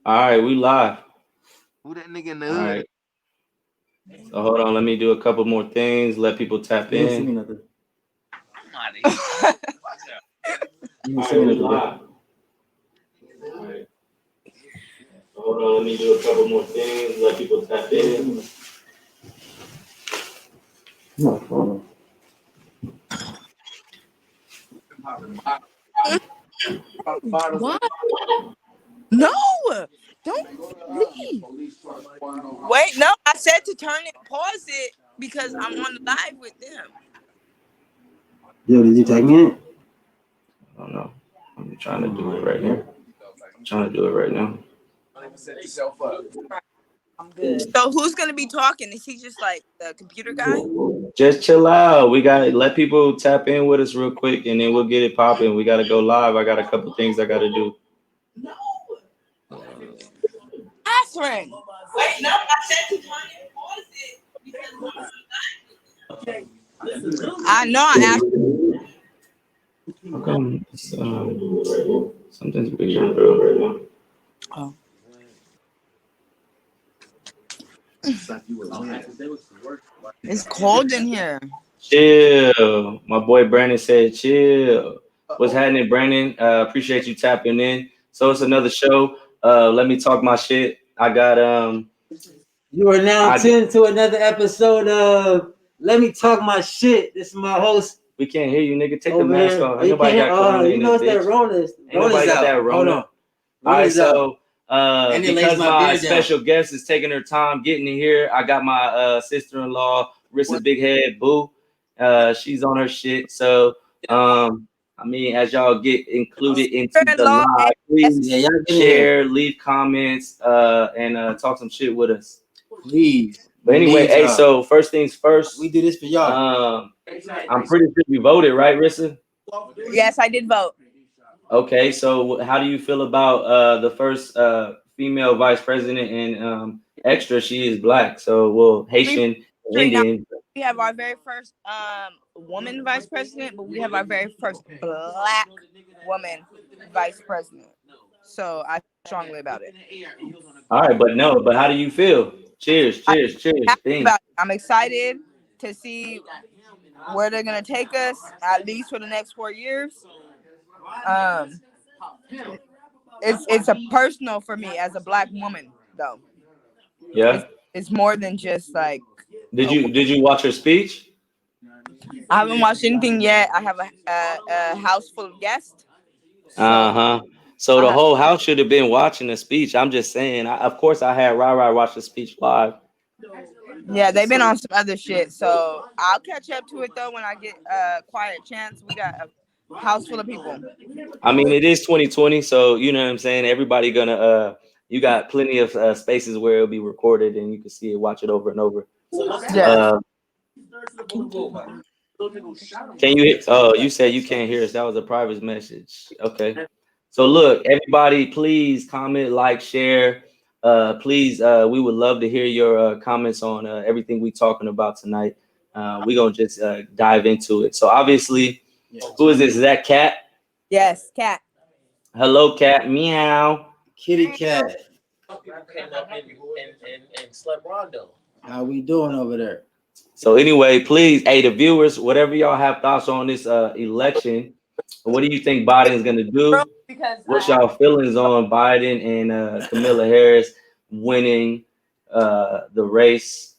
All right, we live. Who that nigga in the All hood? right. So hold on, let me do a couple more things. Let people tap You didn't send me in. nothing. You All didn't right, send me we nothing. live. All right. So hold on, let me do a couple more things. Let people tap in. No, hold on. What? No, don't leave. Wait, no, I said to turn it, pause it because I'm on the live with them. Yo, did you tag me in it? I don't know. I'm trying to do it right here. I'm trying to do it right now. I'm good. So who's gonna be talking? Is he just like the computer guy? Just chill out. We gotta let people tap in with us real quick, and then we'll get it popping. We gotta go live. I got a couple things I gotta do. Catherine. Wait, no, I said to turn it, pause it because I know I asked. How come something's weird, bro? Oh. It's cold in here. Chill. My boy Brandon said chill. What's happening, Brandon? Appreciate you tapping in. So it's another show. Let me talk my shit. I got You are now tuned to another episode of Let Me Talk My Shit. This is my host. We can't hear you, nigga. Take over the mask here. off. Ain't nobody got corona in you know this it's that bitch. Rona. Ain't nobody got that Rona. Hold on. All right, Rona's out. so And it lays because my my beard down. special guest is taking her time getting in here, I got my sister-in-law, Rissa Big Head Boo. She's on her shit. So I mean, as y'all get included into the live, please share, leave comments, and talk some shit with us. Please. But anyway, hey, so first things first. We do this for y'all. I'm pretty sure you voted, right, Rissa? Yes, I did vote. Okay, so how do you feel about the first female vice president and extra? She is black, so well Haitian, Indian. We have our very first woman vice president, but we have our very first black woman vice president. So I strongly about it. All right, but how do you feel? Cheers. I'm excited to see where they're gonna take us, at least for the next 4 years. It's a personal for me as a black woman, though. Yeah. It's more than just like. Did you watch her speech? I haven't watched anything yet. I have a house full of guests. So the whole house should have been watching the speech. I'm just saying. Of course, I had Rai watch the speech live. Yeah, they've been on some other shit, so I'll catch up to it though when I get a quiet chance. We got a house full of people. I mean, it is 2020, so you know what I'm saying. Everybody gonna you got plenty of spaces where it'll be recorded and you can see it, watch it over and over. Yeah. Can you? Oh, you said you can't hear us. That was a private message. Okay. So look, everybody, please comment, like, share. Please, we would love to hear your comments on everything we talking about tonight. We're gonna just dive into it. So obviously, who is this? Is that Cat? Yes, Cat. Hello, Cat. Meow. Kitty Cat. Came up and slept Rondo. How we doing over there? So anyway, please, hey, the viewers, whatever y'all have thoughts on this election, what do you think Biden's gonna do? What's y'all feelings on Biden and Kamala Harris winning the race?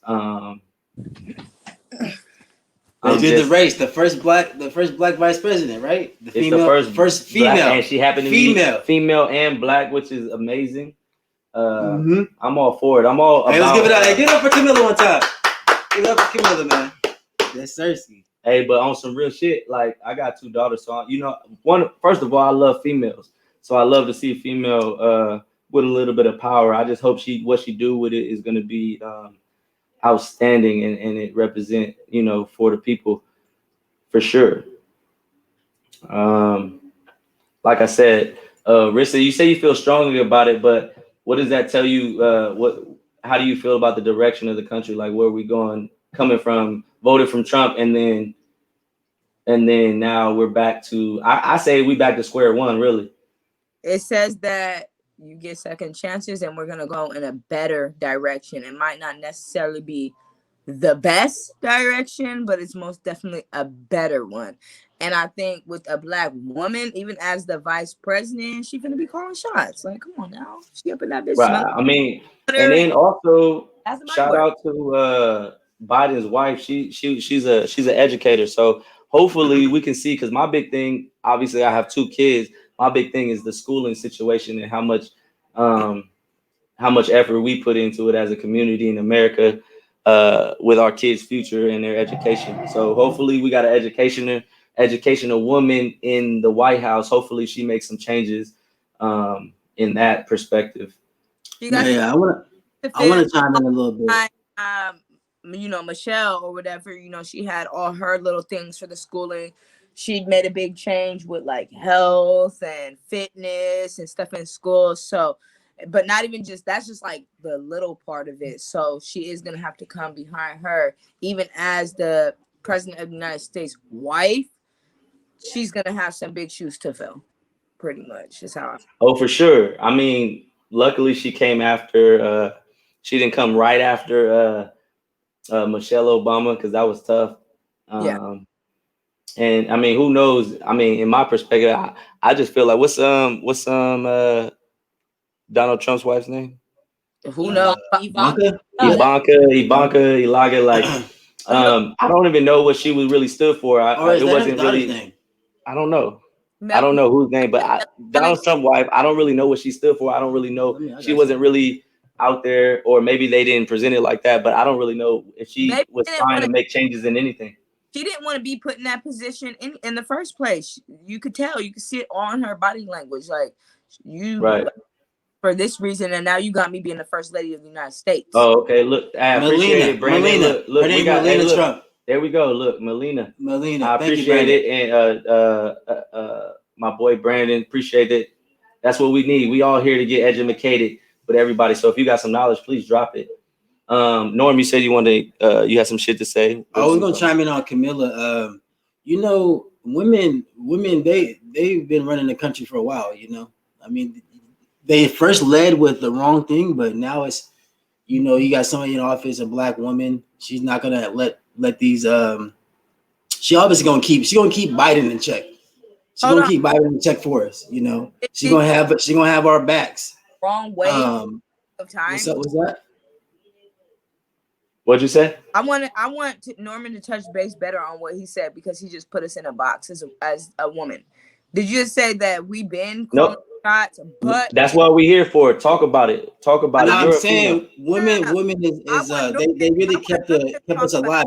They did the race. The first black vice president, right? The first female, and she happened to be female and black, which is amazing. I'm all for it. I'm all. Hey, let's give it up. Hey, give it up for Camilla one time. Give it up for Camilla, man. That's Cersei. Hey, but on some real shit, like I got 2 daughters, so first of all, I love females, so I love to see a female with a little bit of power. I just hope what she do with it is gonna be outstanding and it represent for the people for sure. Like I said, Rissa, you say you feel strongly about it, but what does that tell you? How do you feel about the direction of the country? Like where are we going? Coming from voted from Trump and then now we're back to I say we back to square one, really. It says that you get second chances, and we're gonna go in a better direction. It might not necessarily be the best direction, but it's most definitely a better one. And I think with a black woman, even as the vice president, she's gonna be calling shots. Like, come on now, she up in that bitch. Right. I mean, and then also shout out to Biden's wife. She's an educator. So hopefully we can see, because my big thing, obviously I have 2 kids. My big thing is the schooling situation and how much effort we put into it as a community in America with our kids' future and their education. So hopefully we got an educational woman in the White House. Hopefully she makes some changes in that perspective. I want to chime in a little bit. Michelle or whatever, she had all her little things for the schooling. She'd made a big change with like health and fitness and stuff in school. So, but not even just, that's just like the little part of it. So she is going to have to come behind her, even as the president of the United States wife. She's going to have some big shoes to fill, pretty much is how I feel. Oh, for sure. I mean, luckily she came after, she didn't come right after Michelle Obama, because that was tough. And I mean, who knows? I mean, in my perspective, I just feel like what's Donald Trump's wife's name? Who knows? Ivanka, like I don't even know what she was really stood for. It wasn't really. Name? I don't know. I don't know whose name, but Donald Trump's wife, I don't really know what she stood for. I don't really know. She wasn't really out there, or maybe they didn't present it like that, but I don't really know if she was trying to make changes in anything. She didn't want to be put in that position in the first place. You could tell, you could see it on her body language. Like, for this reason, and now you got me being the first lady of the United States. Oh, okay. Look, I appreciate it, Brandon. Look, we got Melania Trump. There we go. Look, Melina. I appreciate it, and my boy Brandon, appreciate it. That's what we need. We all here to get educated with everybody. So if you got some knowledge, please drop it. Norm, you said you you had some shit to say. I was gonna chime in on Camilla. Women, they've been running the country for a while. I mean, they first led with the wrong thing, but now it's, you got somebody in office, a black woman. She's not gonna let these. She obviously gonna keep Biden in check. She's gonna keep Biden in check for us. She's gonna have our backs. Wrong way of time. What's that? What'd you say? I want Norman to touch base better on what he said, because he just put us in a box as a woman. Did you just say that we've been shots? But that's what we're here for. Talk about it. I'm saying women is they really kept us alive.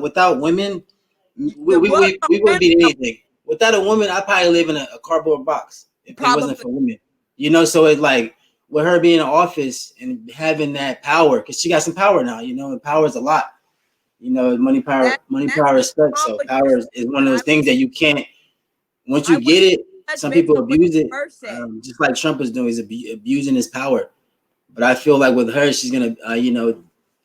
Without women, we wouldn't be anything. Without a woman, I'd probably live in a cardboard box if it wasn't for women. So it's like, with her being in office and having that power, because she got some power now, and power is a lot. Money, power, respect. So power is one of those things that you can't, once you get it, some people abuse it. Just like Trump is doing, he's abusing his power. But I feel like with her, she's gonna,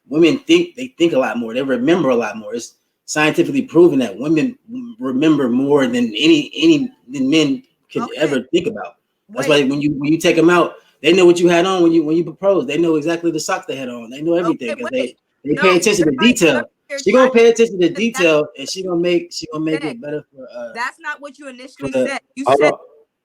women think a lot more. They remember a lot more. It's scientifically proven that women remember more than than men could ever think about. That's why when you take them out, they know what you had on when you proposed. They know exactly the socks they had on. They know everything because they pay attention to detail. She gonna pay attention to detail, and she gonna make it better for. That's not what you initially said. You said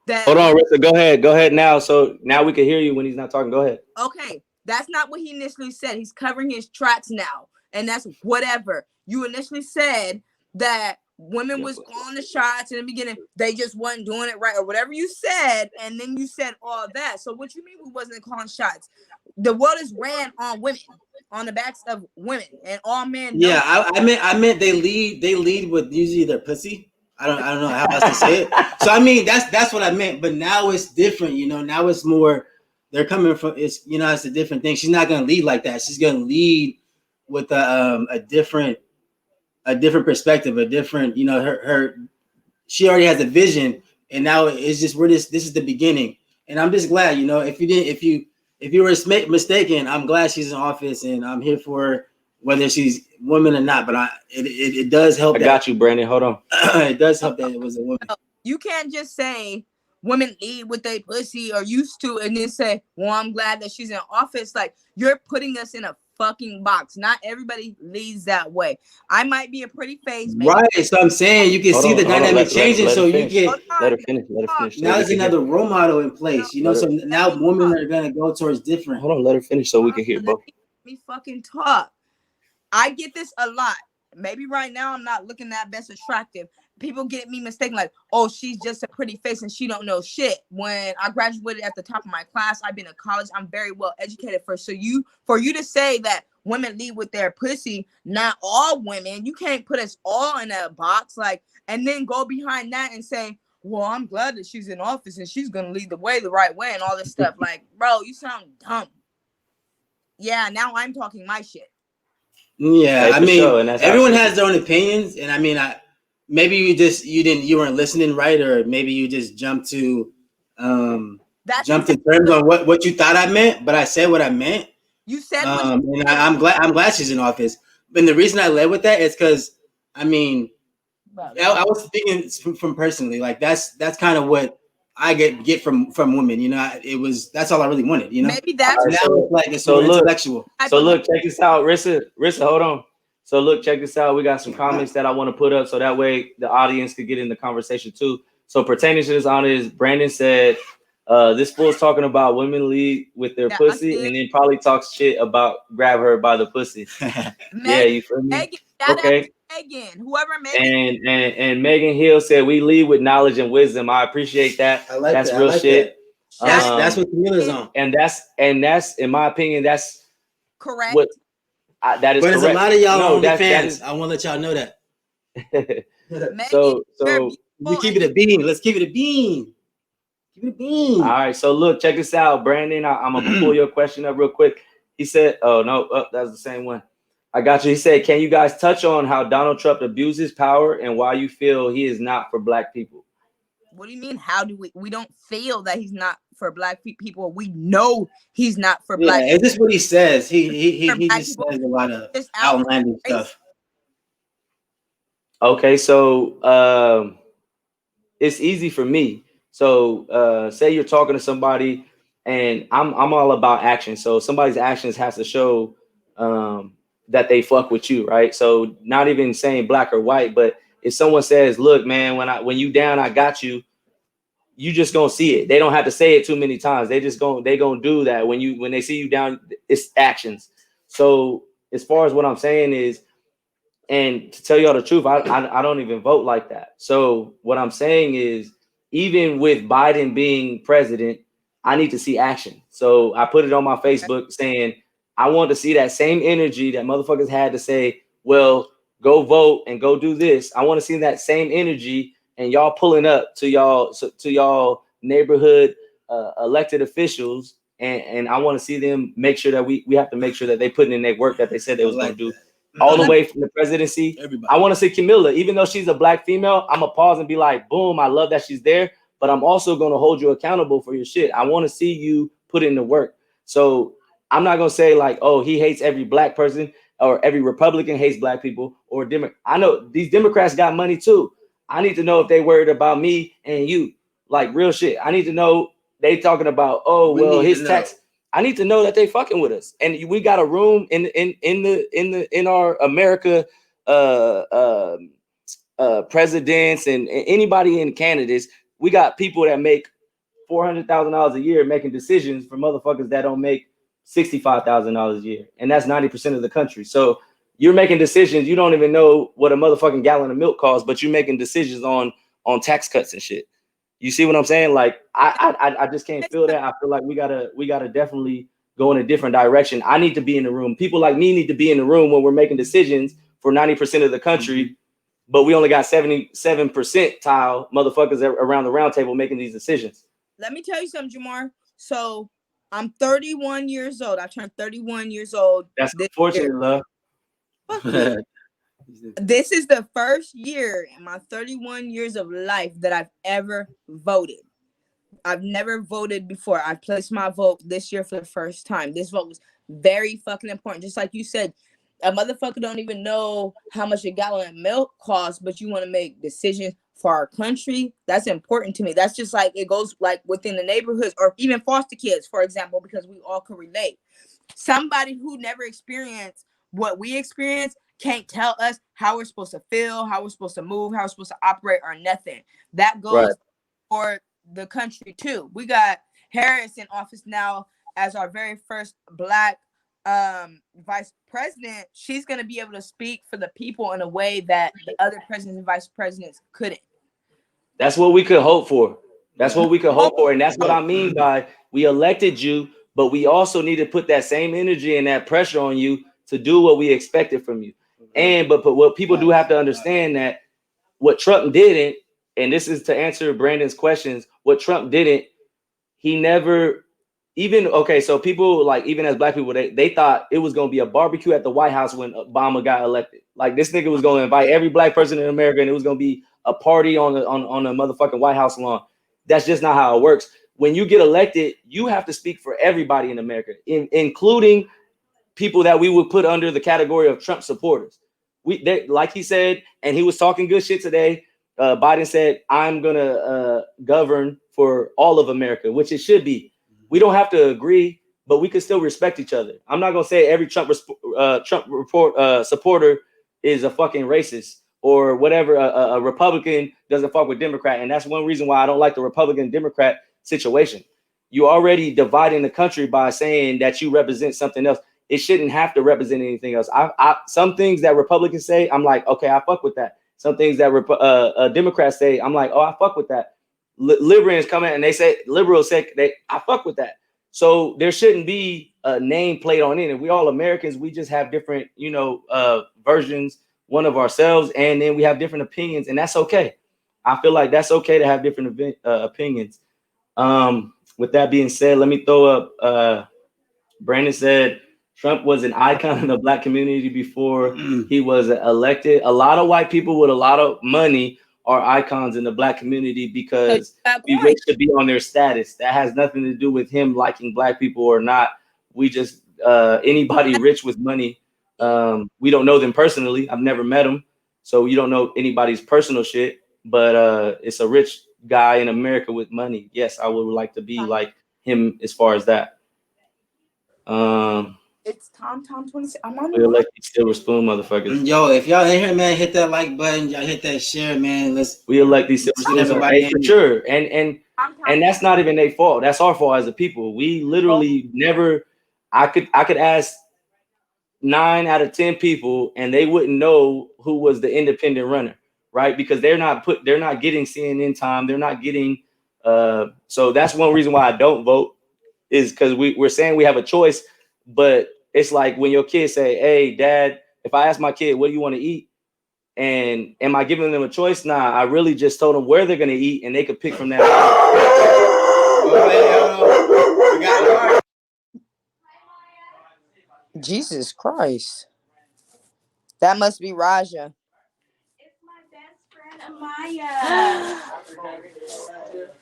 that. Hold on, Rissa. Go ahead now. So now we can hear you when he's not talking. Go ahead. Okay, that's not what he initially said. He's covering his tracks now, and that's whatever. You initially said that women was calling the shots in the beginning. They just wasn't doing it right, or whatever you said, and then you said all that. So what you mean we wasn't calling shots? The world is ran on women, on the backs of women, and all men. Yeah, I meant they lead with usually their pussy. I don't know how else to say it. So I mean that's what I meant. But now it's different, Now it's more. They're coming from it's a different thing. She's not gonna lead like that. She's gonna lead with a different perspective, a different, her she already has a vision, and now it's just this is the beginning. And I'm just glad, if you were mistaken, I'm glad she's in office, and I'm here for her, whether she's woman or not. But it does help. I got you, Brandon. Hold on. It does help that it was a woman. You can't just say women lead with their pussy or used to, and then say, well, I'm glad that she's in office. Like, you're putting us in a fucking box. Not everybody leads that way. I might be a pretty face, maybe. Right. So I'm saying you can see the dynamic changing. So you get let her finish. Let her finish. now there's another role model in place. You know, so now women are gonna go towards different. Hold on, let her finish so we can hear both. Let me fucking talk. I get this a lot. Maybe right now I'm not looking that best attractive. People get me mistaken, like, oh, she's just a pretty face and she don't know shit. When I graduated at the top of my class, I've been to college. I'm very well educated. For you to say that women lead with their pussy, not all women, you can't put us all in a box, like, and then go behind that and say, well, I'm glad that she's in office and she's gonna lead the way the right way and all this stuff. Like, bro, you sound dumb. Yeah, now I'm talking my shit. Yeah, I mean, everyone has their own opinions, and I mean, maybe you weren't listening right, or maybe you just jumped to terms on what you thought I meant, but I said what I meant. You said, and I'm glad she's in office. And the reason I led with that is because I mean, I was thinking from personally, like that's kind of what I get from women, you know. That's all I really wanted, you know. Maybe that's like it's so intellectual. So look, check this out, Rissa, hold on. So look, check this out. We got some comments that I want to put up so that way the audience could get in the conversation too. So pertaining to this on is Brandon said, this fool's talking about women lead with their pussy and then probably talks shit about grab her by the pussy. Yeah, you feel me? Megan, okay. Megan, whoever Megan. And Megan Hill said we lead with knowledge and wisdom. I appreciate that. I like that's that. real like shit. That. That's what Camila's on. And that's in my opinion, that's correct. What that is. But correct. There's a lot of y'all that fans. I want to let y'all know that. Megan, so we keep it a bean. Let's keep it a bean. Keep it a bean. All right. So look, check this out, Brandon. I'm gonna pull your question up real quick. He said, "Oh no, that's the same one." I got you. He said, "Can you guys touch on how Donald Trump abuses power and why you feel he is not for black people?" What do you mean? How do we don't feel that he's not for black people? We know he's not for black people. Is this what he says? He just says a lot of outlandish stuff. Okay, so it's easy for me. So say you're talking to somebody and I'm all about action. So somebody's actions has to show that they fuck with you, right? So not even saying black or white, but if someone says, look, man, when you down, I got you, you just gonna see it. They don't have to say it too many times. They gonna do that when they see you down, it's actions. So as far as what I'm saying is, and to tell y'all the truth, I don't even vote like that. So what I'm saying is, even with Biden being president, I need to see action. So I put it on my Facebook saying, I want to see that same energy that motherfuckers had to say, well, go vote and go do this. I want to see that same energy and y'all pulling up to y'all neighborhood elected officials. And I want to see them make sure that we have to make sure that they putting in their work that they said they was going to do all the way from the presidency. Everybody. I want to see Camilla, even though she's a black female, I'm going to pause and be like, boom, I love that she's there. But I'm also going to hold you accountable for your shit. I want to see you put in the work. So I'm not going to say like, oh, he hates every black person or every Republican hates black people or Democrat. I know these Democrats got money too. I need to know if they worried about me and you, like real shit. I need to know they talking about, oh, well, his tax. I need to know that they fucking with us. And we got a room in our America presidents and anybody in candidates. We got people that make $400,000 a year making decisions for motherfuckers that don't make $65,000 a year. And that's 90% of the country. So you're making decisions. You don't even know what a motherfucking gallon of milk costs, but you're making decisions on tax cuts and shit. You see what I'm saying? Like I just can't feel that. I feel like we gotta definitely go in a different direction. I need to be in the room. People like me need to be in the room when we're making decisions for 90% of the country, but we only got 77% motherfuckers around the round table making these decisions. Let me tell you something, Jamar. So I'm 31 years old. I turned 31 years old. That's unfortunate, love. This is the first year in my 31 years of life that I've ever voted. I've never voted before. I placed my vote this year for the first time. This vote was very fucking important. Just like you said, a motherfucker don't even know how much a gallon of milk costs, but you want to make decisions for our country, that's important to me. That's just like it goes like within the neighborhoods or even foster kids, for example, because we all can relate. Somebody who never experienced what we experience can't tell us how we're supposed to feel, how we're supposed to move, how we're supposed to operate, or nothing. That goes for the country too. We got Harris in office now as our very first Black vice president. She's going to be able to speak for the people in a way that the other presidents and vice presidents couldn't. That's what we could hope for. That's what we could hope for. And that's what I mean by we elected you, but we also need to put that same energy and that pressure on you to do what we expected from you. And but what people do have to understand that what Trump didn't, and this is to answer Brandon's questions, what Trump didn't, he never even, okay, so people like, even as Black people, they thought it was going to be a barbecue at the White House when Obama got elected. Like this nigga was going to invite every Black person in America and it was going to be a party on the motherfucking White House lawn. That's just not how it works. When you get elected, you have to speak for everybody in America, including people that we would put under the category of Trump supporters. Like he said, and he was talking good shit today. Biden said, I'm going to govern for all of America, which it should be. We don't have to agree, but we can still respect each other. I'm not going to say every Trump supporter is a fucking racist or whatever. A Republican doesn't fuck with Democrat. And that's one reason why I don't like the Republican Democrat situation. You already dividing the country by saying that you represent something else. It shouldn't have to represent anything else. Some things that Republicans say, I'm like, okay, I fuck with that. Some things that Democrats say, I'm like, oh, I fuck with that. Liberals come in and they say, liberals say, I fuck with that. So there shouldn't be a name plate on it. And we all Americans, we just have different, versions, one of ourselves, and then we have different opinions, and that's okay. I feel like that's okay to have different opinions. With that being said, let me throw up, Brandon said, Trump was an icon in the Black community before he was elected. A lot of white people with a lot of money are icons in the Black community because we wish to be on their status. That has nothing to do with him liking Black people or not. We just, anybody rich with money, we don't know them personally. I've never met them. So you don't know anybody's personal shit, but it's a rich guy in America with money. Yes, I would like to be like him as far as that. It's Tom 26. I'm on the like Silver Spoon, motherfuckers. Yo, if y'all in here, man, hit that like button. Y'all hit that share, man. We elect these Silver Spoons, hey, for sure. And that's not even their fault. That's our fault as a people. We literally never. I could ask 9 out of 10 people, and they wouldn't know who was the independent runner, right? Because they're not getting CNN time. They're not getting. So that's one reason why I don't vote, is because we're saying we have a choice. But it's like when your kids say, hey, Dad, if I ask my kid, what do you want to eat? And am I giving them a choice? Nah, I really just told them where they're going to eat and they could pick from that. Jesus Christ. That must be Raja. It's my best friend, Amaya.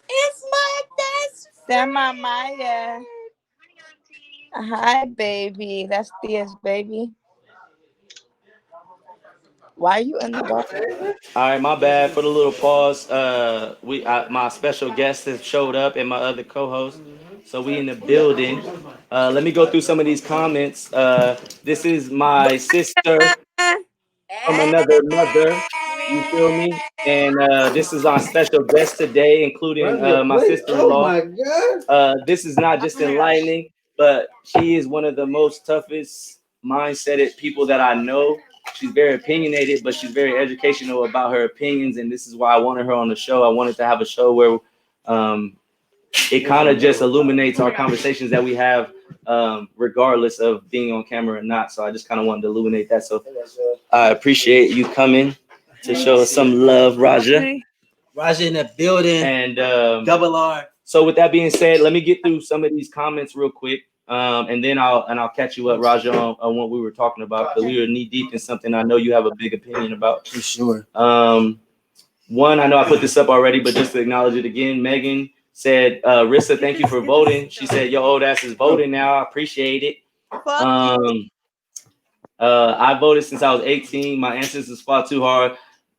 It's my best friend, Amaya. Hi, baby. That's Thea's baby. Why are you in the dark? All right, my bad for the little pause. My special guest has showed up and my other co-host, so we in the building. Let me go through some of these comments. This is my sister from another mother. You feel me? And this is our special guest today, including my sister-in-law. Oh my God! This is not just enlightening, but she is one of the most toughest mindseted people that I know. She's very opinionated, but she's very educational about her opinions, and this is why I wanted her on the show. I wanted to have a show where it kind of just illuminates our conversations that we have, regardless of being on camera or not. So I just kind of wanted to illuminate that. So I appreciate you coming to show us some love, Raja. Raja in the building, and Double R. So with that being said, let me get through some of these comments real quick. And then I'll catch you up, Raja, on what we were talking about, because we were knee deep in something I know you have a big opinion about. For sure. One, I know I put this up already, but just to acknowledge it again, Megan said, Rissa, thank you for voting. She said, your old ass is voting now. I appreciate it. I voted since I was 18. My ancestors fought too hard.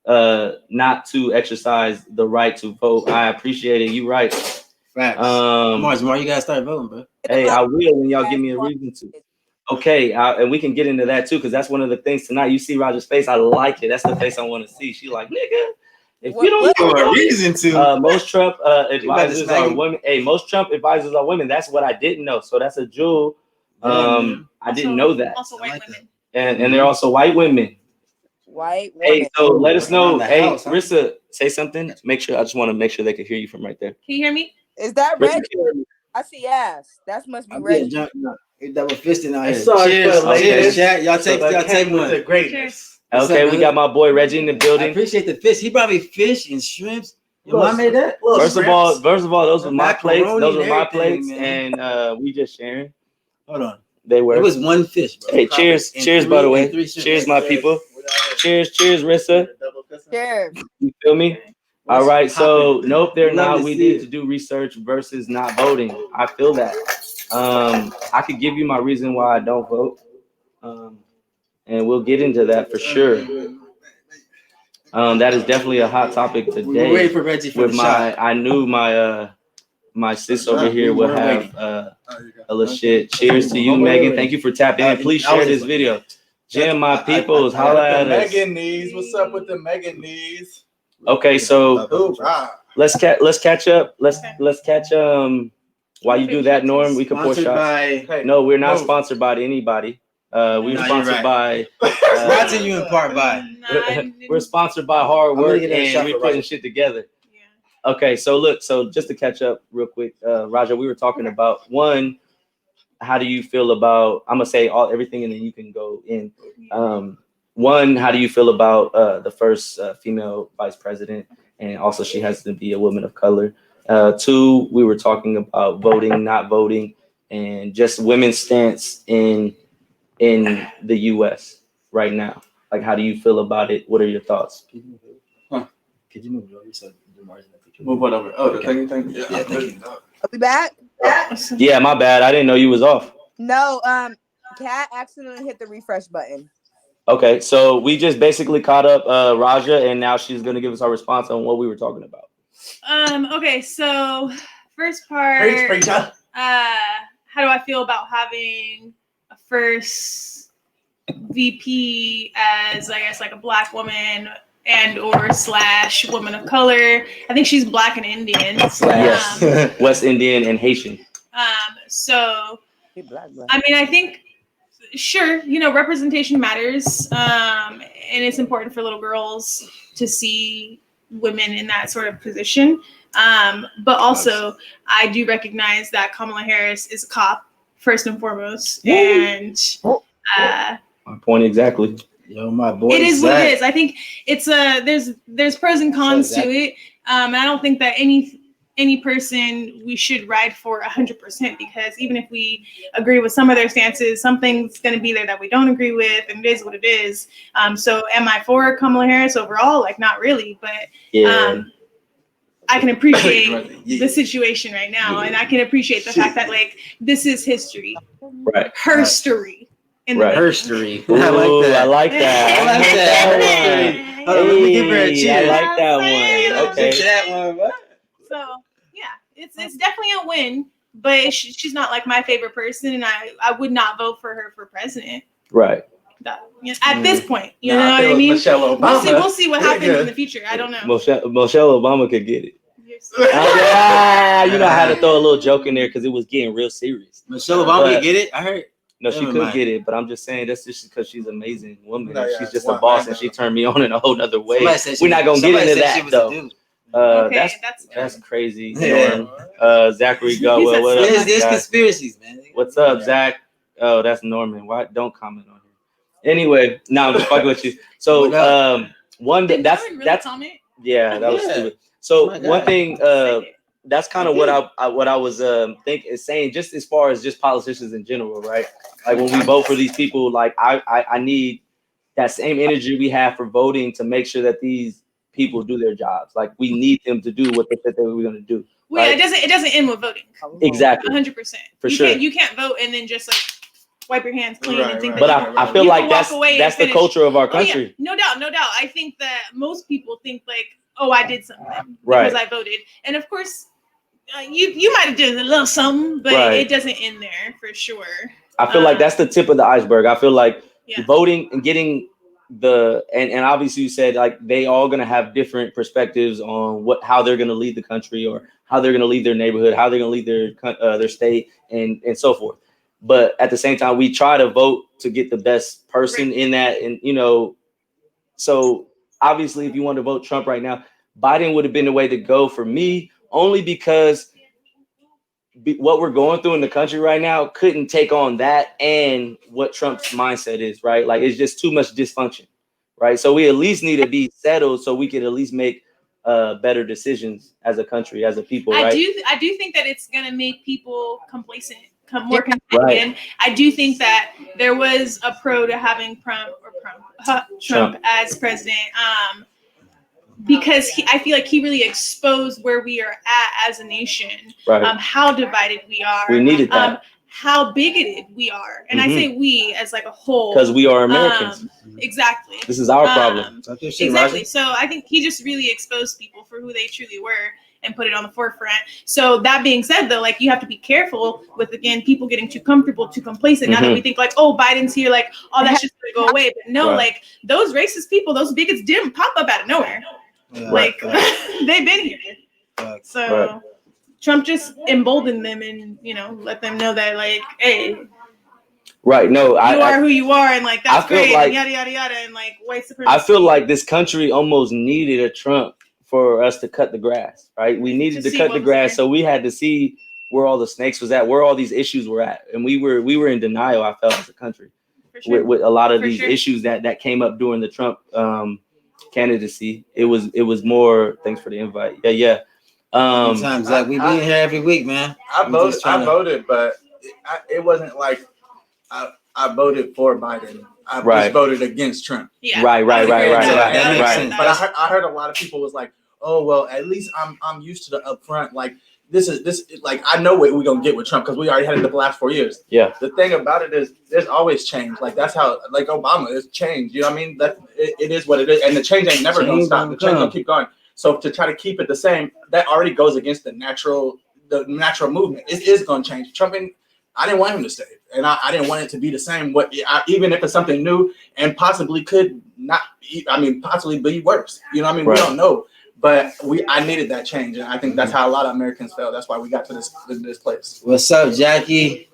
not to exercise the right to vote. I appreciate it. You right. Facts. Mars, you gotta start voting, bro. Hey, I will when y'all give me a reason to. Okay, and we can get into that too, because that's one of the things tonight. You see Roger's face, I like it. That's the face I want to see. She like, nigga, if you don't give a reason to. Most Trump advisors are women. Hey, most Trump advisors are women. That's what I didn't know. So that's a jewel. I didn't know that. Also white women. And they're also white women. White women. Hey, so let us know. Hey, house, huh? Rissa, say something. Make sure. I just want to make sure they can hear you from right there. Can you hear me? Is that Rissa, Reggie? I see ass. That must be I'm Reggie. being double fisting out here. Sorry Cheers, for the cheers, latest. chat. Y'all take one. The greatness. What's Okay, up, we brother? got my boy Reggie in the I building. appreciate the fish. He brought me fish and shrimps. Your mom made that? First of all, those were my plates. Macaroni Those were and my everything, plates, man. and we just sharing. Hold on. They were. It was one fish, bro. Hey, cheers, And cheers, three- by the way. and three shrimp. Cheers, my people. Cheers, Rissa. Cheers. You feel me? All right, so nope, they're Love not. to We see need it. to do research versus not voting. I feel that. I could give you my reason why I don't vote, and we'll get into that for sure. That is definitely a hot topic We're today. waiting for Reggie for With the my, shot. I knew my sis over here would We're have waiting. a little shit. Cheers to you, Megan. Thank you for tapping in. Please share this video. Jam my peoples, holla at us. Megan knees. What's up with the Megan knees? Okay, so let's catch up. Let's catch while you do that, Norm, we can pour Sponsored shots. by No, we're not Who? sponsored by anybody. We're No, sponsored you're by brought to you in part by. we're sponsored by hard gonna work get a shot and we're for putting Roger. shit together. Okay, so look, so just to catch up real quick, Raja, we were talking about one, how do you feel about, I'm gonna say everything and then you can go in. One, how do you feel about the first female vice president, and also she has to be a woman of color. Two, we were talking about voting, not voting, and just women's stance in the U.S. right now. Like, how do you feel about it? What are your thoughts? Could you move it over so the margin of the picture? Move one over. Oh, the Okay. thing. Yeah, thank you. Are we back? Yeah, my bad. I didn't know you was off. No, Kat accidentally hit the refresh button. Okay, so we just basically caught up Raja, and now she's gonna give us our response on what we were talking about. Okay, so first part, Preacher. how do I feel about having a first VP as, I guess, like a black woman and or / woman of color? I think she's black and Indian. Yes, West Indian and Haitian. So Black. I mean, I think, sure, representation matters, and it's important for little girls to see women in that sort of position. But also, I do recognize that Kamala Harris is a cop first and foremost, and My point exactly. Yo, my boy. it is Zach. what it is. I think it's there's pros and cons to it, and I don't think that any person we should ride for 100%, because even if we agree with some of their stances, something's going to be there that we don't agree with, and it is what it is. So am I for Kamala Harris overall? Like, not really, but I can appreciate the situation right now, and I can appreciate the fact that, like, this is history, Right. her story. In the Right. making. Herstory. Ooh, I like that. I like that. I like that. Hold on, let me give her a Hey, cheers. I like that Hey, one. Okay. That one, bro. So yeah, it's definitely a win, but she's not like my favorite person, and I would not vote for her for president. Right. At this point, you know Nah, what I it was mean? Michelle Obama. We'll see what happens Nigga. in the future. I don't know. Michelle Obama could get it. You're so- You know, I had to throw a little joke in there because it was getting real serious. Michelle Obama, But- you get it? I heard. No, she Never could mind. get it, but I'm just saying that's just because she's an amazing woman. No, yeah, She's just one- a boss, I and she know. turned me on in a whole nother way. Somebody said she We're not gonna was- get somebody into said she that was a though. dude. Okay, That's that's crazy. Yeah. Norm. Zachary Godwell, what up? There's guys? conspiracies, man. What's up, Zach? Oh, that's Norman. Why don't comment on him? Anyway, no, I'm just fucking with you. So, What up? one Did that's Norman really that's comment? yeah, that was Yeah. stupid. So My one God. thing, that's kind of what I was saying, just as far as just politicians in general, right? Like when we vote for these people, like I need that same energy we have for voting to make sure that these people do their jobs. Like we need them to do what they said they were going to do. Well, yeah, Right. it doesn't end with voting. Exactly. 100%. For You sure. You can't vote and then just like wipe your hands clean and think But that I feel you like can walk away that's and the finish. culture of our Oh, yeah. country. No doubt. I think that most people think like, oh, I did something Right. because I voted, and of course, you might have done a little something, but Right. it doesn't end there for sure. I feel like that's the tip of the iceberg. I feel like Yeah. voting and getting and obviously you said like they all gonna have different perspectives on how they're gonna lead the country or how they're gonna lead their neighborhood, how they're gonna lead their state and so forth. But at the same time, we try to vote to get the best person in that, and so obviously if you want to vote Trump right now, Biden would have been the way to go for me, only because what we're going through in the country right now couldn't take on that and what Trump's mindset is, right? Like it's just too much dysfunction, right? So we at least need to be settled so we can at least make better decisions as a country, as a people, right? I do think that it's gonna make people complacent, more content again. I do think that there was a pro to having Trump as president. Because I feel like he really exposed where we are at as a nation, Right. How divided we are. We needed that. How bigoted we are. And I say we as like a whole. Because we are Americans. Exactly. This is our problem. Exactly. So I think he just really exposed people for who they truly were and put it on the forefront. So that being said, though, like you have to be careful with, again, people getting too comfortable, too complacent. Now that we think like, oh, Biden's here, like all that shit's gonna go away. But no, like those racist people, those bigots didn't pop up out of nowhere. Yeah, like they've been here. So Trump just emboldened them and let them know that like, hey, right? No, you are who you are, and like that's great, like, and yada yada yada, and like white supremacy. I feel like this country almost needed a Trump for us to cut the grass, right? We needed to cut the grass, so we had to see where all the snakes was at, where all these issues were at, and we were in denial. I felt as a country with a lot of these issues that came up during the Trump candidacy. It was more. Thanks for the invite. Yeah. Sometimes Zach, we be here every week, man. I voted, but it wasn't like I voted for Biden. I just voted against Trump. Yeah. Right. That makes sense. But I heard a lot of people was like, oh well, at least I'm used to the upfront. Like this like I know what we're gonna get with Trump because we already had it the last 4 years. Yeah. The thing about it is there's always change. Like that's how like Obama is change. You know what I mean? That it is what it is, and the change ain't never gonna stop. The change gonna keep going. So to try to keep it the same, that already goes against the natural movement. It is gonna change. Trump, I didn't want him to stay, and I didn't want it to be the same. Even if it's something new and possibly could not. Possibly be worse. You know what I mean? We don't know. But I needed that change, and I think that's how a lot of Americans felt. That's why we got to this place. What's up, Jackie?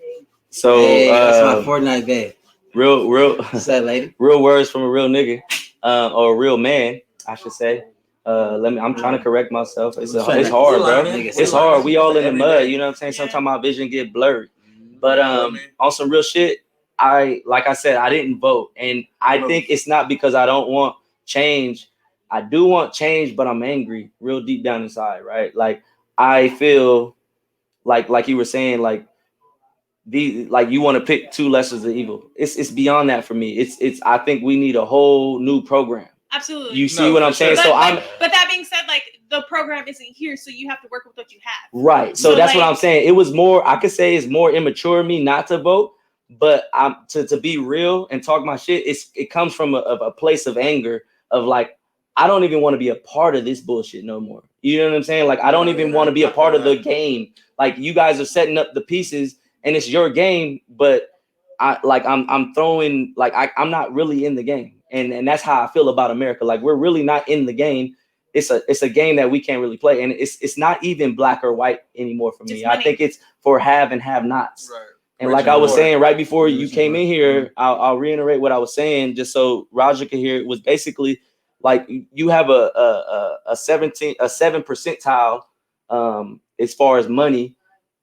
So that's my Fortnite babe. Real. What's that, lady? Real words from a real nigga, or a real man, I should say. I'm trying to correct myself. It's hard, bro. It's hard. We all in the mud. You know what I'm saying? Sometimes my vision get blurred. But on some real shit, like I said, I didn't vote, and I think it's not because I don't want change. I do want change, but I'm angry real deep down inside, right? Like I feel like you were saying, like you want to pick two lessons of evil. It's beyond that for me. It's I think we need a whole new program. Absolutely. You see what I'm saying? But, so but that being said, like the program isn't here, so you have to work with what you have. Right. So that's what I'm saying. It was more, I could say it's more immature of me not to vote, but I'm to be real and talk my shit. It comes from a place of anger of like, I don't even want to be a part of this bullshit no more. You know what I'm saying? Like, I don't even want to be a part of the game. Like, you guys are setting up the pieces and it's your game, but I'm throwing, like, I'm not really in the game. And that's how I feel about America. Like, we're really not in the game. It's a game that we can't really play. And it's not even black or white anymore for me. I think it's for have and have nots. Right. And like I was saying right before you came in here, I'll reiterate what I was saying just so Roger can hear. It was basically like you have a 7 percentile as far as money,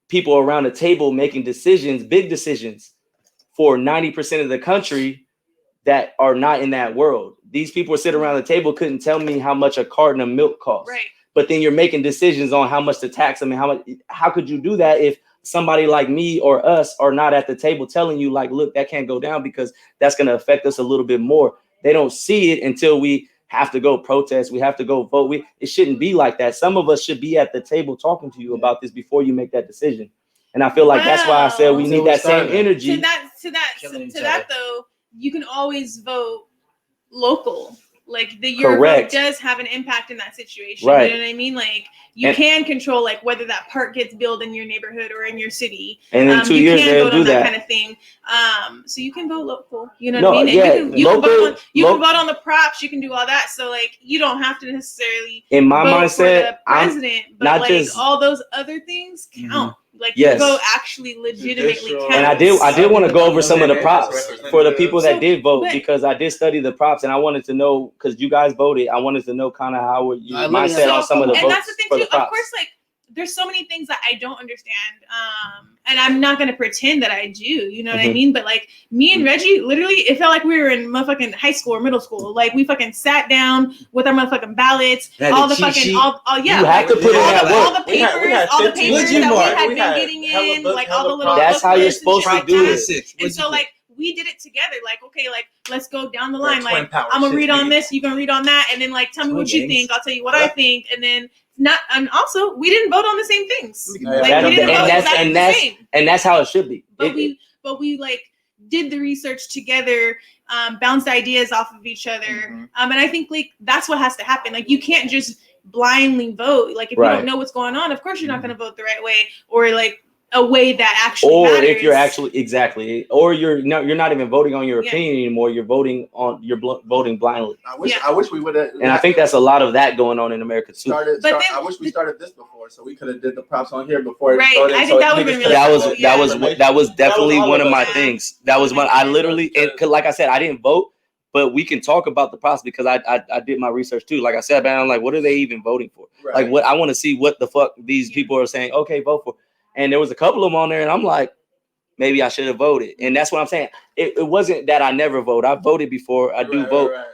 people around the table making decisions, big decisions for 90% of the country that are not in that world. These people sit around the table couldn't tell me how much a carton of milk costs. Right. But then you're making decisions on how much to tax them and how could you do that if somebody like me or us are not at the table telling you like, look, that can't go down because that's going to affect us a little bit more. They don't see it until we have to go protest. We have to go vote. It shouldn't be like that. Some of us should be at the table talking to you about this before you make that decision. And I feel like that's why I said we need that same energy. to that Killing each though, you can always vote local. Like your Correct. vote does have an impact in that situation. Right. You know what I mean? Like you can control like whether that park gets built in your neighborhood or in your city. And in 2 years they'll do that kind of thing. So you can vote local. You know what I mean? Yeah, And you can vote on the props. You can do all that. So like you don't have to necessarily in my vote mindset, for the president, but not like just all those other things count. Like Yes. your vote actually legitimately counts. And I did want to go over some of the props for the people that did vote, because I did study the props and I wanted to know, because you guys voted, I wanted to know kind of how your mindset on some of the votes. And that's the thing for too. the props. Of course, like there's so many things that I don't understand. And I'm not gonna pretend that I do, you know what I mean? But like me and Reggie, literally, it felt like we were in motherfucking high school or middle school. Like we fucking sat down with our motherfucking ballots, all the fucking You have to put in that work. all the papers that we had been getting in, like all the little. That's how you're supposed to do it. And so like we did it together. Like, okay, like let's go down the line. Like I'm gonna read on this, you can read on that, and then like tell me what you think. I'll tell you what I think, and then and also we didn't vote on the same things. Like we didn't vote exactly the same. And that's how it should be. But we like did the research together, bounced ideas off of each other, and I think like that's what has to happen. Like you can't just blindly vote. Like if you don't know what's going on, of course you're not going to vote the right way, or like a way that actually matters. If you're actually or you're not even voting on your opinion anymore. You're voting voting blindly. I wish we would have. And I think that's a lot of that going on in America too. I wish we started this before, so we could have did the props on here before. Right. I think that would have been really that was definitely one of my things. That was I literally, like I said, I didn't vote, but we can talk about the process because I did my research too. Like I said, man, I'm like, what are they even voting for? Right. Like what I want to see what the fuck these people are saying. Okay, vote for. And there was a couple of them on there, and I'm like, maybe I should have voted. And that's what I'm saying. It wasn't that I never vote. I voted before. I do vote. Right.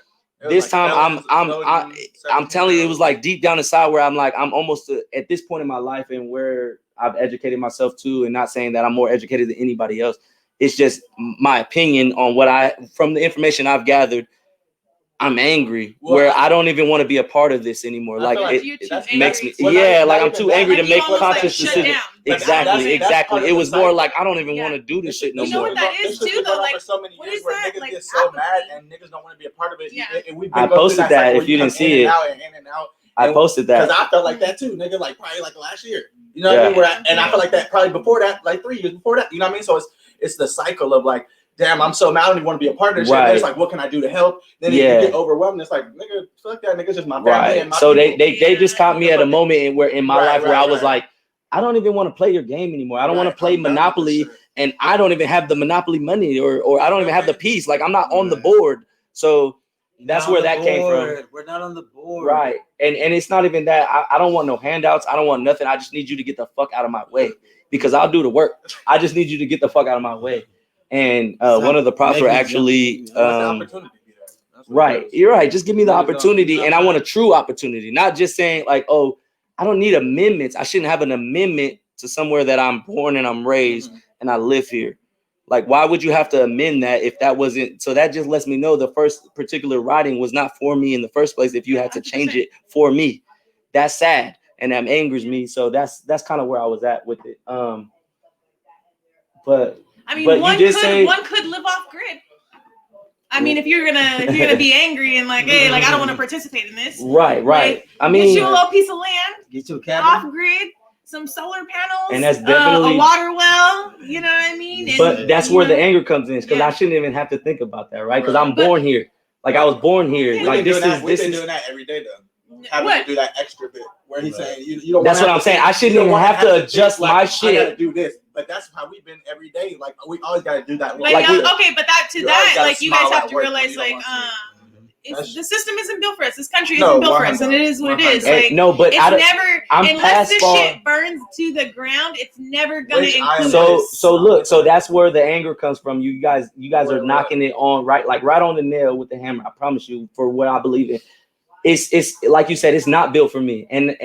This time, I'm telling you, it was like deep down inside where I'm like, I'm almost at this point in my life and where I've educated myself to, and not saying that I'm more educated than anybody else. It's just my opinion on from the information I've gathered. I'm angry where I don't even want to be a part of this anymore. Like it makes me, like I'm too angry to make conscious decisions. Exactly. It was more like I don't even want to do this shit no more. You know what that is too, though. Like so many what years is where that? niggas Like get so mad and niggas don't want to be a part of it. Yeah. I posted that if you didn't see it. I posted that because I felt like that too, nigga. Like probably like last year. You know what I mean? And I felt like that probably before that, like 3 years before that. You know what I mean? So it's the cycle of like, damn, I'm so mad. I don't even want to be a part of this shit. And it's like, what can I do to help? Then you get overwhelmed. It's like, nigga, fuck that. Nigga's just my family. And my so people. they just caught me at a moment in my life where I was like, I don't even want to play your game anymore. I don't want to play Monopoly, and I don't even have the Monopoly money, or I don't even have the piece. Like I'm not on the board. So that's where that came from. We're not on the board. Right. And it's not even that. I don't want no handouts. I don't want nothing. I just need you to get the fuck out of my way because I'll do the work. I just need you to get the fuck out of my way. And one of the props were actually right. You're right. Just give me the opportunity, and I want a true opportunity, not just saying like, oh, I don't need amendments. I shouldn't have an amendment to somewhere that I'm born and I'm raised and I live here. Like, why would you have to amend that if that wasn't? So that just lets me know the first particular writing was not for me in the first place. If you had to change it for me, that's sad and that angers me. So that's kind of where I was at with it. But. I mean, one could live off grid. I mean, if you're gonna be angry and like, hey, like I don't want to participate in this. Right. Like, I mean, get you a little piece of land, get you a cabin, off grid, some solar panels, and that's definitely a water well. You know what I mean? And, but that's where the anger comes in, because I shouldn't even have to think about that, right? Because I'm born here. Like I was born here. We've like been doing that every day though. Having to do that extra bit where he's saying you don't. That's what I'm saying. I shouldn't even have to adjust my shit. I gotta do this, but that's how we've been every day. Like we always gotta do that. Like okay, but like you guys have to realize like the system isn't built for us. This country isn't built for us, and it is what it is. Like no, but it's never unless this shit burns to the ground. It's never gonna include us. So look, so that's where the anger comes from. You guys are knocking it on right on the nail with the hammer. I promise you, for what I believe in. It's like you said, it's not built for me. And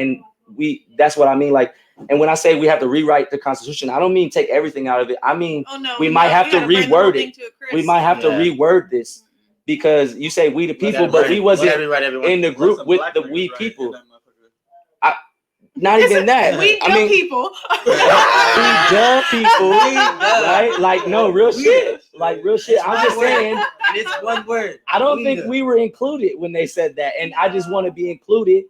that's what I mean. Like, and when I say we have to rewrite the Constitution, I don't mean take everything out of it. I mean, we might have to reword it. We might have to reword this because you say we the people, but we wasn't in the group with the we people. Not even that. We I dumb mean, people. we dumb people, right? Like, no, real shit. Like, real shit. I'm just saying. And it's one word. I don't think we were included when they said that. And I just want to be included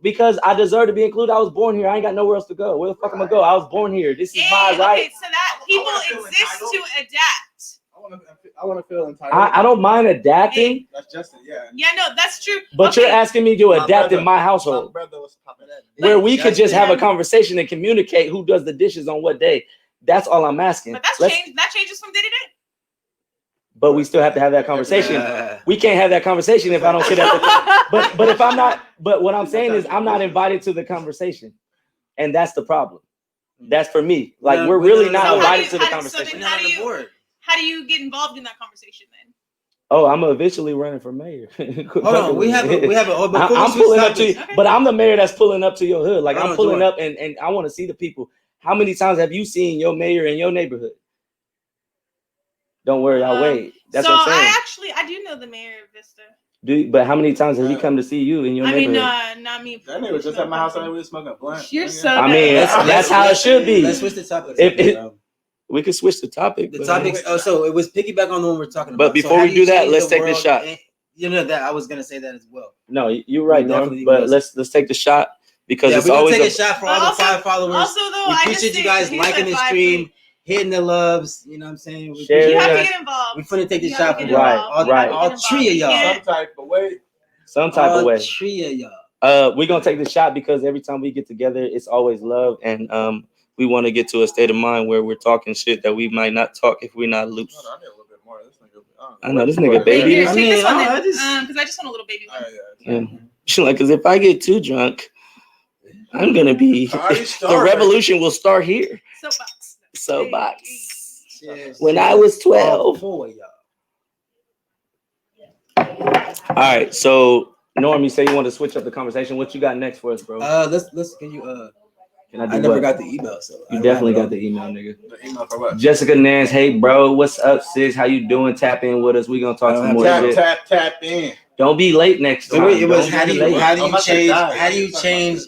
because I deserve to be included. I was born here. I ain't got nowhere else to go. Where the fuck am I go? I was born here. This is my right. Okay, so that people exist to adapt. I want to feel entitled. I don't mind adapting. That's Justin, yeah. Yeah, no, that's true. But you're asking me to adapt in my household. My brother was popping that. Where we could just have a conversation and communicate who does the dishes on what day. That's all I'm asking. But that changes from day to day. But we still have to have that conversation. We can't have that conversation if I don't sit at the but if I'm not, but what I'm saying is I'm not invited to the conversation. And that's the problem. That's for me. Like we're really not invited to the conversation. How do you get involved in that conversation then? Oh, I'm eventually running for mayor. Hold on, we have a. I'm pulling up to you, but I'm the mayor that's pulling up to your hood. Like I'm pulling up, and I want to see the people. How many times have you seen your mayor in your neighborhood? Don't worry, I'll wait. That's what I'm saying. I do know the mayor of Vista. But how many times has he come to see you in your neighborhood? I mean, not me. That nigga was just at my house and we were smoking a blunt. You're so. I mean, that's how it should be. Let's switch the topic. We could switch the topic. The topics. Oh, so it was piggyback on the one we're talking about. But before we do that, let's take the shot. You know that I was gonna say that as well. No, you're right, Norm. But let's take the shot because it's always take a shot for all the 5 followers. Also, though, we appreciate you guys liking the stream, hitting the loves. You know what I'm saying? You have to get involved. We're gonna take the shot for all 3 of y'all. Some type of way. All 3 of y'all. We're gonna take the shot because every time we get together, it's always love, and we want to get to a state of mind where we're talking shit that we might not talk if we're not loose. I need a little bit more. I know this nigga baby. Here, take this one because I just want a little baby one. Yeah. Like, because if I get too drunk, I'm gonna be. The revolution will start here. Soapbox. When I was 12. All right, so Norm, you say you want to switch up the conversation. What you got next for us, bro? Let's. Can you? I never got the email, so you definitely got the email, nigga. The email for what? Jessica Nance, hey bro, what's up, sis? How you doing? Tap in with us. We gonna talk some more shit. Tap in. Don't be late next time. It was how do you change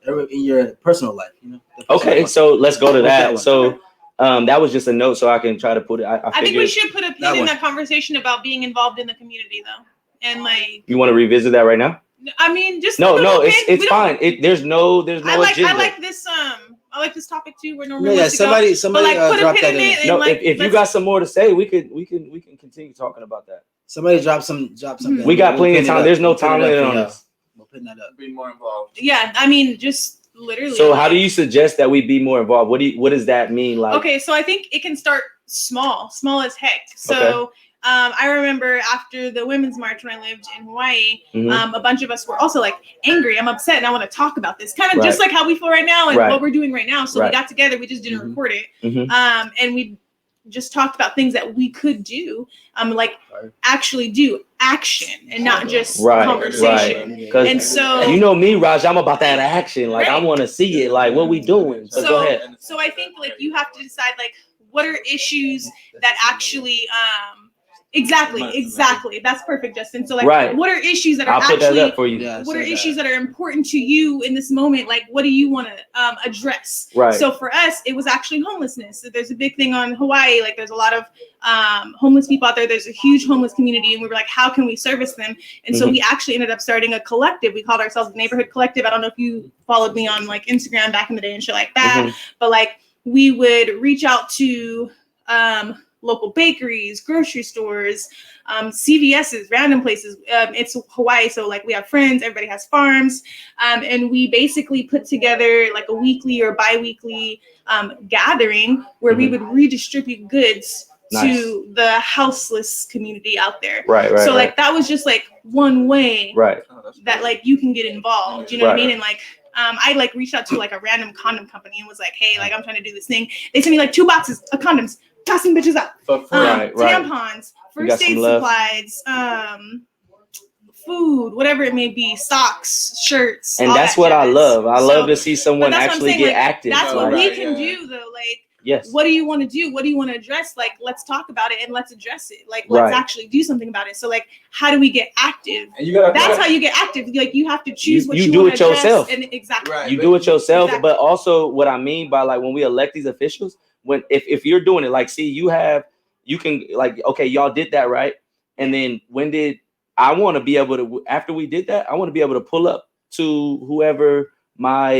in your personal life? You know. Okay, so let's go to that. So that was just a note, so I can try to put it. I think we should put a pin in that conversation about being involved in the community, though, and like. You want to revisit that right now? I mean, just no, it's fine. There's no agenda. I like this topic too. Where normally somebody dropped that in. No, if you got some more to say, we can continue talking about that. Somebody drop something. We got plenty of time. There's no time limit on this. We'll put that up. Be more involved. Yeah, I mean, just literally. So how do you suggest that we be more involved? What does that mean? Like, okay, so I think it can start small as heck. So. Okay. I remember after the Women's March when I lived in Hawaii, a bunch of us were also like angry. I'm upset and I want to talk about this. Kind of just like how we feel right now and what we're doing right now. So we got together. We just didn't record it. And we just talked about things that we could do. Like actually do action and not just conversation. Right. And so you know me, Raj, I'm about that action. Like I want to see it. Like what we doing. So go ahead. So I think like you have to decide like what are issues that actually Exactly. That's perfect, Justin. So like, what are issues that are put that up for you. What are issues that are important to you in this moment? Like, what do you want to address? Right. So for us, it was actually homelessness. So there's a big thing on Hawaii. Like, there's a lot of homeless people out there. There's a huge homeless community, and we were like, how can we service them? And so we actually ended up starting a collective. We called ourselves the Neighborhood Collective. I don't know if you followed me on like Instagram back in the day and shit like that, but like we would reach out to local bakeries, grocery stores, CVS's, random places. It's Hawaii, so like we have friends, everybody has farms, and we basically put together like a weekly or bi-weekly gathering where we would redistribute goods to the houseless community out there. Right. So like that was just like one way that like you can get involved. You know what I mean? And like I like reached out to like a random condom company and was like, hey, like I'm trying to do this thing. They sent me like 2 boxes of condoms. Tossing bitches up. Tampons, first aid supplies, food, whatever it may be, socks, shirts. And that's what I love. I love to see someone actually get active. That's what we can do though. Like Yes. What do you want to do? What do you want to address? Like, let's talk about it and let's address it. Like, let's actually do something about it. So, like, how do we get active? And you gotta, that's how you get active. Like, you have to choose what you do want it to address. yourself. And exactly. Right. You do it yourself. Exactly. But also what I mean by like when we elect these officials, when if you're doing it, like, see, you can like, okay, y'all did that, right? And then when did I want to be able to, after we did that, I want to be able to pull up to whoever my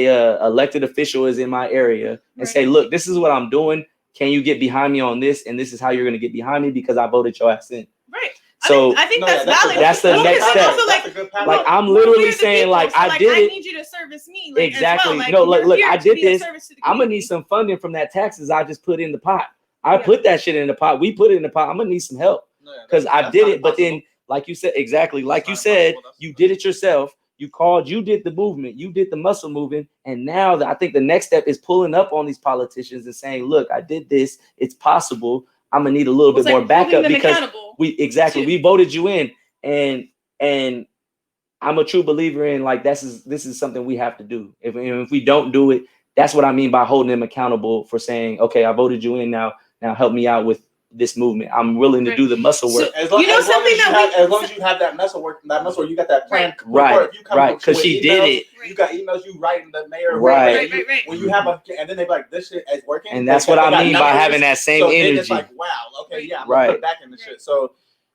elected official is in my area and say, look, this is what I'm doing. Can you get behind me on this? And this is how you're going to get behind me because I voted your ass in. Right. So I think that's valid. That's the next step. Also, like I'm literally saying, like, I did it. I need you to service me. Like, exactly. As well. Like, no, look, I did this. I'm gonna need some funding from that taxes I just put in the pot. I put that shit in the pot. We put it in the pot. I'm gonna need some help because I did it. But then, like you said, exactly, like you said, you did it yourself. You called. You did the movement. You did the muscle movement. And now I think the next step is pulling up on these politicians and saying, look, I did this. It's possible. I'm gonna need a little bit more backup because we voted you in, and I'm a true believer in like this is something we have to do. If we don't do it, that's what I mean by holding them accountable for saying, okay, I voted you in, now help me out with this movement. I'm willing to do the muscle work. As long as you have that muscle work, you got that plan. Right. Because she did it. You got emails, you writing the mayor. Right. When you have and then they be like, this shit is working. And that's what I mean by having that same energy. Then it's like, wow, okay, yeah, I'm gonna put back in the shit. So,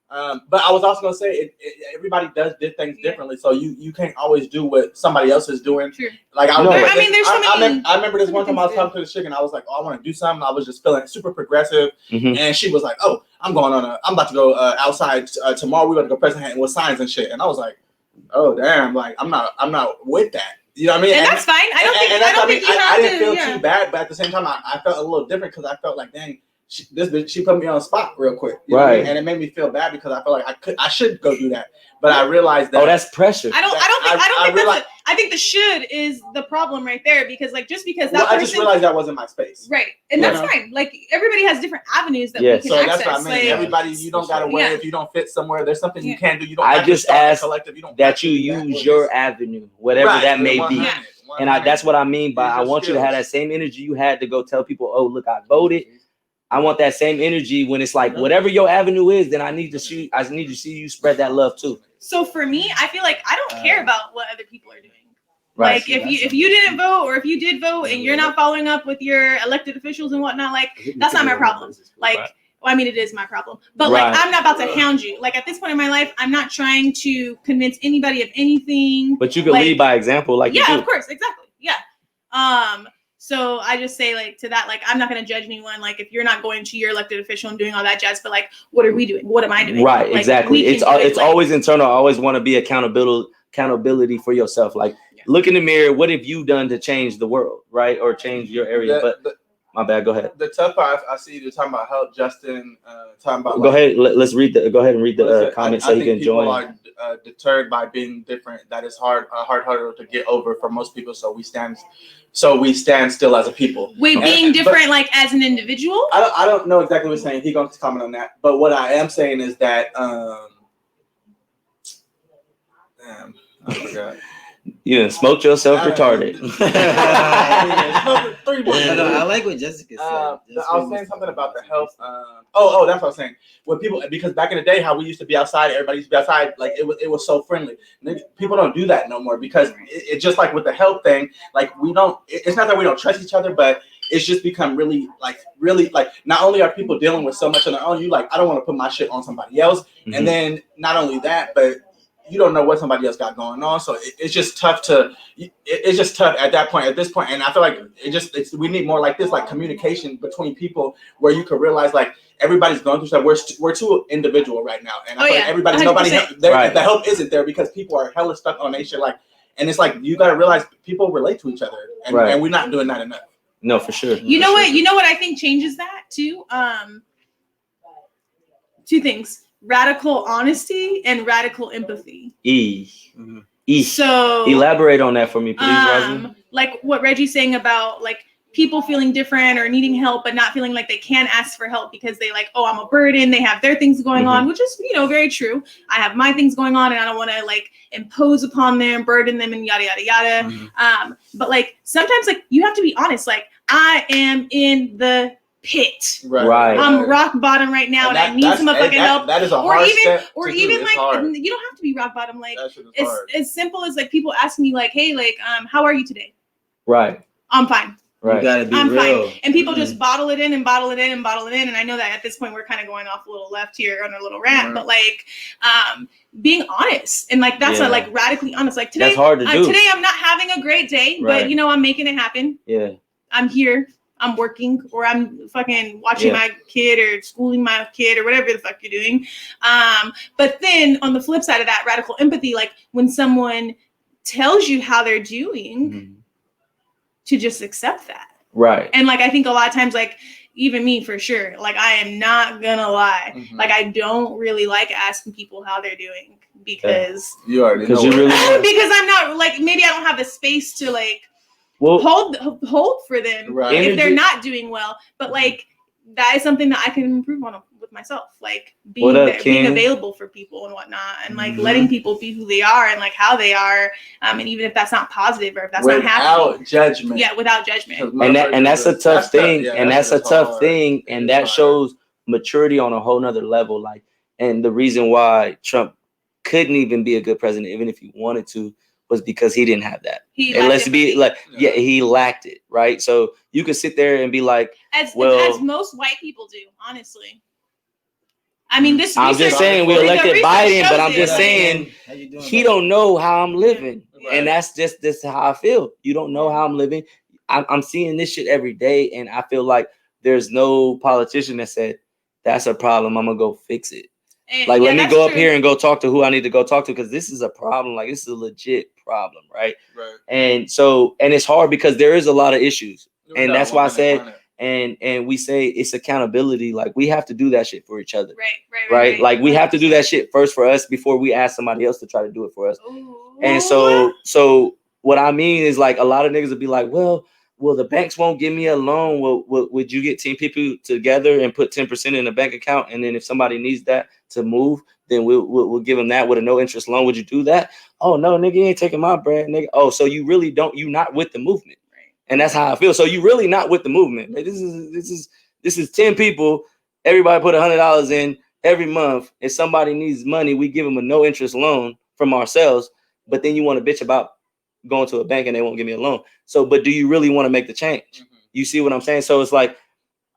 but I was also gonna say, everybody does things differently. So you can't always do what somebody else is doing. True. Like I remember this one time I was talking to the chick and I was like, oh, I want to do something. I was just feeling super progressive, and she was like, oh, I'm about to go outside tomorrow. We're gonna go present hunting with signs and shit. And I was like, oh damn, like I'm not with that. You know what I mean? And that's fine. I didn't feel too bad, but at the same time, I felt a little different because I felt like, dang, she put me on the spot real quick, you know what I mean? And it made me feel bad because I felt like I should go do that, but I realized that that's pressure. I think the should is the problem right there because like just because that person, I just realized that wasn't my space, right? And that's fine. Like everybody has different avenues that we can access. That's what I mean. Like, everybody, you don't gotta worry if you don't fit somewhere. There's something you can do. You don't. I just ask that you use use your avenue, whatever that may be. And that's what I mean by I want you to have that same energy you had to go tell people, oh, look, I voted. I want that same energy when it's like whatever your avenue is, then I need to see you spread that love too. So for me, I feel like I don't care about what other people are doing. Right. Like if you didn't vote or if you did vote and you're not following up with your elected officials and whatnot, like that's not my problem. Like well, I mean, it is my problem, but like I'm not about to hound you. Like at this point in my life, I'm not trying to convince anybody of anything. But you can lead by example, like you do. Of course, exactly, So I just say like to that, like I'm not going to judge anyone. Like if you're not going to your elected official and doing all that jazz, but like, what are we doing? What am I doing? Right, like, exactly. It's always internal. I always want to be accountability for yourself. Like look in the mirror. What have you done to change the world, right, or change your area? My bad. Go ahead. The tough part, I see you talking about help, Justin. Talking about. Go ahead. Let's read the. Go ahead and read the comments so you can join. People are deterred by being different. That is hard to get over for most people. So we stand still as a people. Wait, being different, like as an individual. I don't know exactly what he's saying. He's going to comment on that. But what I am saying is that. Damn, I forgot. You done smoked yourself retarded. I like what Jessica said. I was saying something about the health. That's what I was saying. When people, because back in the day, how we used to be outside, everybody used to be outside, like it was so friendly. People don't do that no more because it's just like with the health thing. Like we don't. It's not that we don't trust each other, but it's just become really like not only are people dealing with so much on their own, you like I don't want to put my shit on somebody else, and then not only that, but you don't know what somebody else got going on, so it's just tough at that point, at this point, and I feel like we need more like this, like communication between people, where you can realize like everybody's going through stuff. We're too individual right now, and I feel like nobody the help isn't there because people are hella stuck on their shit, like, and it's like you got to realize people relate to each other, and we're not doing that enough. No, for sure. You know what I think changes that too. Two things. Radical honesty and radical empathy. So elaborate on that for me, please, Rosie. Like what Reggie's saying about like people feeling different or needing help, but not feeling like they can ask for help because they like, oh, I'm a burden. They have their things going on, which is, very true. I have my things going on and I don't want to like impose upon them, burden them and yada, yada, yada. But like sometimes like you have to be honest. Like I am in the pit. Right. I'm rock bottom right now, and I need some fucking help. That is a Or hard even, step or to even do. like, Hard. you don't have to be rock bottom. Like, That shit is it's hard. as simple as like people asking me like, hey, like, how are you today? Right. I'm fine. You gotta be I'm real. fine. And people just bottle it in and bottle it in and bottle it in. And I know that at this point we're kind of going off a little left here on a little rant, but like being honest and like that's like radically honest. Like today, that's hard to do. Today I'm not having a great day, but you know I'm making it happen. Yeah. I'm here. I'm working, or I'm fucking watching my kid or schooling my kid or whatever the fuck you're doing. But then on the flip side of that, radical empathy, like when someone tells you how they're doing, to just accept that. Right. And like I think a lot of times, like even me for sure, like I am not gonna lie, like I don't really like asking people how they're doing because you already know because I'm not like maybe I don't have the space to like hold for them if they're not doing well. But like that is something that I can improve on with myself, like being available for people and whatnot, and like letting people be who they are and like how they are, and even if that's not positive or if that's not happening, without judgment. Yeah, without judgment. And that's a tough thing, and that's a tough thing, and that shows maturity on a whole nother level. Like, and the reason why Trump couldn't even be a good president, even if he wanted to, was because he didn't have that. And let's be like, he lacked it, right? So you could sit there and be like, as most white people do, honestly. I mean, this. I'm just saying we elected Biden, but I'm just saying he don't know how I'm living, and that's how I feel. You don't know how I'm living. I'm seeing this shit every day, and I feel like there's no politician that said that's a problem. I'm gonna go fix it. Like, let me go up here and go talk to who I need to go talk to, because this is a problem. Like, this is a legit problem, right? And so, and it's hard because there is a lot of issues, and that's why I said. And we say it's accountability. Like, we have to do that shit for each other. Right. Like, we have to do that shit first for us before we ask somebody else to try to do it for us. Ooh. And so what I mean is, like, a lot of niggas will be like, well, the banks won't give me a loan. Would you get 10 people together and put 10% in a bank account? And then if somebody needs that to move, then we'll give them that with a no interest loan. Would you do that? Oh, no, nigga, you ain't taking my bread, nigga. Oh, so you really don't, you not with the movement. And that's how I feel. So you really not with the movement. Like, this is 10 people. Everybody put $100 in every month. If somebody needs money, we give them a no interest loan from ourselves. But then you want to bitch about going to a bank and they won't give me a loan. So, but do you really want to make the change? You see what I'm saying? So it's like,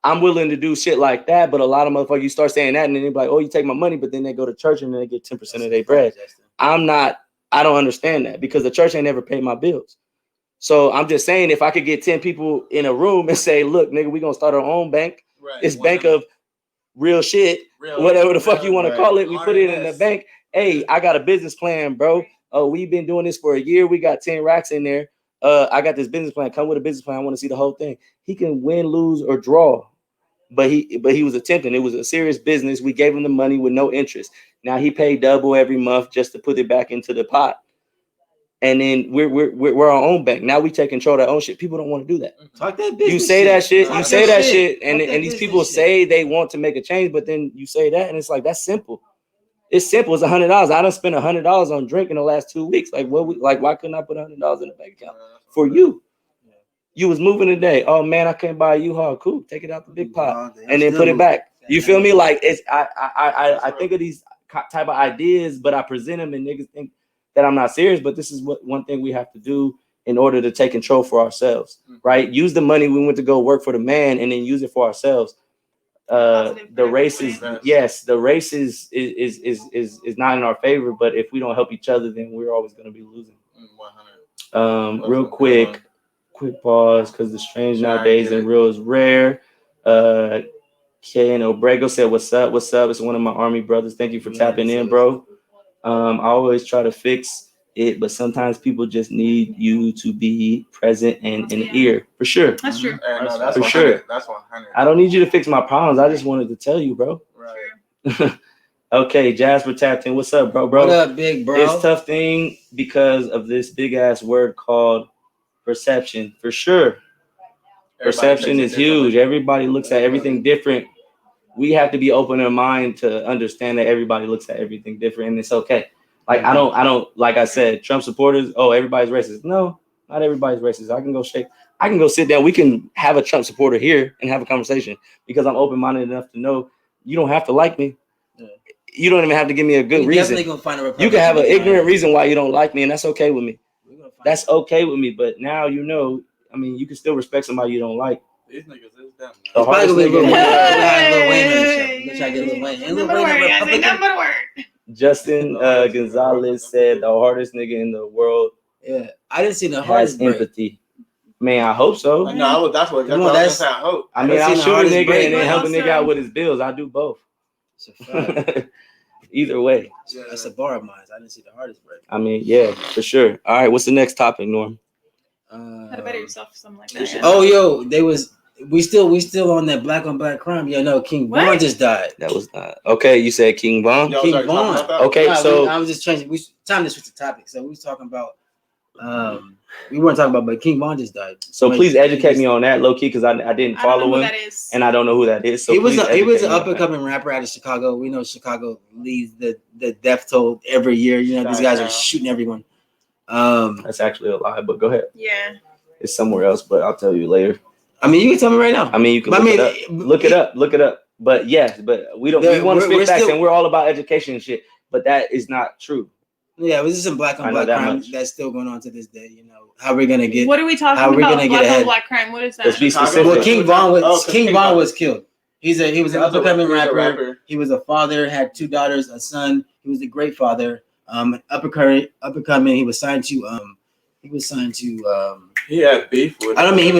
I'm willing to do shit like that. But a lot of motherfuckers, you start saying that and then they're like, oh, you take my money. But then they go to church and then they get 10% of their bread. I don't understand that, because the church ain't never paid my bills. So I'm just saying, if I could get 10 people in a room and say, look, nigga, we're going to start our own bank. It's bank of real shit, whatever the fuck you want to call it. We put it in the bank. Hey, I got a business plan, bro. Oh, we've been doing this for a year. We got 10 racks in there. I got this business plan. Come with a business plan. I want to see the whole thing. He can win, lose, or draw. But he was attempting. It was a serious business. We gave him the money with no interest. Now he paid double every month just to put it back into the pot. And then we're our own bank. Now we take control of our own shit. People don't want to do that. Talk that business. You say that shit. Talk you say that shit. And these people say they want to make a change, but then you say that, and it's like, that's simple. It's simple. It's $100. I done spent $100 on drink in the last 2 weeks. Like, why couldn't I put $100 in the bank account for you? You was moving today. Oh man, I can't buy a U-Haul. Cool. Take it out the big pot and then put it back. You feel me? Like, it's I think of these type of ideas, but I present them and niggas think that I'm not serious. But this is one thing we have to do in order to take control for ourselves, right? Use the money we went to go work for the man and then use it for ourselves. The race is the race is not in our favor, but if we don't help each other, then we're always going to be losing. 100. Real quick pause, because the strange nowadays and real is rare. K and Obrego said, what's up? It's one of my army brothers. Thank you for tapping in, bro. I always try to fix it, but sometimes people just need you to be present and in the ear. For sure. That's true. That's for sure. That's 100. I don't need you to fix my problems. I just wanted to tell you, bro. Right. Okay, Jasper tapped in. What's up, bro? What up, big bro? It's a tough thing because of this big ass word called perception. For sure. Perception is huge. Everybody looks at everything different. We have to be open in mind to understand that everybody looks at everything different, and it's okay. Like, I don't, like I said, Trump supporters, oh, everybody's racist. No, not everybody's racist. I can go shake. I can go sit down. We can have a Trump supporter here and have a conversation because I'm open-minded enough to know you don't have to like me. Yeah. You don't even have to give me a good reason. Definitely gonna find a You can have an ignorant reason why you don't like me, and that's okay with me. That's okay with me. But now you know, I mean, you can still respect somebody you don't like. These niggas is dumb. The hardest nigga- Lil Wayne on the show. Let's try to get Lil Wayne. And Lil Number Wayne, word. a I say Republican. number word. Justin Gonzalez said the hardest nigga in the world Yeah, I didn't see the has hardest break. empathy. Man, I hope so. No, that's what I was gonna say. I hope. I mean, I I'll seen the shoot a hardest nigga break, and then but help a nigga also- out with his bills. I do both. It's a fact. Either way. That's a bar of mine. I didn't see the hardest break. I mean, yeah, for sure. All right, what's the next topic, Norm? How to better yourself or something like that. Oh, yo, we still on that black on black crime. Yeah, no, King What? Von just died. That was not okay. You said King Von. Yo, King sorry, Von. talking about that? Okay, Nah, so I was just changing. Time to switch the topic. So we was talking about we weren't talking about, but King Von just died. so But please he educate just- me on that, low key, because I didn't I don't know follow who him that is. and I don't know who that is. So he was please an educate me up on and that. coming rapper out of Chicago. We know Chicago leads the death toll every year. You know, these guys are shooting everyone. That's actually a lie, but go ahead. Yeah. It's somewhere else, but I'll tell you later. I mean, you can tell me right now. I mean, you can But look it up. Look it up. But yes, but we don't. We want to we're spit facts, still- and we're all about education and shit. But that is not true. Yeah, it was just some black I on know black that crime much. that's still going on to this day. You know, how we're gonna get? What are we talking how we about? gonna get Black on ahead? black crime. What is that? Let's be Chicago? specific. Well, King Von was Oh, 'cause King King Von Von- was killed. He was an up and coming rapper. He was a father, had 2 daughters, a son. He was a great father. Up and coming. He was signed to He had beef with. I don't mean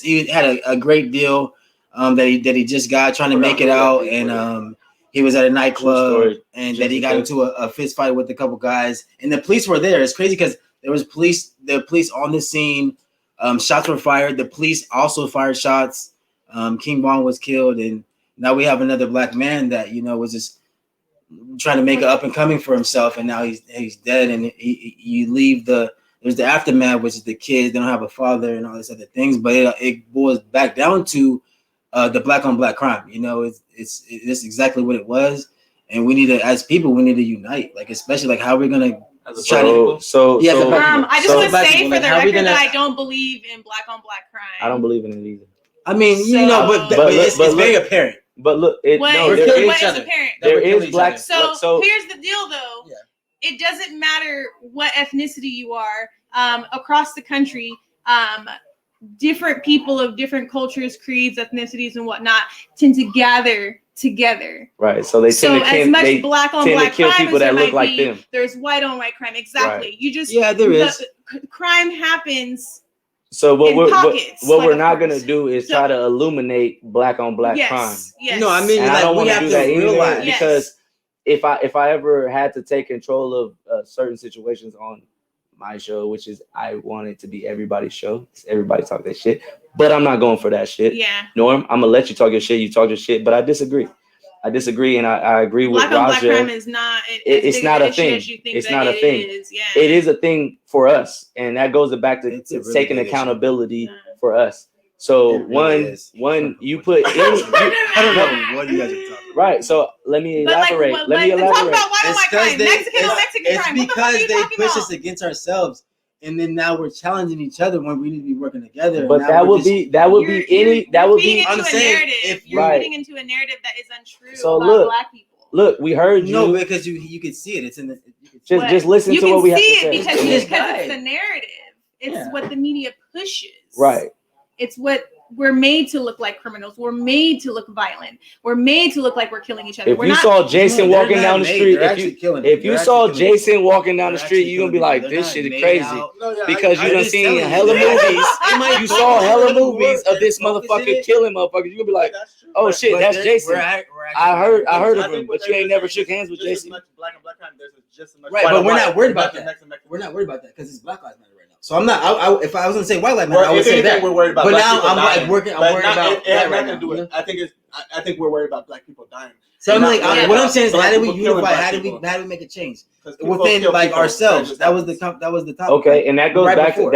he had a great deal that he just got trying to make it out, and he was at a nightclub story. and that he got into a fist fight with a couple guys, and the police were there. It's crazy because there was the police on the scene. Shots were fired. The police also fired shots. King Von was killed, and now we have another black man that was just trying to make it up and coming for himself, and now he's dead, and you leave there's the aftermath, which is the kids, they don't have a father and all these other things, but it boils back down to the black on black crime. It's exactly what it was, and we need to, as people, we need to unite. Like, especially like how we're gonna try to. So I just so- want to say people, for like, the how we record gonna- that I don't believe in black on black crime. I don't believe in it either. I mean, So- but it's very apparent. But look, it What, no, we're there killing is, each what is other. apparent? That we're there killing is each black. other. So here's the deal, though. Yeah. It doesn't matter what ethnicity you are. Across the country, different people of different cultures, creeds, ethnicities, and whatnot tend to gather together. Right. So they So tend to as kill, much they black on tend to black kill crime people as there that look might like be, them. there's white on white crime. Exactly. You just Yeah, there is. crime happens. So what in we're pockets, what like we're a not force. gonna do is So- try to illuminate black on black yes. crime. Yes. No, I mean, And I like, don't we want to have do to that either realize- Yes. because if I ever had to take control of certain situations on my show, which is I want it to be everybody's show. Everybody talk that shit, but I'm not going for that shit. Yeah. Norm, I'm gonna let you talk your shit. You talk your shit, but I disagree. And I agree with Black on black Raja. crime is not. It's not a thing. It's not a thing. It is a thing for us, and that goes back to It's a really taking big issue. accountability Yeah. for us. So It really is. one you put I don't know what you guys are talking about. right. So let me But like, elaborate. what- let me like, elaborate. talk about white on It's white because crime, Mexican on Mexican it's crime. What the fuck because are you they talking push about? us against ourselves, and then now we're challenging each other when we need to be working together. But Now that we're would just- be that would You're be any that would feeding be. I'm into a saying, narrative. if You're Right. feeding into a narrative that is untrue So about look, black people. Look, we heard you. No, because you can see it. It's in the. You can see Just it. just listen you to can what we have to see say. it because, He just because died. it's the narrative. It's Yeah. what the media pushes. Right. It's what we're made to look like criminals. We're made to look violent. We're made to look like we're killing each other. If We're you not, saw Jason They're walking not down the made. street, They're actually killing it. if you They're saw actually killing it. Jason walking down the They're street, actually you're gonna be killing like, it. this They're shit not is made crazy. out. No, yeah, Because I you done just seen telling you. hella Yeah. movies. It might You focus saw a hella little more. movies of this They're focusing motherfucker it. killing motherfuckers. You're gonna be like, That's true. oh But- shit, But that's we're Jason. we're actually- I heard I of think him, what but you they're ain't never saying shook hands with just as Jason. much black on black crime, there's just as much Right, white but on we're white. not worried about Nothing that. next to Mexican. We're not worried about that because it's Black Lives Matter right now. So I'm not. If I was gonna say white lives matter, Well, I would if say anything, that. we're worried about But black now people I'm dying. like working. I'm But worried not- about it has that right nothing now. to do with you it. know? I think we're worried about black people dying. So I'm like, Yeah. what I'm saying is, how do we Black people killing unify? black How do we people. how do we make a change 'Cause people within kill like people. ourselves? Just That was the happens. topic. Okay, and that goes Right back before.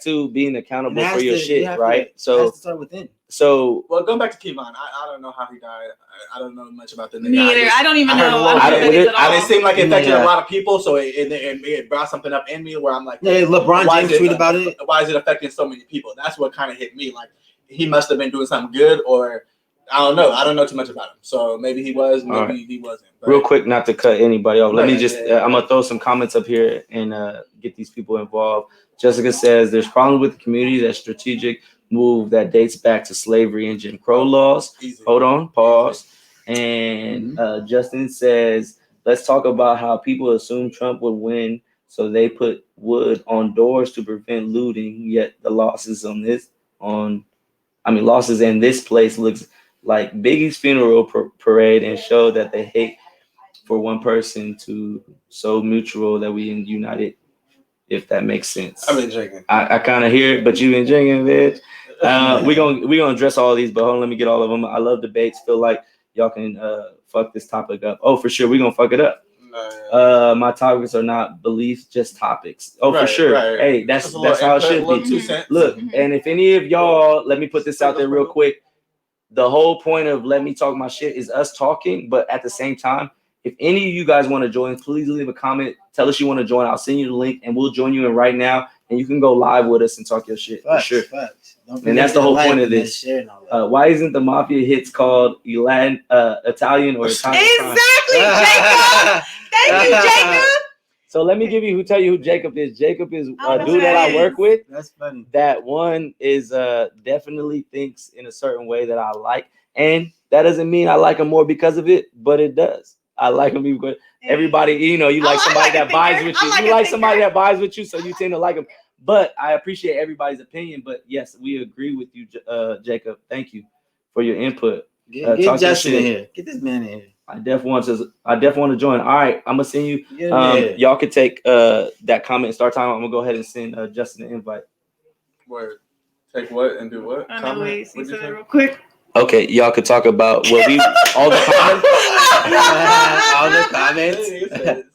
to being accountable And it has for your to- you shit, have to- right? it has So to start within. So well, going back to Kevon, I don't know how he died. I don't know much about the nigga. Me either. I don't even I heard know. a little I don't bit. know at all. And it seemed like it affected Yeah. a lot of people, so it brought something up in me where I'm like, Yeah, LeBron why James is it- tweeted about it. Why is it affecting so many people? That's what kind of hit me. Like he must have been doing something good, or I don't know. I don't know too much about him, so maybe he was, maybe he wasn't. But real quick, not to cut anybody off. Let me Yeah, just, yeah. I'm going to throw some comments up here and get these people involved. Jessica says, there's problems with the community, that strategic move that dates back to slavery and Jim Crow laws. easy. Hold on, pause. And Justin says, let's talk about how people assume Trump would win, so they put wood on doors to prevent looting, yet the losses losses in this place looks like Biggie's funeral parade and show that they hate for one person to so mutual that we united, if that makes sense. I've been drinking. I kind of hear it, but you been drinking, bitch. We're gonna address all these, but hold on, let me get all of them. I love debates. Feel like y'all can fuck this topic up. Oh, for sure, we're gonna fuck it up. My topics are not beliefs, just topics. Oh, for sure. Right. Hey, that's how it should be. 2 cents. Look, and if any of y'all, let me put this out there real quick. The whole point of Let Me Talk My Shit is us talking, but at the same time, if any of you guys want to join, please leave a comment. Tell us you want to join. I'll send you the link, and we'll join you in right now, and you can go live with us and talk your shit for sure. And that's the whole point of this. Why isn't the Mafia hits called Italian or Italian? Exactly, Jacob. Thank you, Jacob. So let me tell you who Jacob is. Jacob is Oh, a dude that I work with. That's funny. That one is definitely thinks in a certain way that I like, and that doesn't mean I like him more because of it, but it does. I like him because everybody, you like somebody that vibes with you. You like somebody that vibes with you, so you tend to like him. But I appreciate everybody's opinion. But yes, we agree with you, Jacob. Thank you for your input. Get Justin in here. Get this man in here. I definitely want to join. All right, I'm gonna send you. Y'all can take that comment and start time. I'm gonna go ahead and send Justin an invite. Word. Take what and do what? I know. Wait, see What'd you that say? real quick. Okay, y'all could talk about what we all the comments. All the comments.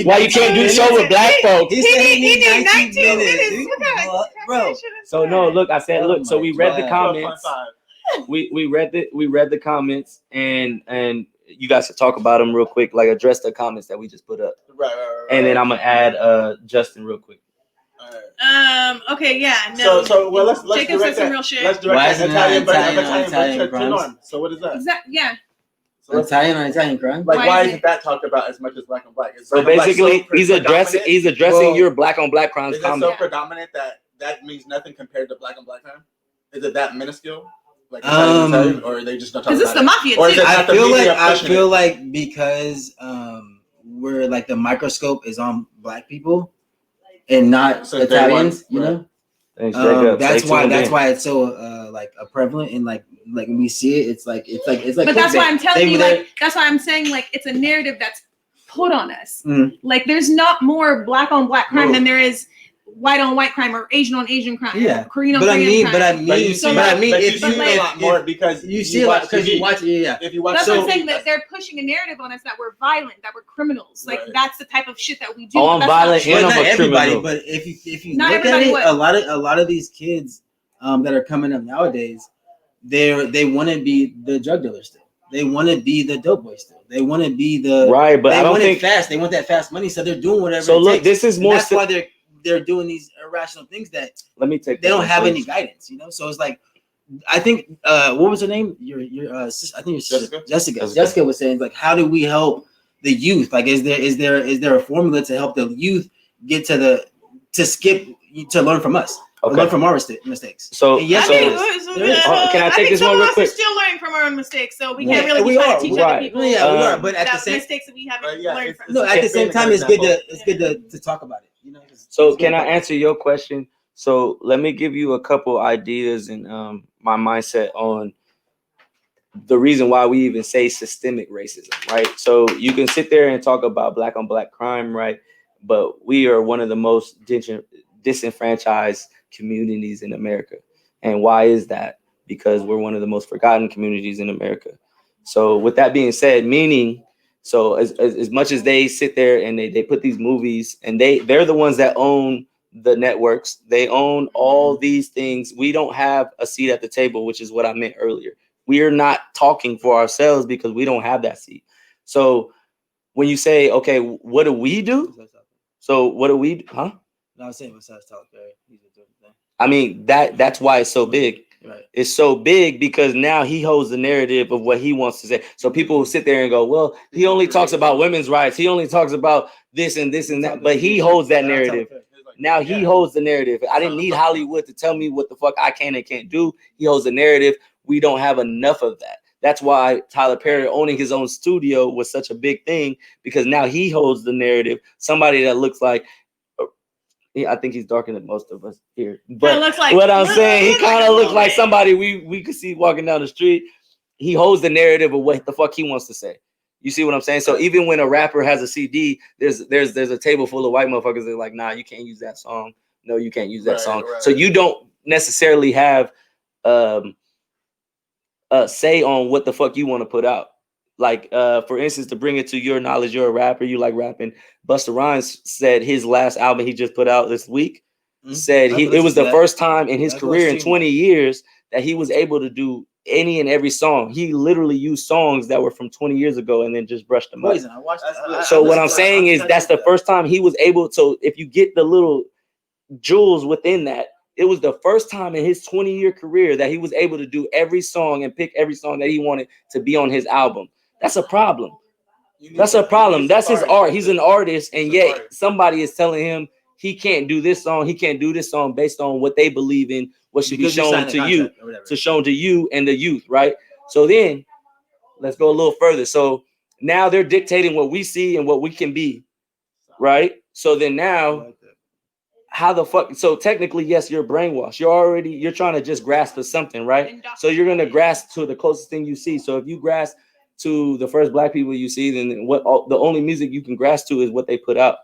Why you can't do the show with black folks? He said he need need 19 19 minutes. minutes. Look at it. Bro. So no, look, I said, look. So we read the comments. 12.5. We read the comments, and you guys could talk about them real quick, like address the comments that we just put up, Right. and then I'm gonna add Justin real quick. Okay. Yeah. No. So well, let's Jacob direct said some that. real shit. Let's direct Why that isn't Italian to crimes? Norm. So what is that? Yeah. So Italian crime. like, Why why is isn't that talked about as much as black on black? Is So black on black basically, so he's addressing predominant? your black on black crimes Is it comment. so predominant that means nothing compared to black on black crime? Is it that minuscule? Like, or are they just not talking Because it's about the mafia Or is too. it- I pushing feel it. like because we're like the microscope is on black people and not So they Italians, want- you right. know. Thanks, Jacob. That's Stay why tuned in. it's so like a prevalent and like when we see it, it's like. But that's why I'm telling you, they- like, that's why I'm saying, like, it's a narrative that's put on us. Mhm. Like, there's not more black on black crime No. than there is white on white crime or Asian on Asian crime. Yeah. Or Korean on But I Korean mean, crime. but I But mean, you see, but I mean, but if you you see a lot more because you see a lot because you TV. watch it, yeah. If you watch, That's so, what I'm saying, that they're pushing a narrative on us that we're violent, that we're criminals. Like, Right. that's the type of shit that we do. Oh, I'm That's not violent true. and But I'm not a everybody. criminal. But if you Not look at everybody it, what? a lot of these kids that are coming up nowadays, they want to be the drug dealer still. They want to be the dope boy still. They want to be the Right, but they I don't want think it fast. They want that fast money, so they're doing whatever. so. it Look, takes. this is And more. that's why they're doing these irrational things that Let me take. they this don't one, have any please. guidance, you know. So it's like, I think what was her name? Your sister, I think your sister, Jessica. Jessica was saying, like, how do we help the youth? Like, is there a formula to help the youth get to learn from us, or Okay. learn from our mistakes? So, And yes, so there is. Can I take think this some one of real us quick? are still learning from our own mistakes, so we Yeah, can't really we be trying are, to teach right. other people. Yeah, we are, Um, but at the that same mistakes that we haven't yeah, learned it's- from. no, at the It's same being time, an it's good example. to talk about it. You know. So It's good can to I talk about answer your question? So let me give you a couple ideas and my mindset on the reason why we even say systemic racism, right? So you can sit there and talk about black on black crime, right? But we are one of the most disenfranchised communities in America. And why is that? Because we're one of the most forgotten communities in America. So with that being said, meaning, so as much as they sit there and they put these movies and they're the ones that own the networks. They own all these things. We don't have a seat at the table, which is what I meant earlier. We are not talking for ourselves because we don't have that seat. So when you say, okay, what do we do? So what do we, huh? No, I'm saying besides Tyler Perry. I mean, that's why it's so big. Right. It's so big because now he holds the narrative of what he wants to say. So people will sit there and go, well, he only talks about women's rights. He only talks about this and this and that. But he holds that narrative. Now he holds the narrative. I didn't need Hollywood to tell me what the fuck I can and can't do. He holds the narrative. We don't have enough of that. That's why Tyler Perry owning his own studio was such a big thing, because now he holds the narrative. Somebody that looks like, I think he's darker than most of us here. But like, what I'm saying, he kind of looks like somebody we could see walking down the street. He holds the narrative of what the fuck he wants to say. You see what I'm saying? So even when a rapper has a CD, there's a table full of white motherfuckers that are like, nah, you can't use that song. No, you can't use that song. Right. So you don't necessarily have say on what the fuck you want to put out. Like, for instance, to bring it to your knowledge, you're a rapper, you like rapping. Busta Rhymes said his last album he just put out this week, said it was the first time in his career in 20 years that he was able to do any and every song. He literally used songs that were from 20 years ago and then just brushed them up. So what I'm saying is that's the first time he was able to, if you get the little jewels within that, it was the first time in his 20-year career that he was able to do every song and pick every song that he wanted to be on his album. That's a problem. That's a problem. That's his art. He's an artist, and yet somebody is telling him he can't do this song. He can't do this song based on what they believe in, what should be shown to you, shown to you and the youth, right? So then let's go a little further. So now they're dictating what we see and what we can be, right? So then now, how the fuck? So technically, yes, you're brainwashed. You're trying to just grasp to something, right? So you're gonna grasp to the closest thing you see. So if you grasp to the first black people you see, then the only music you can grasp to is what they put out,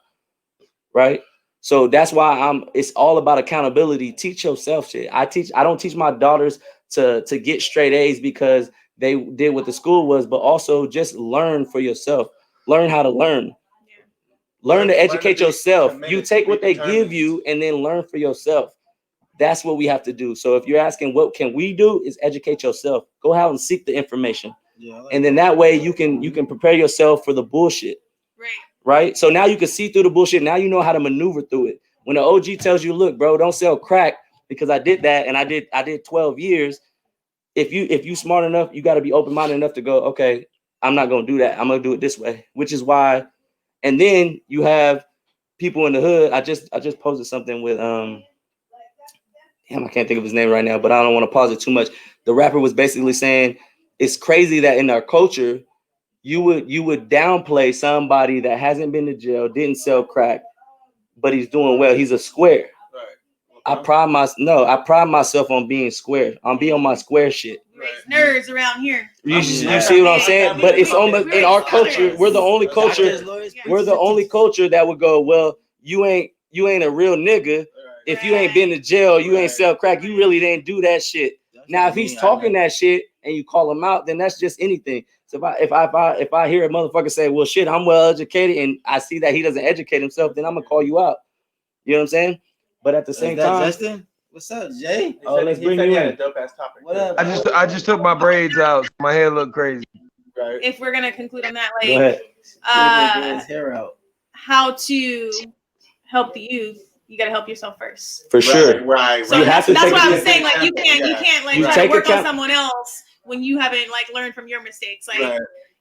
right? So that's why it's all about accountability. Teach yourself shit. I don't teach my daughters to get straight A's because they did what the school was, but also just learn for yourself. Learn how to learn. Learn to educate yourself. You take what they give you and then learn for yourself. That's what we have to do. So if you're asking what can we do, is educate yourself. Go out and seek the information. And then that way you can prepare yourself for the bullshit. Right. So now you can see through the bullshit. Now you know how to maneuver through it. When the OG tells you, look, bro, don't sell crack because I did that and I did 12 years. If you smart enough, you got to be open-minded enough to go, okay, I'm not gonna do that. I'm gonna do it this way, which is why. And then you have people in the hood. I just posted something with damn, I can't think of his name right now, but I don't want to pause it too much. The rapper was basically saying it's crazy that in our culture you would downplay somebody that hasn't been to jail, didn't sell crack, but he's doing well. He's a square. Right. I pride myself on being square. I'm being on my square shit. Nerds around here. You see what I'm saying? But it's almost in our culture. We're the only culture. We're the only culture that would go, well, you ain't a real nigga if you ain't been to jail. You ain't sell crack. You really didn't do that shit. Now, if he's talking that shit and you call him out, then that's just anything. So if I hear a motherfucker say, well, shit, I'm well educated, and I see that he doesn't educate himself, then I'm gonna call you out. You know what I'm saying? But at the same time, Justin, what's up, Jay? Oh, let's bring you in. Dope ass topic. What up? I just took my braids out. So my hair look crazy. Right. If we're gonna conclude on that, go ahead. like, hair out. How to help the youth. You gotta help yourself first. For sure. Right. So you have to that's take what I was saying. Like you can't like You try take to work account- on someone else when you haven't like learned from your mistakes. Like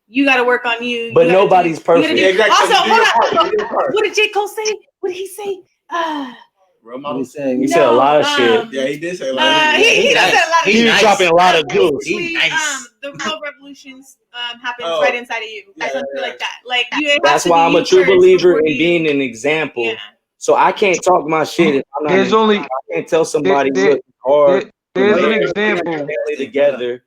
you gotta work on you. But nobody's perfect. Also, hold on. What did J. Cole say? What did he say? He said a lot of shit. Yeah, he did say a lot. He does say a lot of shit. He's dropping a lot of juice. The real revolutions happens right inside of you. Something like that. Like that's why I'm a true believer in being an example. Yeah. So I can't talk my shit if I'm not. I can't tell somebody look hard. There's an example. Together,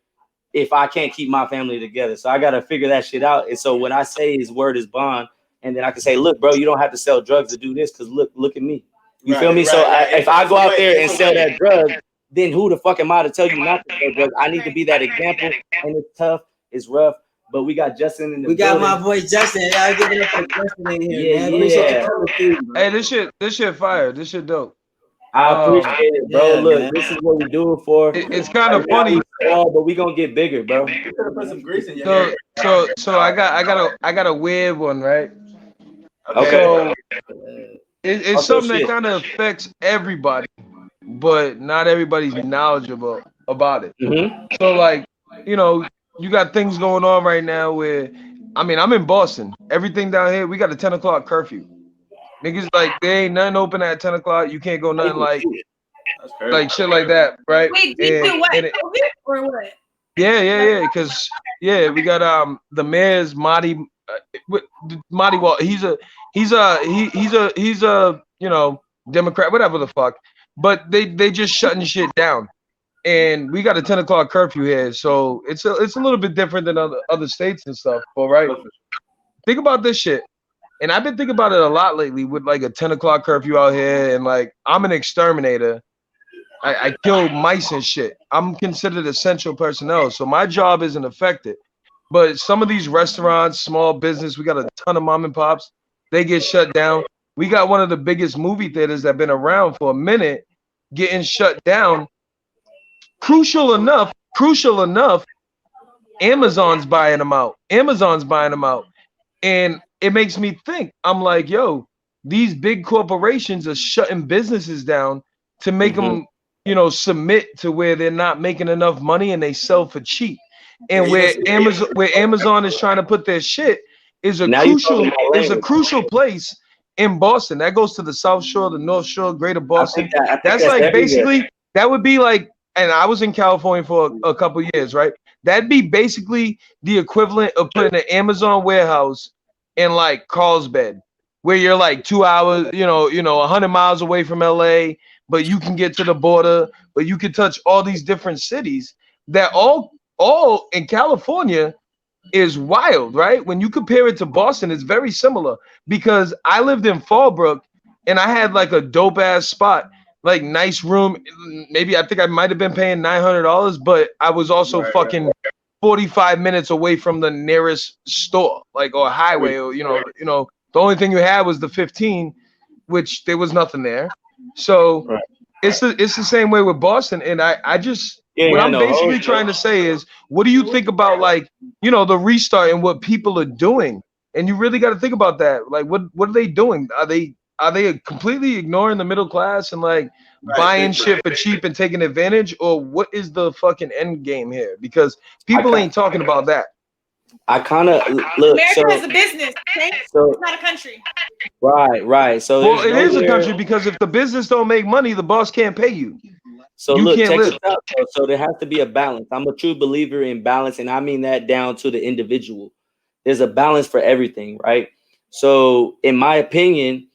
if I can't keep my family together, so I gotta figure that shit out. And so when I say his word is bond, and then I can say, look, bro, you don't have to sell drugs to do this, because look at me. You feel me? So if I go out there and sell that drug, then who the fuck am I to tell you not to sell drugs? I need to be that example. And it's tough, it's rough, but we got Justin in the We got building. my boy Justin. Y'all give it up for Justin in here, Yeah, man. Appreciate yeah. you coming through, bro. Hey, this shit fire. This shit dope. I appreciate it, bro. Yeah, Look, man. this is what we do it for. It's kind of Right now, funny. we small, but we gonna get bigger, bro. You could have put some grease in your hair. So I got a weird one, right? Okay. So it's Also something that shit. kind of affects everybody, but not everybody's knowledgeable about it. Mm-hmm. So like, you know, you got things going on right now where, I mean, I'm in Boston. Everything down here, we got a 10 o'clock curfew. Niggas like there ain't nothing open at 10 o'clock. You can't go nothing like shit like that, right? Wait, do you what? and COVID or what? yeah, because we got the mayor's Marty Wall. He's a you know, Democrat, whatever the fuck. But they just shutting shit down, and we got a 10 o'clock curfew here, so it's a little bit different than other states and stuff. All right, think about this shit, and I've been thinking about it a lot lately with like a 10 o'clock curfew out here, and like I'm an exterminator. I kill mice and shit. I'm considered essential personnel, so my job isn't affected. But some of these restaurants, small business, we got a ton of mom and pops. They get shut down. We got one of the biggest movie theaters that been around for a minute getting shut down. Crucial enough, Amazon's buying them out. And it makes me think, I'm like, yo, these big corporations are shutting businesses down to make them, you know, submit to where they're not making enough money and they sell for cheap. And where Amazon is trying to put their shit is a crucial place in Boston. That goes to the South Shore, the North Shore, Greater Boston. I think that's like everywhere. Basically, that would be like, and I was in California for a couple years, right? That'd be basically the equivalent of putting an Amazon warehouse in like Carlsbad, where you're like 2 hours, you know, 100 miles away from LA, but you can get to the border, but you can touch all these different cities that all in California is wild, right? When you compare it to Boston, it's very similar, because I lived in Fallbrook and I had like a dope ass spot, like nice room. Maybe I think I might have been paying $900, but I was also 45 minutes away from the nearest store, like, or highway, or you know, the only thing you had was the 15, which there was nothing there. So it's the same way with Boston. And I just what I'm basically trying to say is, what do you think about, like, you know, the restart and what people are doing? And you really got to think about that. Like, what are they doing? Are they completely ignoring the middle class and like buying shit for cheap and taking advantage, or what is the fucking end game here? Because people ain't talking about that. I kind of look. America is a business, okay? So it's not a country. Right. So well, it is a country, because if the business don't make money, the boss can't pay you. So you look, can't check live. this out. So there has to be a balance. I'm a true believer in balance, and I mean that down to the individual. There's a balance for everything, right? So in my opinion,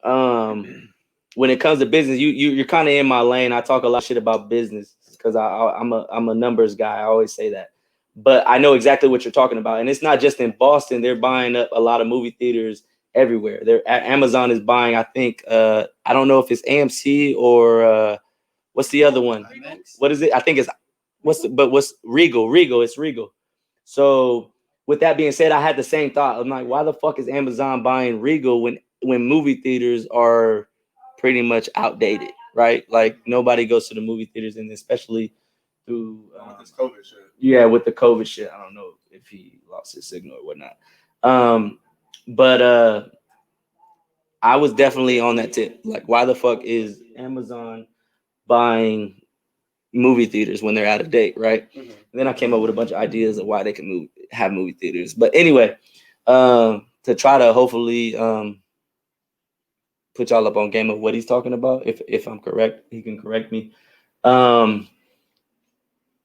when it comes to business, you're kind of in my lane. I talk a lot of shit about business because I'm a numbers guy. I always say that, but I know exactly what you're talking about. And it's not just in Boston. They're buying up a lot of movie theaters everywhere. Amazon is buying, I think, I don't know if it's AMC or what's the other one? What is it? I think it's what's Regal? It's Regal. So with that being said, I had the same thought. I'm like, why the fuck is Amazon buying Regal when movie theaters are pretty much outdated, right? Like nobody goes to the movie theaters, and especially through this COVID shit. Yeah, with the COVID shit. I don't know if he lost his signal or whatnot. But I was definitely on that tip. Like, why the fuck is Amazon buying movie theaters when they're out of date, right? Mm-hmm. And then I came up with a bunch of ideas of why they can have movie theaters. But anyway, to try to hopefully put y'all up on game of what he's talking about, if I'm correct, he can correct me.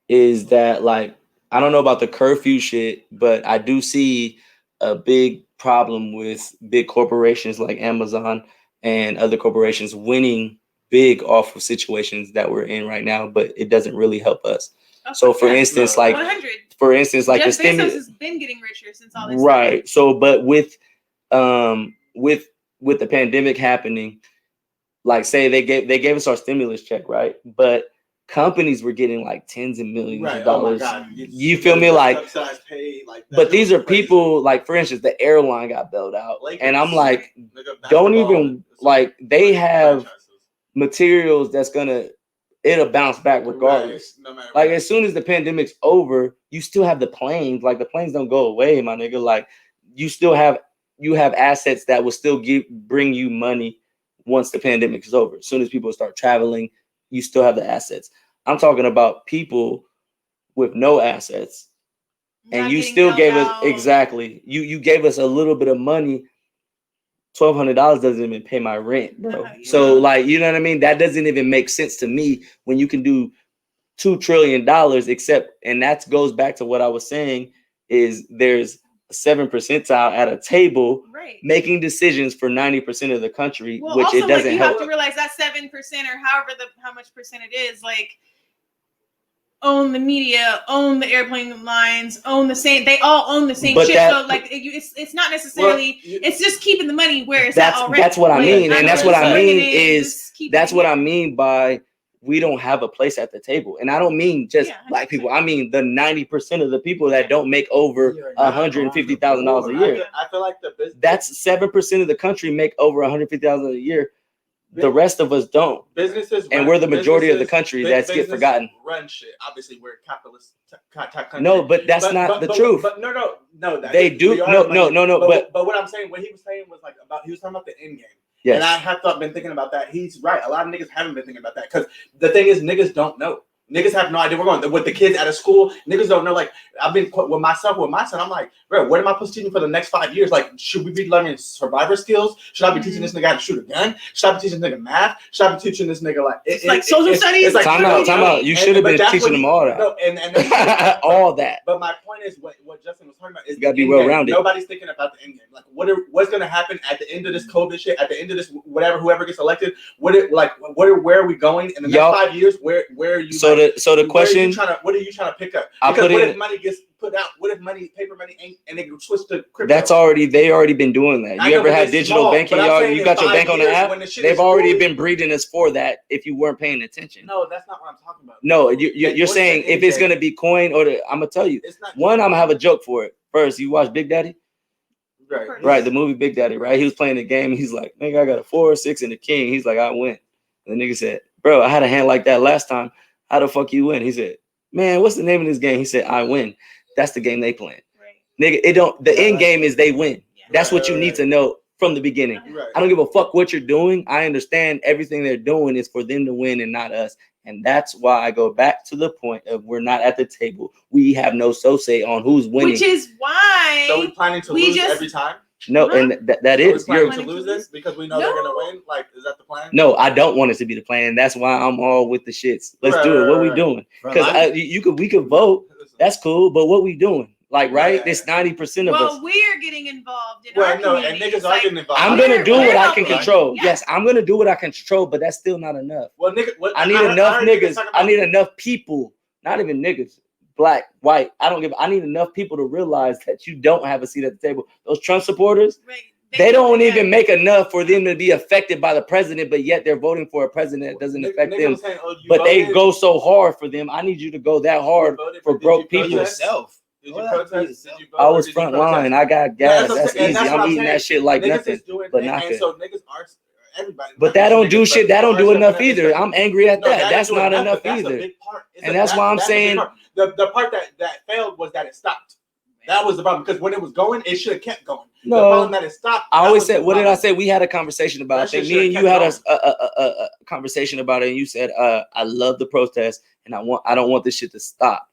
Is that, like, I don't know about the curfew shit, but I do see a big problem with big corporations like Amazon and other corporations winning big off of situations that we're in right now, but it doesn't really help us. So for instance, like 100. For instance, like Jeff the stimulus has been getting richer since all this right. So, but with the pandemic happening, like say they gave us our stimulus check, right? But companies were getting like tens of millions Right. of dollars. Oh my God. You feel me? Like, subsidized pay, like that. but these are people, like, for instance, the airline got bailed out. Lakers. And I'm like, Nigga, don't basketball, even, like, they have franchises. materials that's it'll bounce back regardless. Right, no matter Like, what. as soon as the pandemic's over, you still have the planes. Like, the planes don't go away, my nigga. Like, you have assets that will still bring you money once the pandemic is over. As soon as people start traveling, you still have the assets. I'm talking about people with no assets, and Not you getting still bailed gave us out. exactly. You gave us a little bit of money. $1,200 doesn't even pay my rent, bro. Yeah. So, like, you know what I mean? That doesn't even make sense to me when you can do $2 trillion, except, and that goes back to what I was saying, is there's 7 percentile at a table Right. making decisions for 90% of the country, Well, which also, it doesn't like, you help. have to realize that 7% or how much percent it is, like, own the media, own the airplane lines, own the same. They all own the same But shit. that- So like, it's not necessarily. It's just keeping the money where it's That's at already. that's what I Like, mean, and know that's what I it's mean it is just keep that's it what here. I mean by we don't have a place at the table. And I don't mean just Yeah, black 100%. people. I mean the 90% of the people that don't make over $150,000 a year. I feel like the business. That's 7% of the country make over $150,000 a year. The rest of us don't. Businesses, And we're the majority of the country that's get forgotten. Run shit. Obviously, we're a capitalist type country. No, but that's not the truth. But no. They do. No. But what I'm saying, what he was saying was like he was talking about the end game. Yes. And I have been thinking about that. He's right. A lot of niggas haven't been thinking about that because the thing is, niggas don't know. Niggas have no idea. We're going with the kids out of school. Niggas don't know. Like I've been with my son. I'm like, bro, what am I supposed to teach for the next 5 years? Like, should we be learning survivor skills? Should I be teaching this nigga how to shoot a gun? Should I be teaching this nigga math? Should I be teaching this nigga like social studies? It's like, time out. You should have been teaching them all that. No, and all that. But my point is, what Justin was talking about is You gotta the be end well game. rounded. Nobody's thinking about the end game. Like, what's gonna happen at the end of this COVID shit? At the end of this, whoever gets elected, where are we going in the next 5 years? Where are you? So the question. What are you trying to pick up? I'll Because put what in- if money gets put out? What if paper money ain't, and they switch to crypto? They already been doing that. I You know, ever but had it's digital small, banking? but I'm Y'all, saying you in got your 5 bank on the years, app. when the shit They've is already fully- been breeding us for that. If you weren't paying attention. No, that's not what I'm talking about. No, you're What's saying the if it's end game? gonna be coin I'm gonna tell you. It's not One, I'm gonna have a joke for it. First, you watch Big Daddy, right. right? The movie Big Daddy, right? He was playing the game. He's like, nigga, I got a 4, 6, and a king. He's like, I win. And the nigga said, bro, I had a hand like that last time. How the fuck you win? He said, man, what's the name of this game? He said, I win. That's the game they playing. Right. Nigga, it don't. The end game is they win. Yeah. That's what you need to know from the beginning. Right. I don't give a fuck what you're doing. I understand everything they're doing is for them to win and not us. And that's why I go back to the point of we're not at the table. We have no say on who's winning. Which is why. So we planning to We lose just- every time? No, and that So is. we You're, planning to lose this because we know they're gonna win? Like, is that the plan? no, I don't want it to be the plan. That's why I'm all with the shits. Let's do it. What we doing? Because we could vote. That's cool. But what we doing? Like, right? Yeah. This 90% of us. Well, we're getting involved in Well, our no, community. and niggas It's are like, getting involved. I'm gonna do we're what I can helping. control. Yeah. Yes, I'm gonna do what I can control, but that's still not enough. Well, nigga, I need enough niggas. I need enough people, not even niggas, black, white. I need enough people to realize that you don't have a seat at the table. Those Trump supporters, Right. they don't even make enough for them to be affected by the president, but yet they're voting for a president that doesn't affect them. But they go so hard for them. I need you to go that hard for broke people. yourself. Did you protest? Did you vote? I Or was did you front protest? line. I got Yeah, gas. That's and easy. what I'm eating saying. that shit like Niggas nothing. is doing, but and, not and good. so niggas are everybody. But that don't do shit. That don't do enough either. I'm angry at No, that. that That's ain't doing not enough That's a either. big part. And that's why I'm that's a big saying- part. The part that failed was that it stopped. That was the problem because when it was going, it should have kept going. The No. problem that it stopped. I that always was said, the what did I problem. say? We had a conversation about That it. shit Me and should've you had kept a conversation about it, and you said, I love the protest, and I don't want this shit to stop.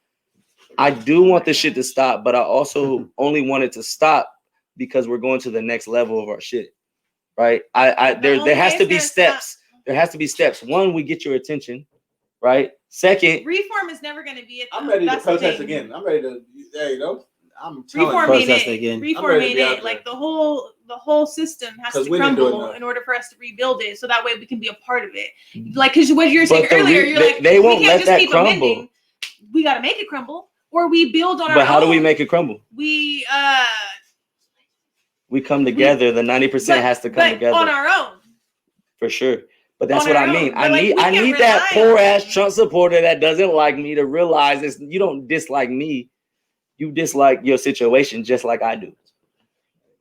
I do want this shit to stop, but I also only want it to stop because we're going to the next level of our shit. Right? There has to be steps. There has to be steps. One, we get your attention, right? Second, Reform is never going to be it. I'm though. ready That's to the protest thing. again. I'm ready to. There you go. I'm telling Reform you. ain't Protest it. again. Reform I'm ready to ain't be out it. there. Like the whole system has 'Cause to we didn't do it crumble enough. in order for us to rebuild it, so that way we can be a part of it. Like, because what you were saying But the earlier, re- you're they- like, they won't we can't let just that keep crumble. amending. We got to make it crumble, or we build on our own. but how do we make it crumble? We We come together. The 90% has to come but together on our own. for sure. But that's On what our I mean. own. But, like, we I can need that rely on poor ass them. Trump supporter that doesn't like me to realize this. You don't dislike me. You dislike your situation just like I do.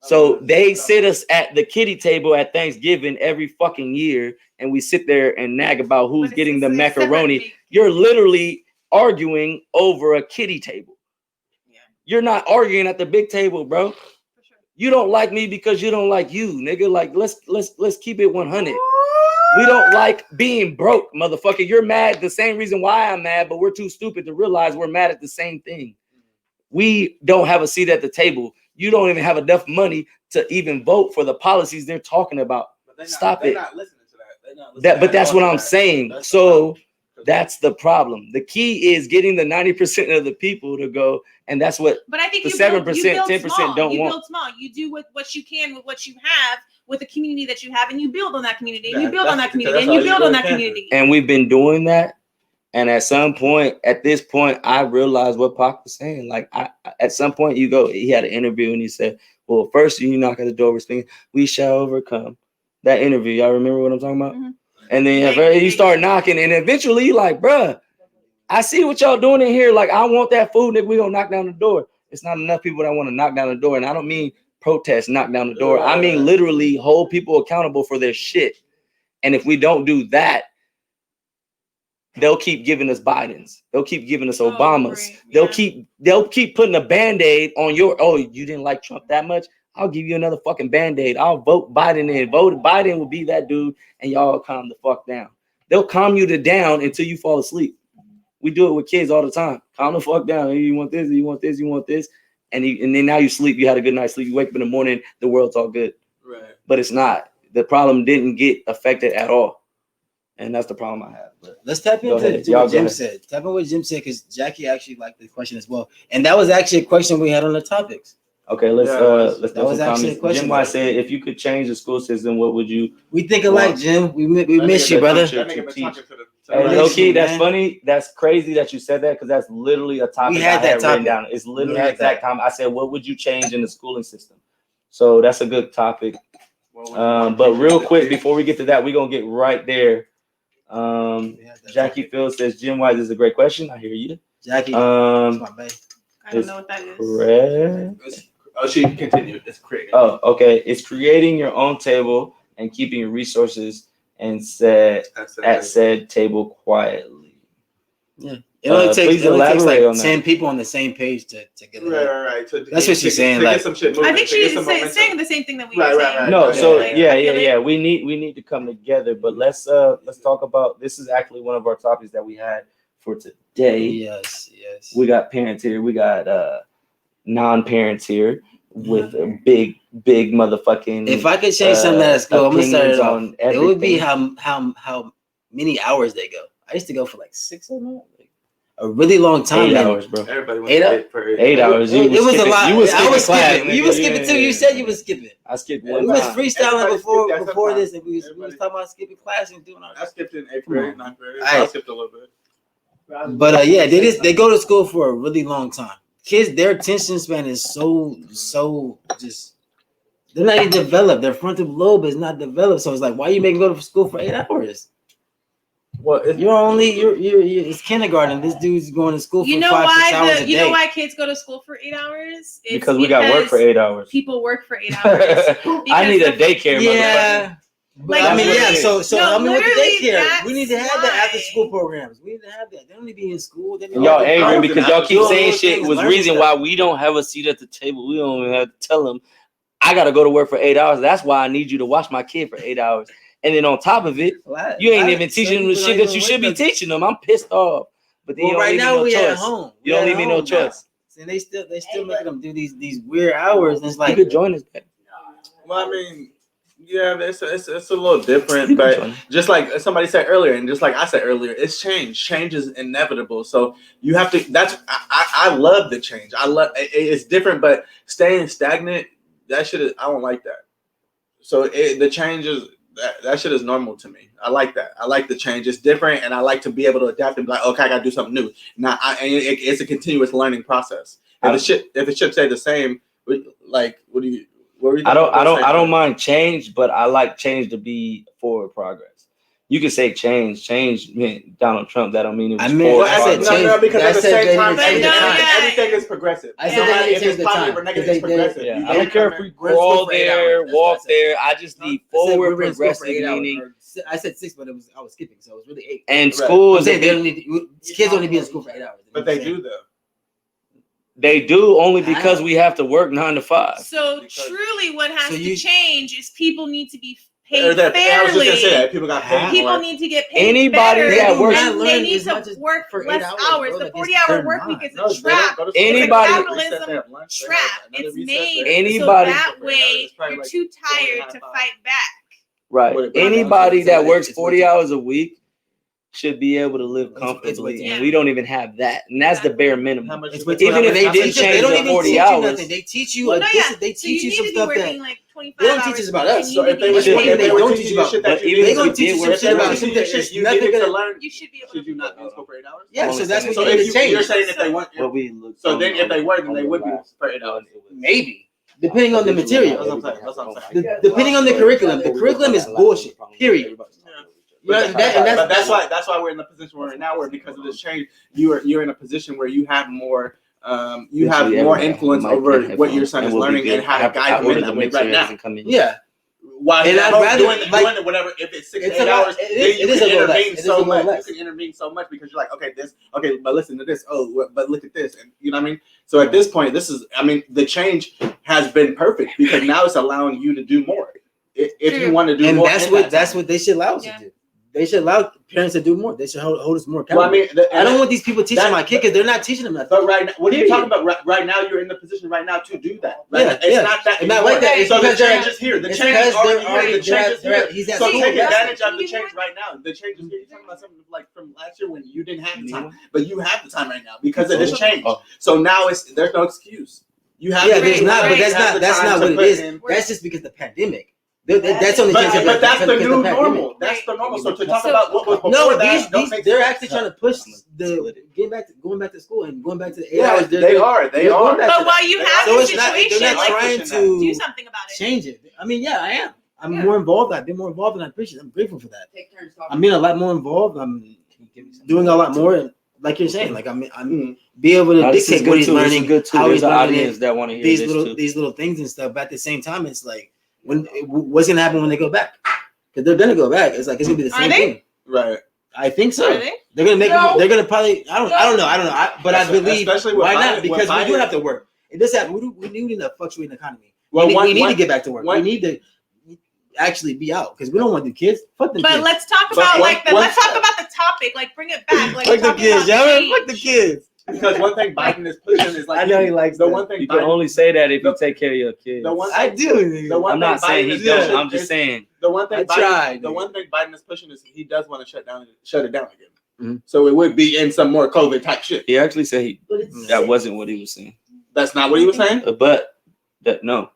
So they sit us at the kiddie table at Thanksgiving every fucking year, and we sit there and nag about who's But getting the it's separate macaroni. big- You're literally arguing over a kiddie table. Yeah, You're not arguing at the big table, bro. for sure. You don't like me because you don't like you, nigga. Like let's keep it 100. We don't like being broke, motherfucker. You're mad the same reason why I'm mad, but we're too stupid to realize we're mad at the same thing. We don't have a seat at the table. You don't even have enough money to even vote for the policies they're talking about. Stop it. Not listening to that. But that's what I'm saying. So that's the problem. The key is getting the 90% of the people to go, and that's what. But I think The you build 7%, 10% small. don't you want. build small. You do what you can with what you have, with the community that you have, and you build on that community, and you build on that community, and you build on that community. And we've been doing that. And at some point, at this point, I realized what Pac was saying. Like, at some point, he had an interview and he said, well, first you knock at the door, thinking, we shall overcome. That interview, y'all remember what I'm talking about? Mm-hmm. And then you start knocking, and eventually, like, bruh, I see what y'all doing in here. Like, I want that food, nigga. We gonna knock down the door. It's not enough people that want to knock down the door. And I don't mean protest, knock down the door. I mean literally hold people accountable for their shit. And if we don't do that, they'll keep giving us Bidens. They'll keep giving us Obamas. Right. They'll keep putting a Band-Aid on your, oh, you didn't like Trump that much? I'll give you another fucking Band-Aid. I'll vote Biden in. Biden will be that dude, and y'all calm the fuck down. They'll calm you down until you fall asleep. We do it with kids all the time. Calm the fuck down. Hey, you want this, you want this, you want this. And then now you sleep. You had a good night's sleep. You wake up in the morning, the world's all good. Right. But it's not. The problem didn't get affected at all. And that's the problem I have. But let's tap into what Jim said. Tap into what Jim said, because Jackie actually liked the question as well. And that was actually a question we had on the topics. Okay, let's that was actually a question. Jim White said, if you could change the school system, what would you? We think alike, Jim. We miss you, brother. Hey, low key, that's funny. That's crazy that you said that, because that's literally a topic we had that topic written down. It's literally the exact time I said, what would you change in the schooling system? So that's a good topic. But real quick, before we get to that, we're gonna get right there. Jackie Phil says Jim White is a great question. I hear you, Jackie. I don't know what that is. Correct. Oh, she continued. It's creating. Oh, okay. It's creating your own table and keeping your resources and at said table quietly. Yeah. It only takes like on 10 people on the same page to get it. Right. So that's what she's saying. Like, some shit moving, I think she's saying the same thing that we were saying. Right. No, so yeah. We need to come together. But let's talk about, this is actually one of our topics that we had for today. Yes. We got parents here. We got non-parents here with a big motherfucking. If I could change something at school, I'm gonna start it off. It would be how many hours they go. I used to go for like 6 or more. A really long time. 8 hours, bro. Everybody went 8 hours. It was a lot. You was skipping. You was skipping too. You said you was skipping. I skipped We one was time. freestyling before this, and we was talking about skipping class and doing all that. I skipped in 8th grade, 9th grade. I skipped a little bit. But yeah, they go to school for a really long time. Kids, their attention span is so just, they're not even developed. Their frontal lobe is not developed. So it's like, why you make them go to school for 8 hours? Well, you're it's kindergarten. This dude's going to school for 5-6 hours a day. You know why kids go to school for 8 hours? It's because we got work for 8 hours. People work for 8 hours. I need a daycare. Yeah. Like, I mean, yeah. So no, I mean, with the daycare, we need to have why. that after school programs. We need to have that. They don't need to be in school. Y'all angry because y'all keep saying shit was reason stuff. why we don't have a seat at the table. We don't even have to tell them, I got to go to work for 8 hours. That's why I need you to watch my kid for 8 hours. And then on top of it, you ain't even teaching them the shit that you should be teaching them. I'm pissed off. But then you don't leave me no choice. At home. You don't leave me no choice. And they still making them do these weird hours. And it's like, you could join us. Well, I mean, yeah, it's a little different, but just like somebody said earlier, and just like I said earlier, it's change. Change is inevitable. So you have to. I love the change. I love it's different, but staying stagnant, that shit is. I don't like that. So the change is. That shit is normal to me. I like that. I like the change. It's different, and I like to be able to adapt and be like, okay, I gotta do something new. Now, it's a continuous learning process. If it should stay the same, like, what do you? I don't mind change, but I like change to be forward progress. You can say change meant Donald Trump. That don't mean it was I mean, poor. I said change. No, because I at the said same they time, didn't change the time. everything is progressive. I said No they matter didn't if change it's the positive time. or negative, it's progressive. Yeah, You I don't can't care if come we in- We're in school crawl for 8 there, hours. walk That's what I there. I just need I said we forward were in school for progressive 8 hours. meaning. Or I said 6, but I was skipping, so it was really 8. And Right. school I'm is a saying they big, don't need kids only be in school for 8 hours. But they do though. they do only because we have to work 9 to 5. So truly, what has So to you- change is people need to be Or paid that, I was just gonna say fairly. that people got paid People more. need to get paid Anybody better, that and works- they learn need as much as to work for 8 less hours, hours. bro. The Like, 40-hour they're work not. week is No, a they don't trap. go to school. Anybody- Capitalism They have lunch, they have trap. another It's recess, made they have- Anybody- so that way It's probably you're like too 4.5 tired to hours. fight back. Right. What it- Anybody it's- that it's- works it's 40 way too- hours a week should be able to live It's way comfortably, too and much. we don't even have that, and that's the bare How minimum. much It's is way it? too Even much. if they did They change don't the even 40 teach you hours. nothing. They teach you. Well, no, yeah. They So you teach you need some to be stuff working that like 25 they don't hours. teach us about You us. need So to if they be were Should. teaching, if they They were don't teaching teach you about- shit but that you even They needed gonna to- teach you some if shit they were about teaching something you shit that's you nothing needed to gonna- learn, You should be able should to. you not be in school for 8 hours? Yeah, so that's what So you need if to you, change. you're saying if they want, What we looked so on then if they were, then on they the would be last for 8 hours. one, it was- Maybe, depending on the material. That's what I'm saying. That's what I'm saying. Depending on the curriculum. The curriculum is bullshit. Period. But, That's- but that's why we're in the position we're in now, where because of this change, you're in a position where you have more you have Literally more everybody. influence Mic over and what your headphones, son is and we'll be learning good. and how I to have guide them order in the that way mixer right now. hasn't come in. Yeah. While And he's I'd at home rather, doing like- whatever, if it's 6 It's to 8 a lot- hours, it then is- you it is can a little less. intervene It is so a little much. less. You can intervene so much because you're like, okay, but listen to this. Oh, but look at this, and you know what I mean. So at this point, the change has been perfect because now it's allowing you to do more. If you want to do And more, that's in what that that's time. what they should allow us Yeah. to do. They should allow parents to do more. They should hold us more Well, accountable. I don't and want these people teaching that- my kid because they're not teaching them nothing. But right now, what are you Period. talking about? Right now, you're in the position right now to do that. Right Yeah, now, it's yeah. not that It's not anymore. like that. It's So the because they're- change is here. The it's change because is already they're here. already- The change is they're at- here. he's at So school. take That's- advantage of the You change need right now. The change is here. You're talking about something like from last year when you didn't have the time, but you have the time right now because of this change. Oh. So now there's no excuse. You have Yeah, to there's be- not, but you that's have not the that's time not to what it put is. in- That's just because of the pandemic. That's only But changing that's the because of new pandemic. normal. That's the normal. So to talk So- about what was before No, that, don't make they're sense. actually trying to push going back to school and going back to the 8 Yeah, hours. they They're are. going back to But while that. you They have are. So this it's not. situation, They're not like, trying pushing do to something about it. change it. I mean, yeah, I am. I'm Yeah. more involved. I've been more involved, and I appreciate it. I'm grateful for that. I'm being a lot more involved. I'm doing a lot more, and like you're saying, like I'm be able to Now, this is dictate what good he's too. This is learning, good too. how There's he's an learning audience it, that want to hear these this little too. these little things and stuff. But at the same time, it's like what's gonna happen when they go back? Because they're gonna go back. It's like it's gonna be the Are same they? thing. Right. I think so. Are they? They're gonna make. No. They're gonna probably. I don't know. But I believe. Especially with Why Biden- not? Because with we do Biden- have to work. It does have. We need a fluctuating economy. Well, we need one- to get back to work. one- We need to actually be out because we don't want the kids. Fuck the But kids. let's talk But about one- like the one- let's talk about the topic. Like bring it back. Like Fuck the talking kids, about y'all. change. Fuck the kids. Because one thing Biden is pushing is like I know he likes the that. one thing You can Biden, only say that if you take care of your kids. the one I thing, do. the one I'm not thing saying Biden he is don't. pushing I'm just is- saying. the one thing I tried, the dude. one thing Biden is pushing is he does want to shut it down again. Mhm. So it would be in some more COVID type shit. He actually said that wasn't what he was saying. That's not what he was saying. But that no.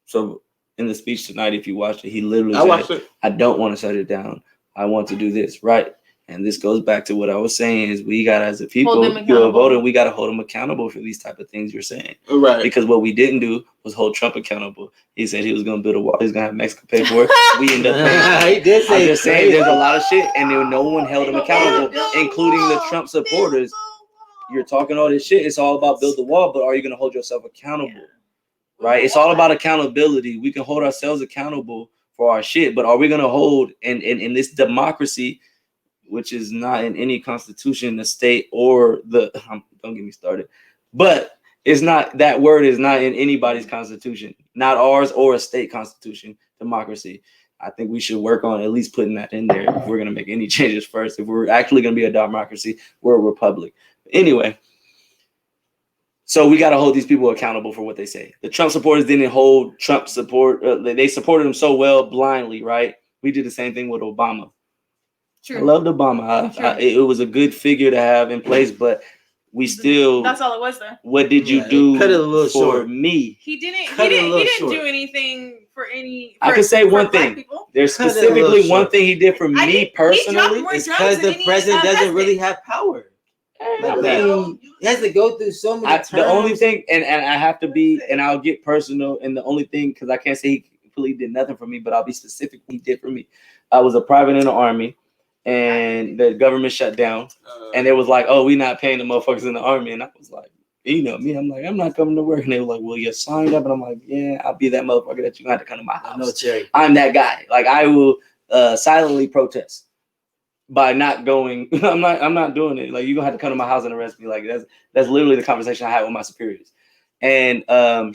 So in the speech tonight, if you watched it, he literally I said, watched it. I don't want to shut it down. I want to do this, right? And this goes back to what I was saying is we got as a people, Hold them you're a accountable. voter, we got to hold them accountable for these type of things you're saying. Right. Because what we didn't do was hold Trump accountable. He said he was going to build a wall. He's going to have Mexico pay for it. We end up paying. He did say. I'm just saying there's a lot of shit and then no one held him accountable, including the Trump supporters. You're talking all this shit. It's all about build the wall, but are you going to hold yourself accountable? Right? It's all about accountability. We can hold ourselves accountable for our shit, but are we going to hold in this democracy, which is not in any constitution, the state or the don't get me started, but it's not, that word is not in anybody's constitution, not ours or a state constitution, democracy. I think we should work on at least putting that in there if we're going to make any changes first. If we're actually going to be a democracy, we're a republic. Anyway, so we got to hold these people accountable for what they say. The Trump supporters didn't hold Trump support. They supported him so well blindly, right? We did the same thing with Obama. True. I loved Obama. It was a good figure to have in place, but we still. That's all it was though. What did you Yeah, do cut it a little for short. me? He didn't. Cut it a He little didn't short. do anything for any. I for- can say for one black thing. people. There's Cut it a specifically little one short. thing he did for I me think he dropped personally. more It's drugs because than the any, president doesn't president. really have power like I that. mean, He has to go through so many terms. the only thing, and I have to be, and I'll get personal, and the only thing, because I can't say he completely did nothing for me, but I'll be specific, he did for me. I was a private in the Army. and the government shut down, and it was like, oh, we not paying the motherfuckers in the army, and I was like, you know me, I'm like, I'm not coming to work, and they were like, well, you signed up, and I'm like, yeah, I'll be that motherfucker that you have to come to my house. No, Cherry. I'm that guy. Like I will silently protest by not going. I'm not doing it. Like you're gonna have to come to my house and arrest me. Like that's literally the conversation I had with my superiors. And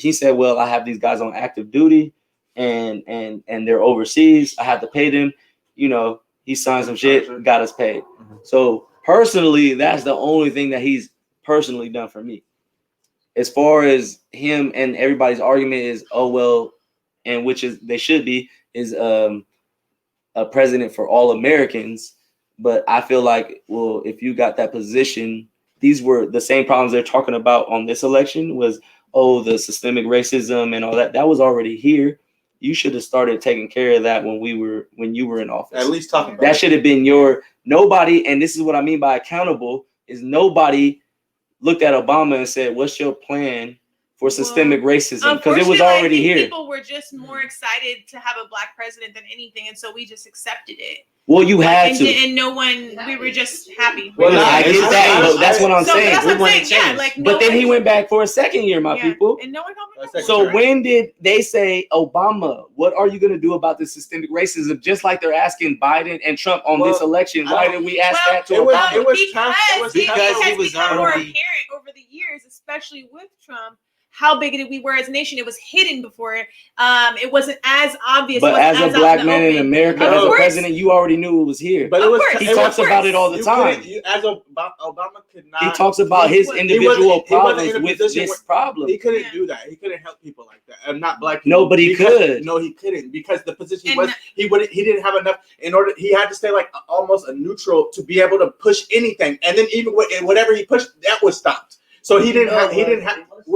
he said, well, I have these guys on active duty and they're overseas. I have to pay them. You know, he signed some shit, got us paid. So personally, that's the only thing that he's personally done for me. As far as him and everybody's argument is, oh, well, and which is they should be, is a president for all Americans. But I feel like, well, if you got that position, these were the same problems they're talking about on this election was, oh, the systemic racism and all that. That was already here. You should have started taking care of that when you were in office. At least talking about that it. should have been nobody. And this is what I mean by accountable is nobody looked at Obama and said, what's your plan for systemic racism? Because it was already here. People were just more excited to have a black president than anything. And so we just accepted it. Well, you had to. And no one, we were just happy. Well, I get that. That's what I'm saying. That's what I'm saying. Yeah, like, but then he went back for a second year, my people. And no one So when did they say, Obama, what are you going to do about this systemic racism? Just like they're asking Biden and Trump on this election. Why did we ask that to Obama? It was because he was more already apparent over the years, especially with Trump, how bigoted we were as a nation. It was hidden before. It wasn't as obvious. But as a black man in America, as a president, you already knew it was here. But he talks about it all the time. As Obama could not. He talks about his individual problems with this problem. He couldn't do that. He couldn't help people like that, and not black people. No, but he could. No, he couldn't because the position was he didn't have enough in order. He had to stay like almost a neutral to be able to push anything, and then even whatever he pushed, that was stopped. So he didn't have.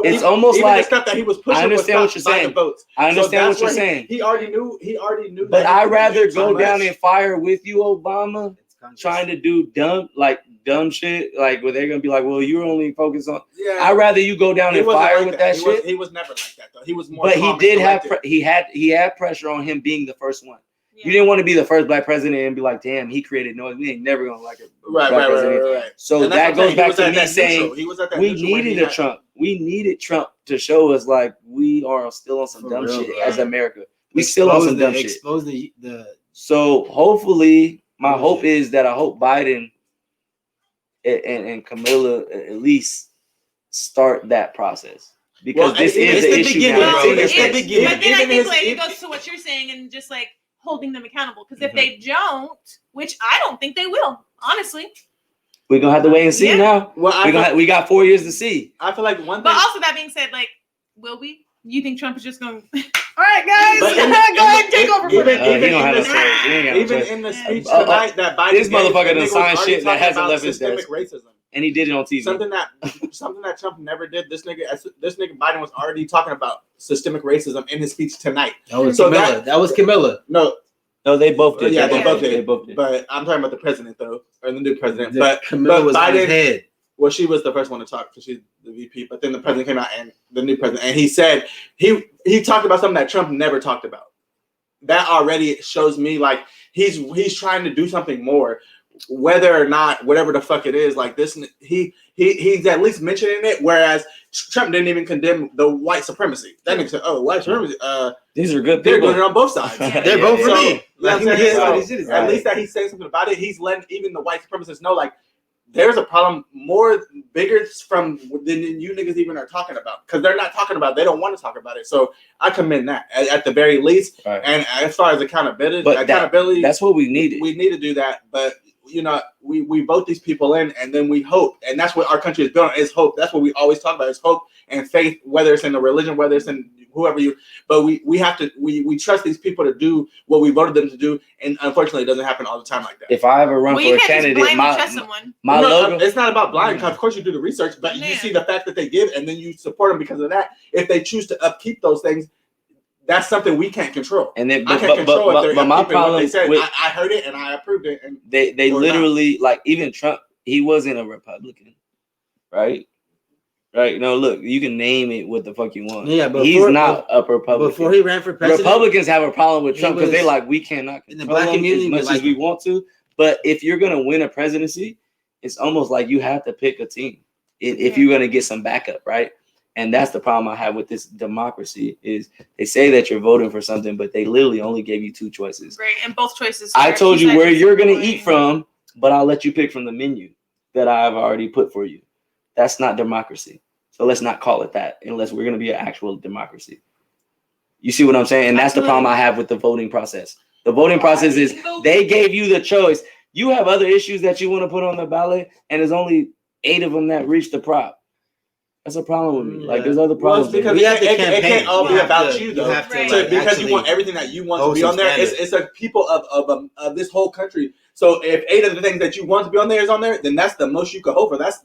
It's almost even like the stuff that he was pushing. I understand what you're saying. I understand what you're saying. He already knew. But I'd rather go down in fire with you, Obama, trying to do dumb shit, like where they're gonna be like, well, you're only focused on. Yeah. I'd rather you go down in fire with that shit. He was never like that though. He was more. But he did have. He had pressure on him being the first one. Yeah. You didn't want to be the first black president and be like, damn, he created noise. We ain't never gonna like it. Right. So that goes back to me saying we needed a Trump. We needed Trump to show us like we are still on some dumb shit as America. We still on some dumb shit. Expose the. So hopefully, my hope is that I hope Biden and Camilla at least start that process. Because this is the issue now. It's the beginning. But then I think like it goes to what you're saying and just like holding them accountable. Because if they don't, which I don't think they will, honestly. We're gonna have to wait and see now. Well, we got 4 years to see. I feel like one thing. But also that being said, like, will we? You think Trump is just going? All right, guys, go ahead, take over for me. Even in the speech tonight, that Biden this motherfucker done signed shit that hasn't left his desk. Racism. And he did it on TV. Something that Trump never did. This nigga Biden was already talking about systemic racism in his speech tonight. That was Camilla. No, they both did. Yeah, they both did. But I'm talking about the president though, or the new president. But Camilla was on his head. Well, she was the first one to talk because she's the VP. But then the president came out and the new president, and he said he talked about something that Trump never talked about. That already shows me like he's trying to do something more. Whether or not whatever the fuck it is, like this, he's at least mentioning it. Whereas Trump didn't even condemn the white supremacy. That nigga said, "Oh, white supremacy. These are good people. They're good on both sides. They're both for me." At least that he's saying something about it. He's letting even the white supremacists know, like, there's a problem more bigger than you niggas even are talking about because they're not talking about it. They don't want to talk about it. So I commend that at the very least. Right. And as far as accountability, that's what we needed. We need to do that, but. You know, we vote these people in, and then we hope, and that's what our country is built on, is hope. That's what we always talk about, is hope and faith, whether it's in the religion, whether it's in whoever you. But we have to we trust these people to do what we voted them to do, and unfortunately, it doesn't happen all the time like that. If I ever run for a candidate, my logo. It's not about blind. Of course, you do the research, but you see the fact that they give, and then you support them because of that. If they choose to upkeep those things. That's something we can't control. And then, I can't control if they're my problem with I heard it and I approved it. And they literally not. Like even Trump, he wasn't a Republican, right? Right? No, look, you can name it what the fuck you want. Yeah, but he's not a Republican. Before he ran for president, Republicans have a problem with Trump because they like we cannot control him as much as we want to. But if you're gonna win a presidency, it's almost like you have to pick a team if you're gonna get some backup, right? And that's the problem I have with this democracy is they say that you're voting for something, but they literally only gave you two choices. Right, and both choices. I told you where you're gonna eat eat from, but I'll let you pick from the menu that I've already put for you. That's not democracy. So let's not call it that unless we're gonna be an actual democracy. You see what I'm saying? And that's the problem I have with the voting process. The voting process is they gave you the choice. You have other issues that you want to put on the ballot, and there's only 8 of them that reach the prop. That's a problem with me. Like, there's other problems. Because We have to it campaign. can't all be about you, though. You have to, Right. like, Because you actually want everything that you want to hold be some on there. standard. It's a people of this whole country. So if 8 of the things that you want to be on there is on there, then that's the most you could hope for. That's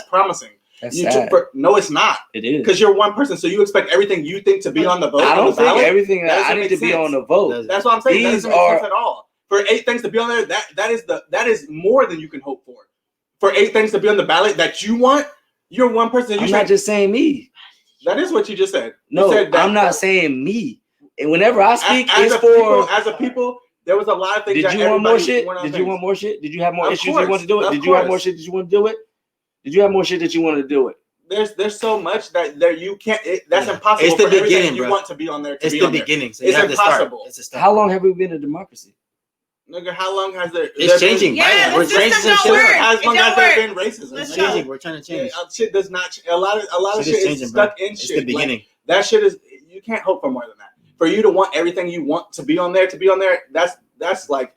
promising. That's sad. No, it's not. It is. Because you're one person, so you expect everything you think to be on the vote. I on don't the think ballot? everything That that I doesn't need make to be sense. on the vote. That's what I'm saying. That These doesn't make are- sense at all. For 8 things to be on there, that is more than you can hope for. For 8 things to be on the ballot that you want, you're one person. I'm not just saying me. That is what you just said. You No, said that I'm not saying me. And whenever I speak, as it's a for. people, as a people, there was a lot of things. Did that you want more everybody shit? went on Did you things. want more shit? Did you have more Of issues course, you want to do it? of Did you have more course. shit that you want to do it? Did you have more shit that you wanted to do it? There's so much that there you can't. That's Yeah. impossible. It's the for everything beginning, you bro. want to be on there. To It's be the on there. beginning. So It's you have impossible. To start. It's a start. How long have we been a democracy? Nigga, how long has there? It's changing. Yeah, We're the system changing don't shit. work. As It long don't as there work. been racism, Let's It's go. changing. We're trying to change. Shit does not. A lot of Shit shit is changing, is bro. stuck in It's shit. the Like, beginning. that shit is. You can't hope for more than that. For you to want everything you want to be on there, that's like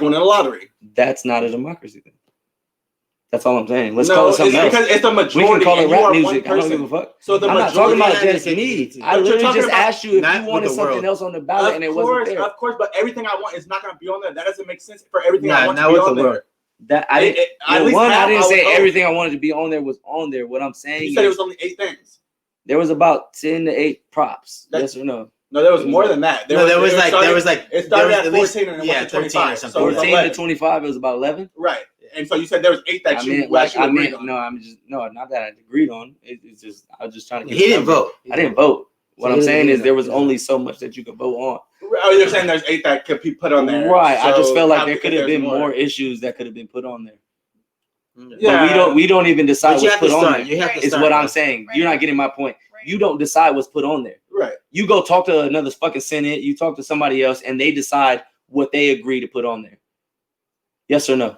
winning a lottery. That's not a democracy. Then. That's all I'm saying. Let's No, call it something it's else. because it's the We majority. can call it and you rap are music. one I don't person. give a fuck. So the I'm not talking majority. about just me. But I you're literally talking just about- asked you if not you with wanted the something world. else on the ballot and it wasn't there. Of course, but everything I want is not going to be on there. That doesn't make sense for everything I Nah, want to not be with on the there. world. That I didn't. At least One, I half, didn't would say hope. everything I wanted to be on there was on there. What I'm saying You said it is was only 8 things. there was about 10 to 8 props. That- Yes or no? No, there was more than that. No, there was like It started at at least 14 and it went to 13 or 25. something. So it was 14 to 11. 25. It was about 11. Right. And so you said there was 8 that you agreed on. No, not that I agreed on. It's just I was just trying to get He a didn't number. vote. I didn't vote. What So I'm he saying didn't is there was vote. only so much that you could vote on. Oh, you're saying there's 8 that could be put on there. Right. I just So felt like how- there if could have there's been more issues that could have been put on there. Yeah. But we don't even decide But you what's have to put on start. there. You have to Is start. what I'm saying. Right. You're not getting my point. Right. You don't decide what's put on there. Right. You go talk to another fucking Senate, you talk to somebody else, and they decide what they agree to put on there. Yes or no?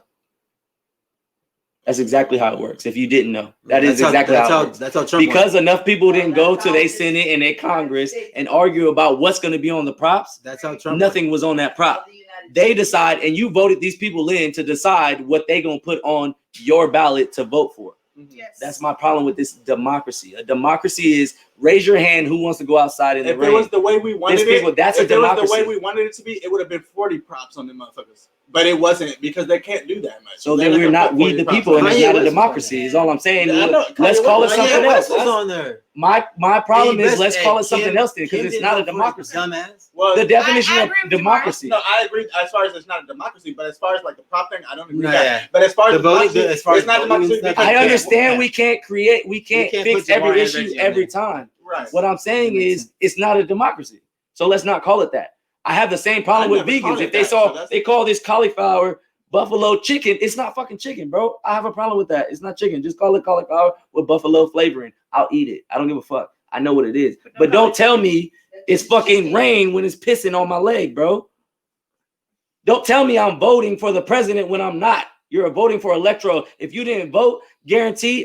That's exactly how it works. If you didn't know, that's exactly how it works. That's how Trump. Because enough people didn't go to their Senate and their Congress and argue about what's going to be on the props. That's how Trump. Nothing was on that prop. They decide, and you voted these people in to decide what they going to put on your ballot to vote for. Yes. That's my problem with this democracy. A democracy is raise your hand who wants to go outside in the If rain. it was the way we wanted There's people- that's if a it was the democracy. way we wanted it to be, it would have been 40 props on them motherfuckers. But it wasn't because they can't do that much. So They're then we're gonna not put we 40 the props people, and on it's Kanye not a West was democracy. on Is all I'm saying. Yeah, I know. Let's Kanye call it West- something Kanye else. West was on there. My problem Kanye is West let's and call it something Kim- else then, because Kim it's didn't not a vote for democracy. Dumbass. Well, The definition I of agree with you, democracy. no, I agree. As far as it's not a democracy, but as far as like the prop thing, I don't agree with Nah, that. yeah. But as far as The voting- democracy, as far as it's not voting democracy. and stuff, because- I Yeah. understand we can't can't fix put Jamar every and issue Reggie on every there. time. Right. What I'm saying is it's not a democracy. So let's not call it that. I have the same problem I with never called vegans. it If they that, saw so that's- they call this cauliflower buffalo chicken, it's not fucking chicken, bro. I have a problem with that. It's not chicken. Just call it cauliflower with buffalo flavoring. I'll eat it. I don't give a fuck. I know what it is. But don't tell me it's fucking rain when it's pissing on my leg, bro. Don't tell me I'm voting for the president when I'm not. You're voting for electoral. If you didn't vote, guarantee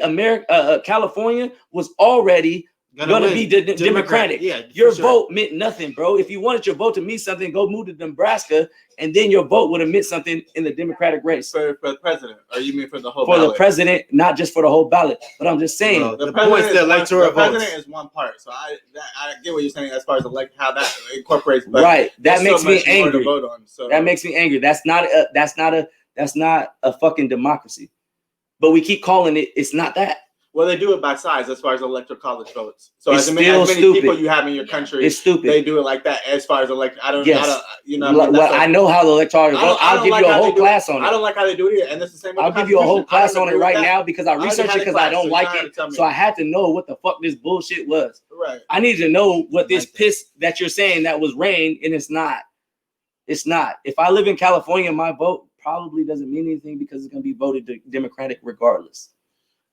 California was already gonna be Democratic. Yeah, Your for sure. vote meant nothing, bro. If you wanted your vote to mean something, go move to Nebraska, and then your vote would have meant something in the Democratic race. For the president, or you mean for the whole For the ballot? president, not just for the whole ballot. But I'm just saying, Well, the president point's is the one- electoral the president votes. is one part. So I get what you're saying as far as how that incorporates. But right? That there's makes so me much more to angry. vote on, so. That makes me angry. That's not a fucking democracy. But we keep calling it. It's not that. Well, they do it by size as far as electoral college votes. So It's as many still people stupid. you have in your country, It's stupid. they do it like that. As far as I don't, Yes. you know. What I mean? Well, I know how the electoral vote. I I'll don't give like you a how whole they do it. class on I it. don't like how they do it here, and it's the same with I'll the give you a whole Constitution. I class don't on it agree with right that. now because I already researched had it a because I class, don't so you like don't have to it. tell me. So I had to know what the fuck this bullshit was. Right. I need to know what this Like that. piss that you're saying that was rain and it's not. It's not. If I live in California, my vote probably doesn't mean anything because it's going to be voted Democratic regardless.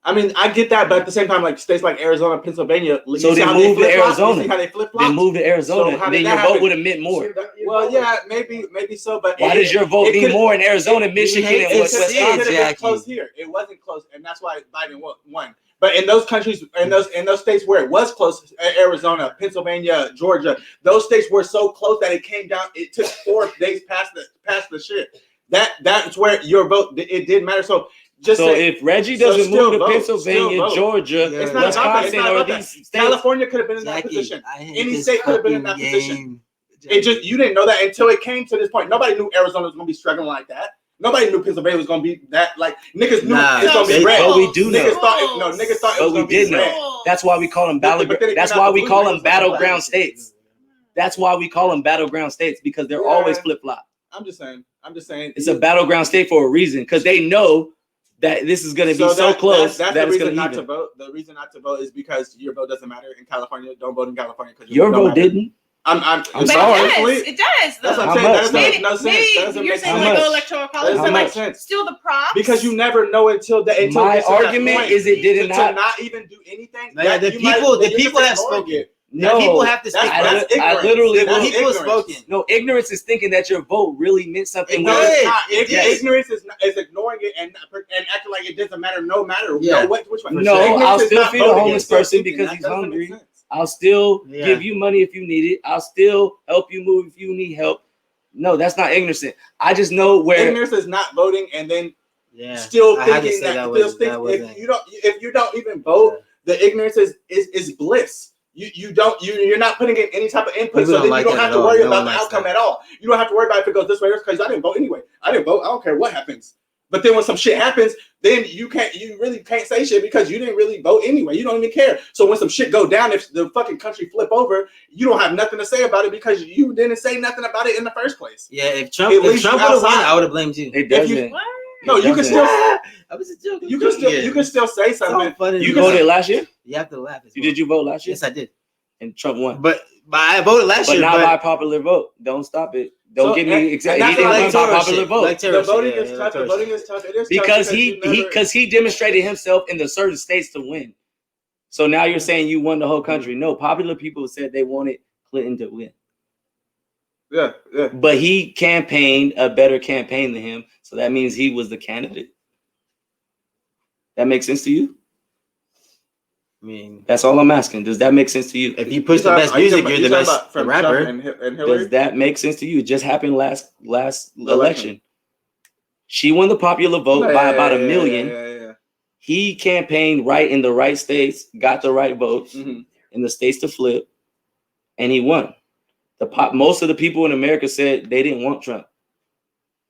I mean, I get that, but at the same time, like states like Arizona, Pennsylvania, so they move to Arizona. You see how they flip-flop? They move to Arizona, So and then your vote would have meant more. Well, yeah, maybe so, but Why does your vote mean more in Arizona, Michigan, and Wisconsin? It could have been close here. It wasn't close, and that's why Biden won. But in those countries, in those states where it was close, Arizona, Pennsylvania, Georgia, those states were so close that it came down. It took 4 days past the shit. That's where your vote it did matter. So if Reggie doesn't move to Pennsylvania, Georgia, Wisconsin, or these states, California could have been in that position. Any state could have been in that position. You didn't know that until it came to this point. Nobody knew Arizona was going to be struggling like that. Nobody knew Pennsylvania was going to be that. Like niggas knew it's going to be red. But we do know. Niggas thought it was going to be red. That's why we call them battleground. That's why we call them battleground states. That's why we call them battleground states because they're always flip flop. I'm just saying. It's a battleground state for a reason because they know that this is going to be so close. That's the reason not to vote. The reason not to vote is because your vote doesn't matter in California. Don't vote in California because your vote didn't. I'm sorry. It does. That's what I'm saying. That doesn't make no sense. That doesn't you're make saying like electoral college. That makes sense. Still the props. Because you never know until my argument is it did not even do anything. The people have spoken. No, people have to speak. I literally the people have spoken. No, ignorance is thinking that your vote really meant something. Ignorance is ignoring it and acting like it doesn't matter. No matter. Yeah. Which one? No, I'll still feed a homeless person because he's hungry. I'll still give you money if you need it. I'll still help you move if you need help. No, that's not ignorance. I just know where ignorance is not voting and then still thinking if you don't even vote, the ignorance is bliss. You're not putting in any type of input, so then you don't have to worry about the outcome at all. You don't have to worry about if it goes this way or because I didn't vote anyway. I didn't vote. I don't care what happens. But then when some shit happens, then you really can't say shit because you didn't really vote anyway. You don't even care. So when some shit go down, if the fucking country flip over, you don't have nothing to say about it because you didn't say nothing about it in the first place. Yeah, if Trump would have won, I would have blamed you. It doesn't. No, you can still. I was a joke. You can still say something. You voted last year? You have to laugh. Did you vote last year? Yes, I did. And Trump won. But I voted last year. But not by popular vote. Don't stop it. Don't get me excited. He didn't win by popular vote. The voting is tough. The voting is tough. It is because he demonstrated himself in the certain states to win. So now you're saying you won the whole country. No, popular people said they wanted Clinton to win. Yeah. But he campaigned a better campaign than him. So that means he was the candidate. That makes sense to you? I mean, that's all I'm asking. Does that make sense to you? If you push the best music, you're the best rapper. And does that make sense to you? It just happened last election. She won the popular vote by about 1 million. Yeah. He campaigned right in the right states, got the right votes in the states to flip, and he won. Most of the people in America said they didn't want Trump.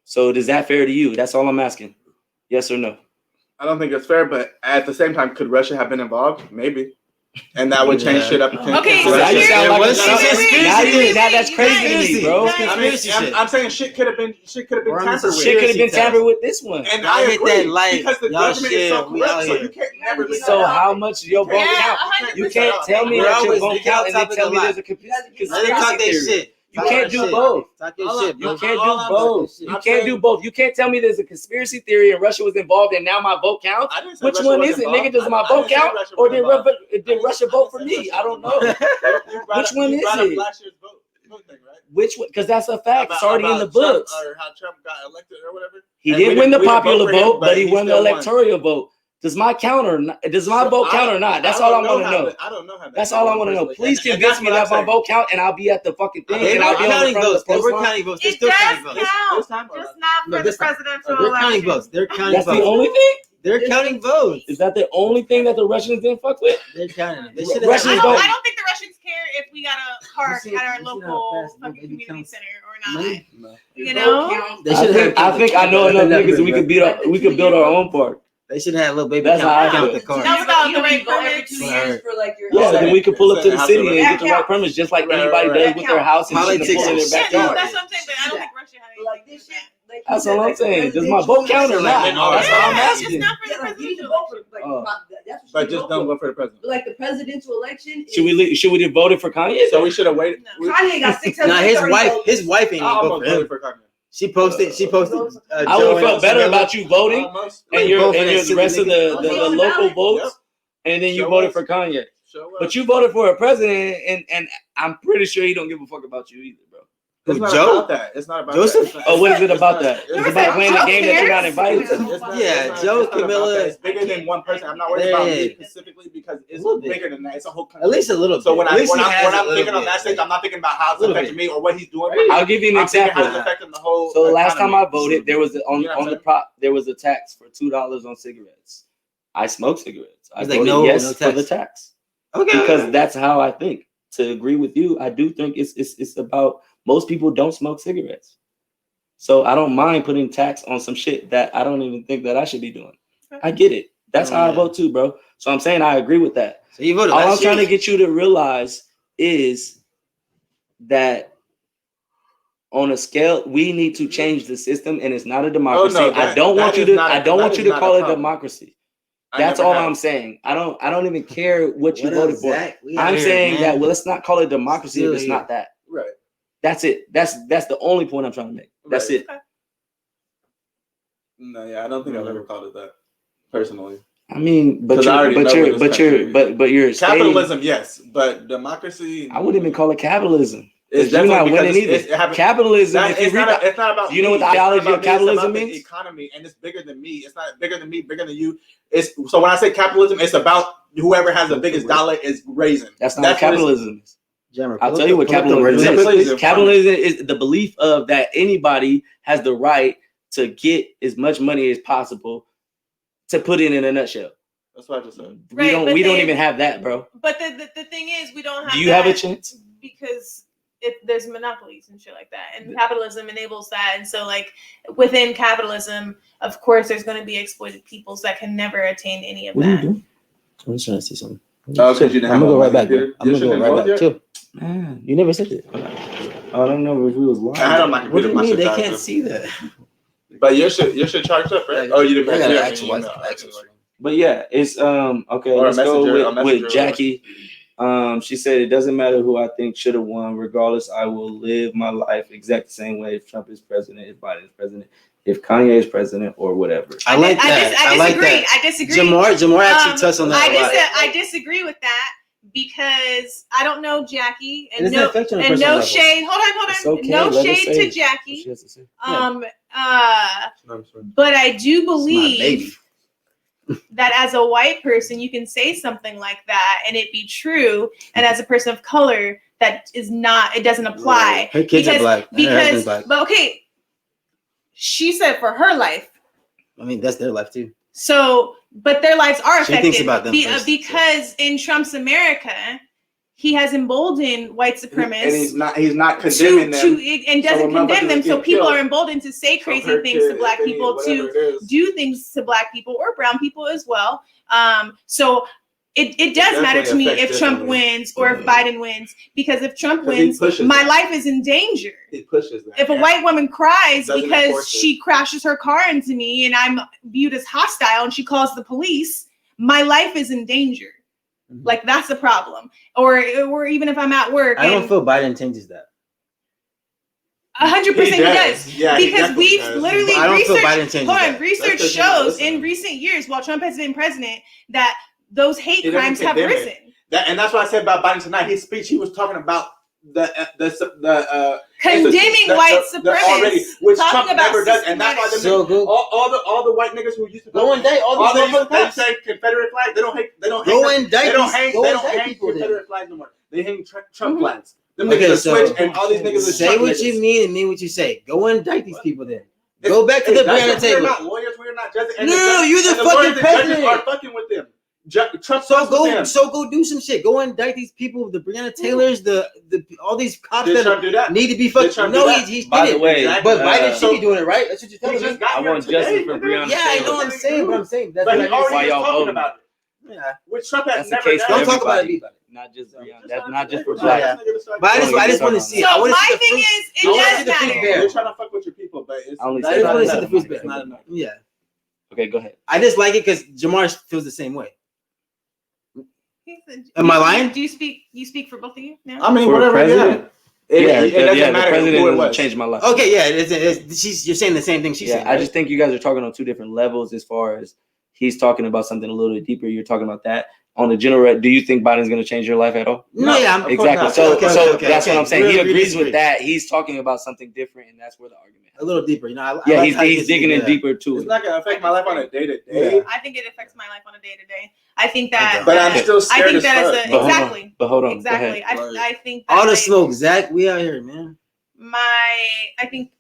So is that fair to you? That's all I'm asking. Yes or no? I don't think it's fair, but at the same time, could Russia have been involved? Maybe. And that would change shit up. Okay, so now that's crazy to me, bro. I'm saying shit could have been tampered with. Shit could have been tampered with this one. And I agree because the government is so corrupt, so you can't never. So how much your vote count? You can't tell me that your vote count and then tell me there's a conspiracy theory. You can't do both. You can't do both. You can't do both. You can't tell me there's a conspiracy theory and Russia was involved and now my vote counts. Which one is it, nigga? Does my vote count or did Russia vote for me? I don't know. Which one is it? Which one? Because that's a fact. It's already in the books. Or how Trump got elected or whatever. He didn't win the popular vote, but he won the electoral vote. Does my vote count or not? That's all I want to know. I don't know how. That's all I want to know. Please convince me that my vote count and I'll be at the fucking thing. They're counting votes. We're counting votes. They're still counting votes. Just not for the presidential election. They're counting votes. They're counting votes. That's the only thing? They're counting votes. Is that the only thing that the Russians didn't fuck with? They're counting. I don't think the Russians care if we got a park at our local fucking community center or not. You know? I think I know enough niggas that we could build our own park. They should have little baby count the car. That's about the right permit. 2 years for like your then we could pull up to the city and get the right permits, just like anybody does with their house and politics in their Yeah, backyard. that's what I'm saying, but I don't think Russia had anything to do with that. That's all I'm saying. Does my vote count or not? That's what I'm asking. It's not for the presidential election. That's what But should just vote don't for. vote for the president. Like the presidential election. Should we have voted for Kanye? So we should have waited. No. Kanye got 600. Nah, his wife ain't I even vote almost for him. voted for Kanye. She posted. I would have felt better about you voting Almost. and the rest of the local votes, Yep. and then you Sure voted was. for Kanye. Sure was. But you voted for a president, and I'm pretty sure he don't give a fuck about you either, bro. It's not Joe? about that. It's not about Joseph? that. Oh, what is it about that? It's It's not- about playing the Joe game that you're not cares? invited to. Yeah, Joe, Camilla. It's bigger than one person. I'm not worried about Yeah. me specifically because it's A little bit. bigger than that. It's a whole country. At least a little bit. So when At I'm least he has a little thinking on bit. that stage, I'm not thinking about how it's Little affecting bit. me or what he's doing. I'll give you an I'm thinking how example. it's affecting the whole. So the last time I economy. voted, there was You know what I'm on the saying? prop there was a tax for $2 on cigarettes. I smoke cigarettes. I He's like, voted no yes tax. for the tax Okay. because that's how I think. To agree with you, I do think it's about most people don't smoke cigarettes. So I don't mind putting tax on some shit that I don't even think that I should be doing. I get it. That's how I Yeah. vote too, bro. So I'm saying I agree with that. So you voted All I'm last trying to year? get you to realize is that on a scale, we need to change the system, and it's not a democracy. I don't want you to call it democracy. That's all I'm saying. I don't even care what you What voted up, for. Zach? We I'm here, saying man. that let's not call it democracy Still if it's here. not that. Right. That's it. That's the only point I'm trying to make. That's Right. it. No, yeah, I don't think I've ever called it that personally. I mean, but 'Cause I already know what this country you're stating- Capitalism, yes, but democracy. I wouldn't even call it capitalism. It's You're not definitely winning because either. it happens- Capitalism. That- If you it's, read not, the- it's not about you know me. what the It's not ideology about of me. It's capitalism about the means? economy, and it's bigger than me. It's not bigger than me, bigger than you. It's so when I say capitalism, it's about whoever has the biggest dollar is raising. That's not what capitalism is. Jammer, I'll pull tell up you the- what pull up the capitalism word is. list. Please. Capitalism is the belief of that anybody has the right to get as much money as possible, to put it in a nutshell. That's what I just said. We Right, don't but then- even have that, bro. But the thing is, we don't have. Do you have a that chance? because there's monopolies and shit like that, and capitalism enables that. And so, like within capitalism, of course, there's going to be exploited peoples that can never attain any of that. doing? I'm just trying to see something. Oh, because you didn't I'm have gonna go a right back, bro. computer? I'm You gonna go shouldn't right have back. yet? Chill. Man, you never said it. I don't know if we was live. I had on my What do computer. you My mean? shit They charged can't up. see that. But your shit charged up, right? Oh, you didn't. I got yeah, an actual you Wi-Fi. know, Actual actually. But yeah, it's okay. Or a Let's go messenger- a with messenger or Jackie. She said it doesn't matter who I think should have won. Regardless, I will live my life exact same way if Trump is president, if Biden is president, if Kanye is president, or whatever. I like that. I like disagree. that. I disagree. Jamar actually touched on that a lot. I disagree with that because I don't know Jackie, It and doesn't no, affect you on a and personal no level. shade. Hold It's on. okay, No let her shade say to what she Jackie. has to say. But I do It's my believe baby. that as a white person, you can say something like that and it be true, and as a person of color, that is not. It doesn't apply. Her kids are black. and her husband's Because, black. but okay, she said for her life. I mean, that's their life too. So, but their lives are She affected thinks about them first, because in Trump's America, he has emboldened white supremacists. And he's not condemning them. And doesn't So condemn them. motherfuckers So get people killed. are emboldened to say So crazy her things to kid, black if any, people, whatever to it is. do things to black people or brown people as well. So it does matter to me definitely if Trump affects wins or if Biden wins, because if Trump 'Cause he wins, pushes my that. life is in danger. He pushes that. If a white woman cries Doesn't because enforce it. she crashes her car into me and I'm viewed as hostile and she calls the police, my life is in danger. Mhm. Like that's a problem. Or even if I'm at work, I don't and feel Biden changes that. 100% he does. Yeah, he Because definitely we've does. literally I don't feel researched. Biden changes Hold on, that. research That's 'cause you're not shows listening. in recent years, while Trump has been president, that those hate He doesn't crimes have condemn it. risen. And that's what I said about Biden tonight. His speech, he was talking about the Condemning white supremacists, which talking Trump about never does, and that's why systematic- So go all the white niggas who used to go indict all all these they motherfuckers. say Confederate flag. They don't hang. Go them. indict They don't these- hang. go They don't indict hang people then. Confederate flags no more. They hang Trump Mhm. flags. Them Okay, niggas are so switch, and all these niggas are say Trump what niggas. you mean and mean what you say. Go indict these people then. It's- Go back to the that's Breonna what- We're table. not lawyers. We're not judges. No, no, you're the and fucking lawyers and judges president. are fucking with them. Trump So fucks with them. go do some shit. Go indict these people, the Breonna Taylors, the all these cops Did that Trump do that? need to be Did fucked. Trump No, do that? he By did the it. way, But Biden uh, should be doing it, right? That's what you're He telling just me. got I here want today, justice for nigga. Breonna Yeah, I Taylor. know what I'm saying, but I'm saying that's But what he I just why already y'all was talking voting. about it, yeah. which Trump has That's the never case done. for Don't talk about it. everybody. Be about it. Not just Breonna. That's not just for Yeah. black. But I just want to see it. I So want to my see the thing fruit. is, I it wanna see does the fruit matter. bear. You're trying to fuck with your people, but it's I only I said just not want to see enough. the fruit bear. it's not enough. Yeah, Okay, go ahead. I just like it because Jamar feels the same way. Am I lying? Do you speak for both of you now? I mean, For whatever. president? Yeah, it doesn't the matter president who it doesn't was. change my life. Okay, yeah, you're saying the same thing she's saying. I just think you guys are talking on two different levels as far as he's talking about something a little bit deeper. You're talking about that. On the general, do you think Biden's going to change your life at all? No, yeah, of course Exactly. not. So, Okay, so okay, that's okay. what I'm saying. We He agree to agrees with disagree. that. He's talking about something different, and that's where the argument a little deeper. You know, I Yeah, like how you he's digging in disagree, deeper to It's it. not gonna affect my life on a day to day. I think it affects my life on a day to day. I think that. But I'm still I scared think as that fuck. is But hold on. exactly. But hold on. Go Exactly. ahead. I think that All the like, smoke, Zach. We out here, man. I think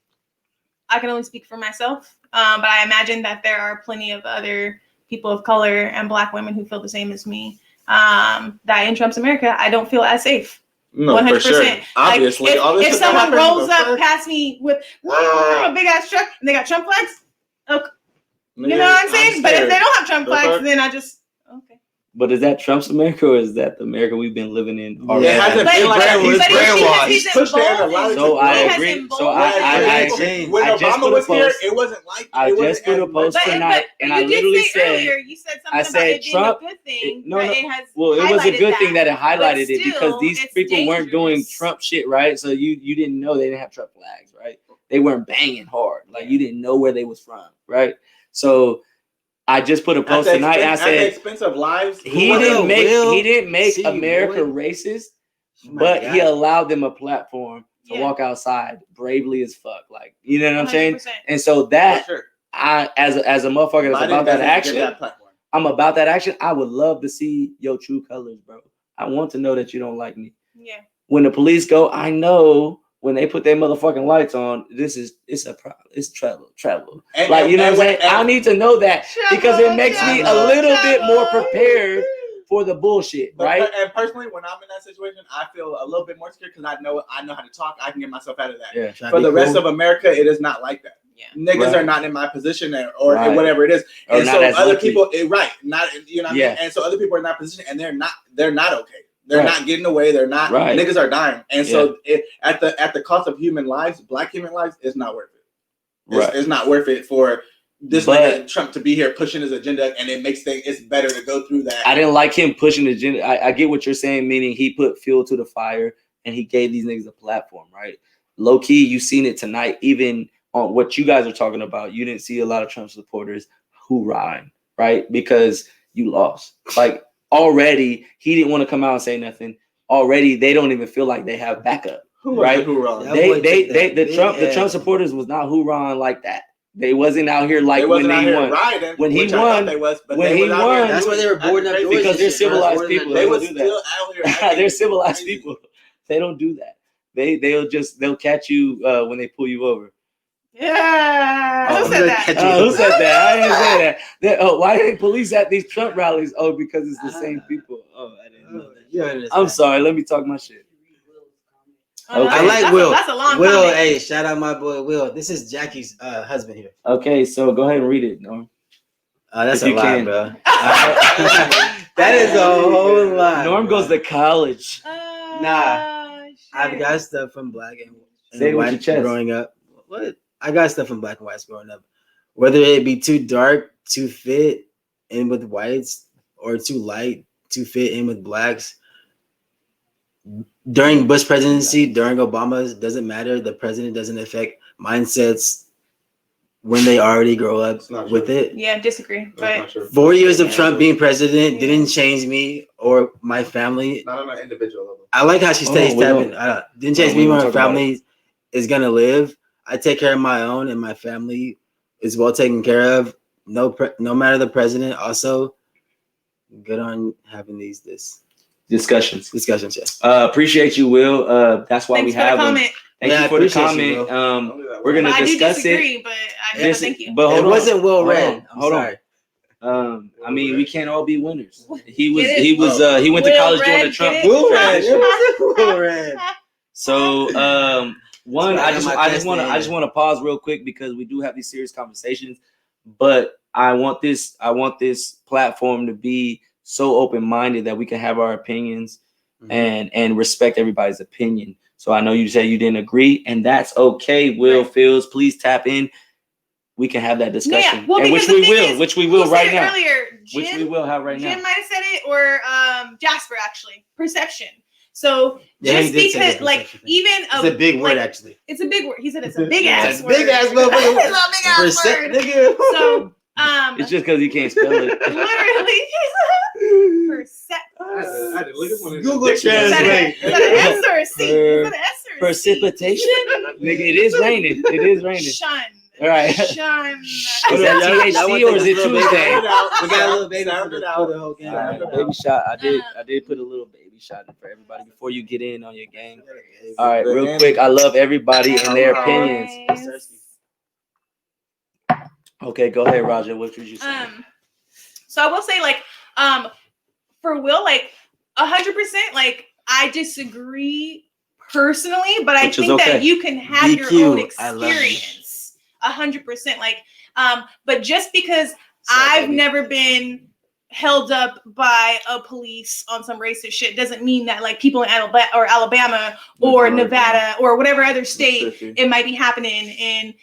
I can only speak for myself, but I imagine that there are plenty of other people of color and Black women who feel the same as me. That in Trump's America, I don't feel as safe. No, 100%. for sure. Obviously, like, all this if shit that someone happened, rolls the up fuck? past me with a big ass truck and they got Trump flags, you Nigga, know what I'm saying? But if scared. they don't have Trump The flags, fuck? then I just okay. But is that Trump's America or is that the America we've been living in already? It hasn't But- been like that. but He's it's brainwashed. he's He's pushed it in a lot of emboldened. So I He has agree. So emboldened. I Changed. agree. When I just Obama put a was here, post. it wasn't like I it wasn't just put a as post much- tonight, and I you did literally say said, earlier, you said something I about said it being Trump- a good thing, no, but no. it has Well, it was a highlighted good thing that it highlighted it still, because these it's people weren't doing dangerous. Trump shit, right? So you didn't know they didn't have Trump flags, right? They weren't banging hard. Like you didn't know where they was from, right? So I just put a At post the tonight and I expense- at the said expense of lives. he Will, didn't make see, America boy. racist, My but he God. allowed them a platform to Yeah. walk outside bravely as fuck. Like, you know what I'm saying? 100%. And so For that sure. I as a motherfucker that's Biden about that doesn't action, give that platform. I'm about that action. I would love to see your true colors, bro. I want to know that you don't like me. Yeah. When the police go, I know when they put their motherfucking lights on, it's a problem. It's trouble. And- Like, you know and- what I'm saying? and- I need to know that because it makes me a little bit more prepared for the bullshit, But, right? and personally, when I'm in that situation, I feel a little bit more scared because I know how to talk. I can get myself out of that. Yeah. Trying For to the be rest cool. of America, it is not like that. Yeah. Niggas Right. are not in my position or Right. whatever it is, Or and not so as other lucky. people, right? Not you know what I Yeah. mean. And so other people are in that position, and they're not okay. They're Right. not getting away. They're not. Right. Niggas are dying, and so at the cost of human lives, Black human lives, it's not worth it. Right. It's not worth it for this But- nigga Trump to be here pushing his agenda, and it makes things. It's better to go through that. I didn't like him pushing the agenda. I get what you're saying, meaning he put fuel to the fire and he gave these niggas a platform, right? Low key, you seen it tonight, even on what you guys are talking about. You didn't see a lot of Trump supporters hoorahing, right? Because you lost. Like already, he didn't want to come out and say nothing. Already, they don't even feel like they have backup. Who right? was the hoorah? That boy took that The big Trump L. supporters was not hoorahing like that. They wasn't out here like They when wasn't out he here won. riding. When he which I thought won- they was, but when they he was out won- here That's why they were acting boarding up crazy. doors. Because they're and shit, bro. civilized Boarding up people. They don't was do that. still out here. They're acting civilized crazy. people. They don't do that. They'll catch you when they pull you over. Yeah. Oh, Who said that? Who said that? I didn't say that. Why did police at these Trump rallies? Oh, because it's the same people. Oh, I didn't know that. You understand. I'm sorry. Let me talk my shit. Oh, no, Okay. I like that's Will. That's a long Will, comment. hey, shout out my boy Will. This is Jackie's husband here. Okay, so go ahead and read it, Norm. That's If a you lot, can. bro. That is a whole lot. Norm bro. goes to college. Shit. I've got stuff from black and Say it with white your chest. growing up. What? I got stuff from black and whites growing up. Whether it be too dark, too fit in with whites, or too light, too fit in with blacks. During Bush presidency, during Obama's, doesn't matter. The president doesn't affect mindsets when they already grow up It's not with true. it. Yeah, disagree. That's But not true. 4 years of Trump being president Yeah. didn't change me or my family. Not on an individual level. I like how she Oh, stays we tapping. don't- Didn't change we me. don't My talk about family is gonna live. I take care of my own, and my family is well taken care of. No matter the president. Also, good on having these Discussions. discussions. Yeah. Appreciate you, Will. That's why thanks we for the have him. comment. Thank Yeah, you I for the appreciate you, comment. Will. We're gonna But I do discuss disagree, it. but This- thank you. But hold It on. wasn't well Hold read. on. I'm Hold on. sorry. I mean, we can't all be winners. He went Get it? to Will college during Red, the Trump. get it? Well read. It wasn't well read. So one, That's I just my best want to pause real quick because we do have these serious conversations, but I want this platform to be so open-minded that we can have our opinions and respect everybody's opinion. So I know you said you didn't agree, and that's okay. Will Right. Fields, please tap in. we can have that discussion, Well, and which because we the thing will, is, which we who will said right it now, earlier? which we Jim, will have right now. Jim might have said it, or Jasper actually. Perception. So Yeah, he just did say because, the like, perception thing. even It's a big word, actually. it's a big word. He said it's a big ass word. Big ass motherfucker. It's a big ass word. Nigga. So It's just because you can't spell it. literally, I had to look at one of the Google dictionaries. Translate. Is that an S or a C? Is that an S or a C? Precipitation, nigga. It is raining. It is raining. Shun. All right. Shun. Is that THC or is it Tuesday? We got a little baby for the whole game. All right, baby shot. I did put a little baby shot in for everybody before you get in on your game. All right, real quick. I love everybody and their opinions. Okay, go ahead, Raja. What would you say? So I will say, like, for Will, like, 100%, like, I disagree personally, but I Which is think okay. that you can have BQ, your own I love you. experience. 100%. Like, but just because I've never been held up by a police on some racist shit doesn't mean that, like, people in Alabama or Nevada or whatever other state it might be happening, and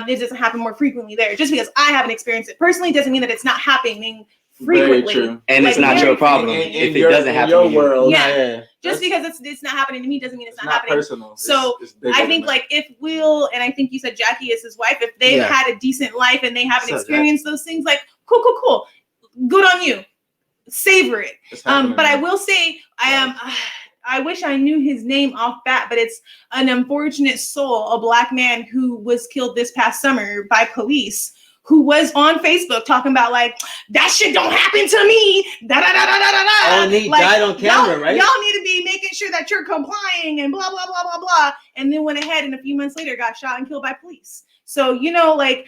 it doesn't happen more frequently there. Just because I haven't experienced it personally doesn't mean that it's not happening frequently. Very true. And Like, it's not very your problem frequently. if it doesn't happen in to your you. world. Yeah. Just because it's not happening to me doesn't mean it's not happening. Personal. So, It's bigger I than think, that. like, if Will, and I think you said Jackie is his wife, if they've Yeah. had a decent life and they haven't So experienced those things, like, cool. Good on you. Savor it. It's happening. But I will say, I wish I knew his name off bat, but it's an unfortunate soul, a Black man who was killed this past summer by police, who was on Facebook talking about, like, that shit don't happen to me. Da da da da da da da. Oh, and he died on camera, right? Y'all need to be making sure that you're complying and blah blah blah blah blah. And then went ahead and a few months later got shot and killed by police. So, you know, like,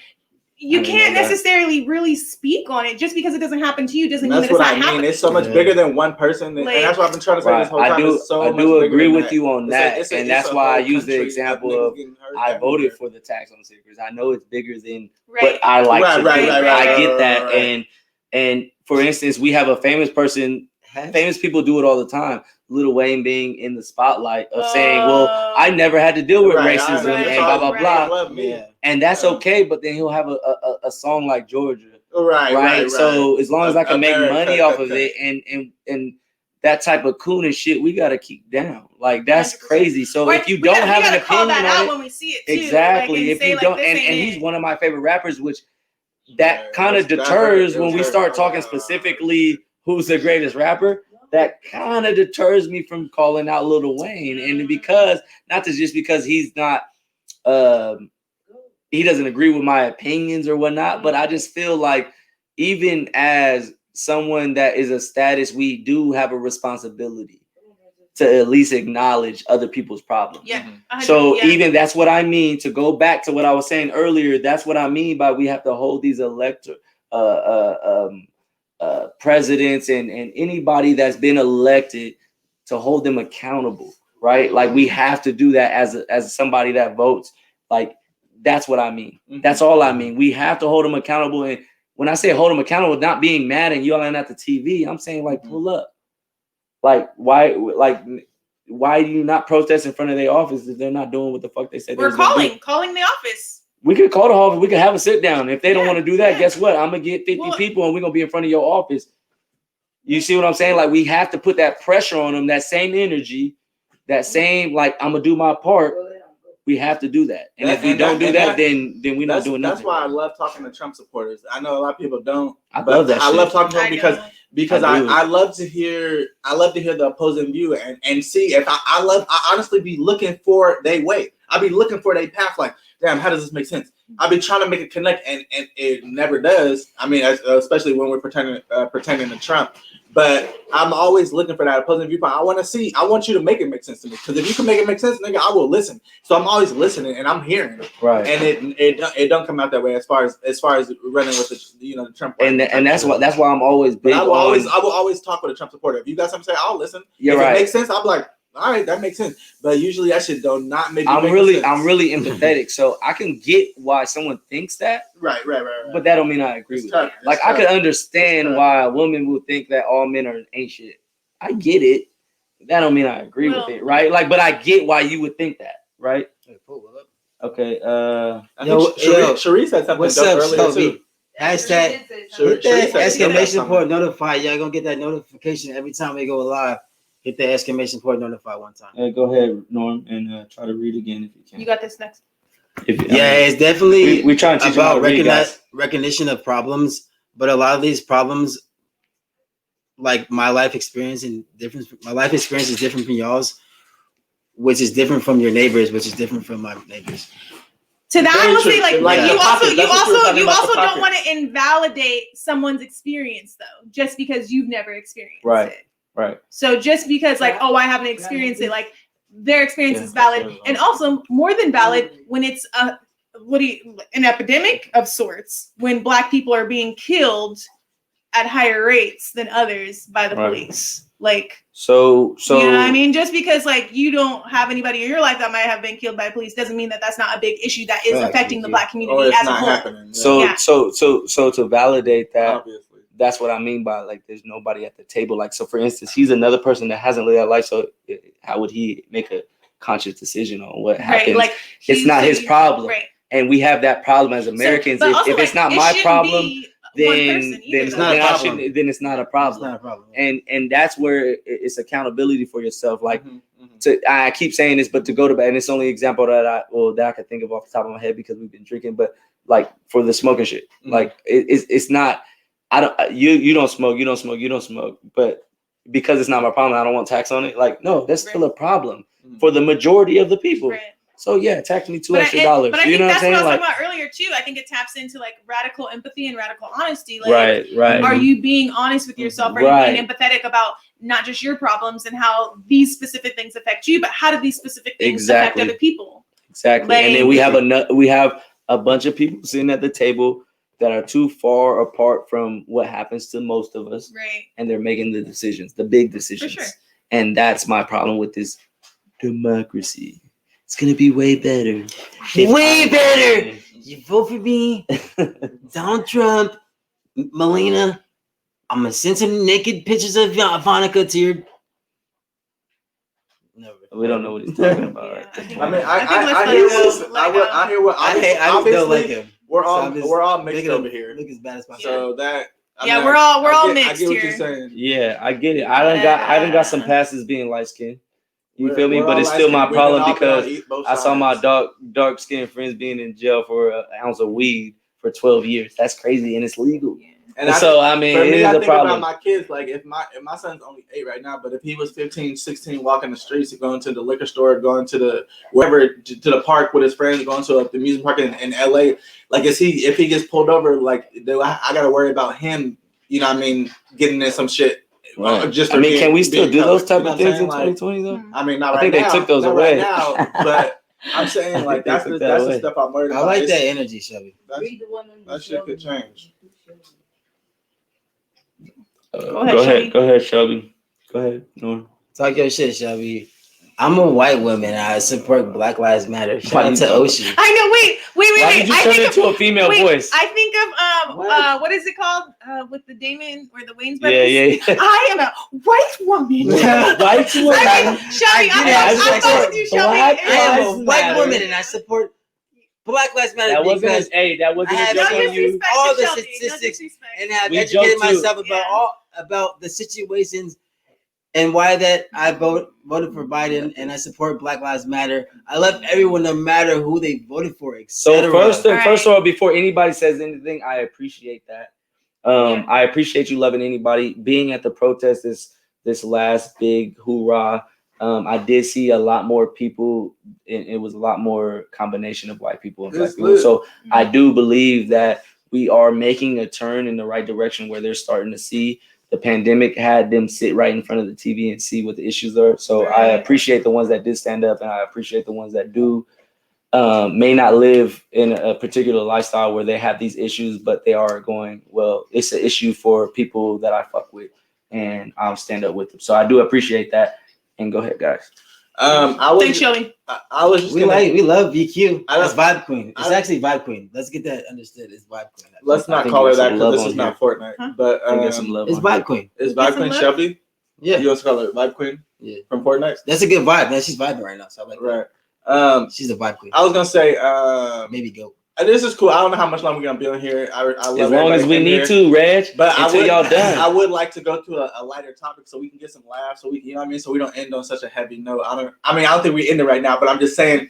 you can't necessarily really speak on it. Just because it doesn't happen to you doesn't mean that it's not happening. It's so much bigger than one person, and that's what I've been trying to say this whole time. I do agree with you on that, It's and that's why I use the country example of of niggas getting hurt I voted everywhere. for the tax on cigarettes. I know it's bigger than Right. what I like to do. I get that, right. and for instance, we have a famous person. Famous people do it all the time. Lil Wayne being in the spotlight of saying, "Well, I never had to deal with racism and blah blah blah," Yeah. and that's okay. But then he'll have a song like Georgia. Right. So as long as I can make money America, off of it, and that type of coon and shit, we gotta keep down. Like, that's 100%. crazy. So Or if you we don't gotta- we have an gotta call opinion that out on it, when we see it too. exactly. Like, and If say, you like, don't, this and ain't he's it. one of my favorite rappers, which that Yeah, kind of that deters hurt. when we start talking specifically who's the greatest rapper. That kind of deters me from calling out Lil Wayne, and because because he's not, he doesn't agree with my opinions or whatnot, but I just feel like even as someone that is a status, we do have a responsibility to at least acknowledge other people's problems. Yeah. 100%, So yeah. even that's what I mean, to go back to what I was saying earlier. That's what I mean by we have to hold these presidents and anybody that's been elected, to hold them accountable, right? Like, we have to do that as somebody that votes. Like, that's what I mean. That's all I mean. We have to hold them accountable. And when I say hold them accountable, not being mad and yelling at the TV, I'm saying, like, pull up. Like, why do you not protest in front of their office if they're not doing what the fuck they said they We're was gonna do? calling the office. We could call the office. We could have a sit down. If they don't want to do that, yeah. guess what? I'm gonna get 50 people, and we're gonna be in front of your office. You see what I'm saying? Like, we have to put that pressure on them, that same energy, that same, like, I'm gonna do my part. We have to do that. And if we don't do that, then we're not doing nothing. That's why I love talking to Trump supporters. I know a lot of people don't. I love that. I love talking to them I because I love to hear the opposing view and see if I honestly be looking for their way. I be looking for their path. Like, damn, how does this make sense? I be trying to make it connect, and it never does. I mean, especially when we're pretending to Trump. But I'm always looking for that opposing viewpoint. I want you to make it make sense to me. Because if you can make it make sense, nigga, I will listen. So I'm always listening and I'm hearing it. Right. And it don't come out that way as far as running with the Trump. And that's why I'm always big. I will always talk with a Trump supporter. If you got something to say, I'll listen. You're if right. it makes sense, I'm like, all right, that makes sense. But usually that shit do not make. I'm really empathetic, so I can get why someone thinks that. Right. But that don't mean I agree with it. Like, I could understand why a woman would think that all men ain't shit. I get it. That don't mean I agree with it, right? Like, but I get why you would think that, right? Okay. I think Sharice said something What's dope up, earlier Shelby? too. Hashtag Sharice hit that said exclamation something. point notify. Y'all gonna get that notification every time we go live. Hit the exclamation point notify one time. Go ahead, Norm, and try to read again if you can. You got this next. It's definitely we're trying to teach you how about to read, guys. recognition of problems, but a lot of these problems, like my life experience is different from y'all's, which is different from your neighbors, which is different from my neighbors. To that, I would say, like, Like, you the pocket, that's what you were talking also about, the don't pocket. want to invalidate someone's experience, though, just because you've never experienced Right. it. Right. So just because, like, oh, I haven't experienced it, like, their experience is valid, and also more than valid when it's an epidemic of sorts, when Black people are being killed at higher rates than others by the police. Like, so you know what I mean? Just because, like, you don't have anybody in your life that might have been killed by police doesn't mean that that's not a big issue that is affecting the Black community as a whole. Happening. So to validate that, Obviously. that's what I mean by, like, there's nobody at the table. Like, so for instance, he's another person that hasn't lived that life. So how would he make a conscious decision on what happens? Right, like, it's not his problem. Right. And we have that problem as Americans. But If also, it's like, not it my shouldn't problem, be then one person either, it's not a problem. then it's not a problem. It's not a problem. And that's where it's accountability for yourself. Like, Mm-hmm. I keep saying this, but to go to bed, and it's the only example that I can think of off the top of my head because we've been drinking. But like for the smoking shit, like it's not. I don't. You don't smoke. You don't smoke. You don't smoke. But because it's not my problem, I don't want tax on it. Like, no, that's still a problem for the majority of the people. Right. So yeah, tax me $2 But extra. But I You think know what I'm that's what I saying? was Like, talking about earlier too. I think it taps into, like, radical empathy and radical honesty. Like, right. Are you being honest with yourself? Are you being empathetic about not just your problems and how these specific things affect you, but how do these specific things affect other people? Exactly. Like, and then we have a bunch of people sitting at the table that are too far apart from what happens to most of us. Right. And they're making the decisions, the big decisions. For sure. And that's my problem with this democracy. It's gonna be way better. Way better. You vote for me, Donald Trump, Melania. I'm gonna send some naked pictures of Ivanka to your. Never. We don't know what he's talking about. Yeah, I think- I mean, I think I let's hear let what it go. I hear what I just obviously don't like him. we're So all I'm just we're all mixed making over him here. Look as bad as possible. So that Yeah, we're all I mixed get what here. you're saying. Yeah, I get it. I done got some passes being light skinned. You feel me? We're But all it's still my light-skinned. problem We've been all because both I saw my sides. dark skinned friends being in jail for an ounce of weed for 12 years. That's crazy and it's legal. And So I mean, for it me, is I a think problem. about my kids. Like, if my son's only 8 right now, but if he was 15, 16, walking the streets, going to the liquor store, going to the wherever, to the park with his friends, going to the music park in LA, like, if he gets pulled over, like, I gotta worry about him. You know what I mean? Getting in some shit. Right. Just I for mean, can we still being do those colored. type You know of what I'm things in saying? 2020 though? Mm-hmm. I mean, not I right think now. they took those not away. right now, but I'm saying, like, that's They the took that away. stuff I'm worried I about. like It's- that energy, Shelby. That shit could change. ahead, Go ahead, Shelby. Go ahead, Norm. Talk your shit, Shelby. I'm a white woman. I support Black Lives Matter. Why Shout you out to talk- Ocean. I know. Wait. Why did you I turn think into a female voice? I think of What? what is it called? With the Damon or the Wayans brothers. Yeah. I am a white woman. White woman. I mean, Shelby, I'm fucking with you, Shelby. Black I am a Lives white Matter. woman and I support Black Lives Matter That wasn't because that wasn't I a have joke No on you. disrespect to all the Shelby. No statistics disrespect. and have We educated joke too. myself about the situations and why that I voted for Biden and I support Black Lives Matter. I love everyone no matter who they voted for, So etc. first of all, before anybody says anything, I appreciate that. I appreciate you loving anybody. Being at the protest this last big hoorah. I did see a lot more people. It was a lot more combination of white people and black It's people. lit. So I do believe that we are making a turn in the right direction where they're starting to see. The pandemic had them sit right in front of the TV and see what the issues are. So I appreciate the ones that did stand up, and I appreciate the ones that do may not live in a particular lifestyle where they have these issues, but they are going, well, it's an issue for people that I fuck with, and I'll stand up with them. So I do appreciate that. And go ahead, guys. Thanks, Shelby. I was just We love VQ. I That's love- Vibe Queen. It's actually Vibe Queen. Let's get that understood. It's Vibe Queen. Let's I not think call her there's that some because love this on is not here. Fortnite. Huh? But I think there's some love. It's on Vibe Queen. is Get Vibe some Queen love? Shelby? Yeah. You want to call her Vibe Queen? Yeah. From Fortnite? That's a good vibe, man. She's vibing right now. So I like that. Right. She's a vibe queen. I was gonna say, Maybe go. this is cool. I don't know how much longer we're gonna be on here. I love As long as we need to, Reg. But until y'all done. I would like to go to a lighter topic so we can get some laughs. So we, you know what I mean. So we don't end on such a heavy note. I don't think we end it right now. But I'm just saying,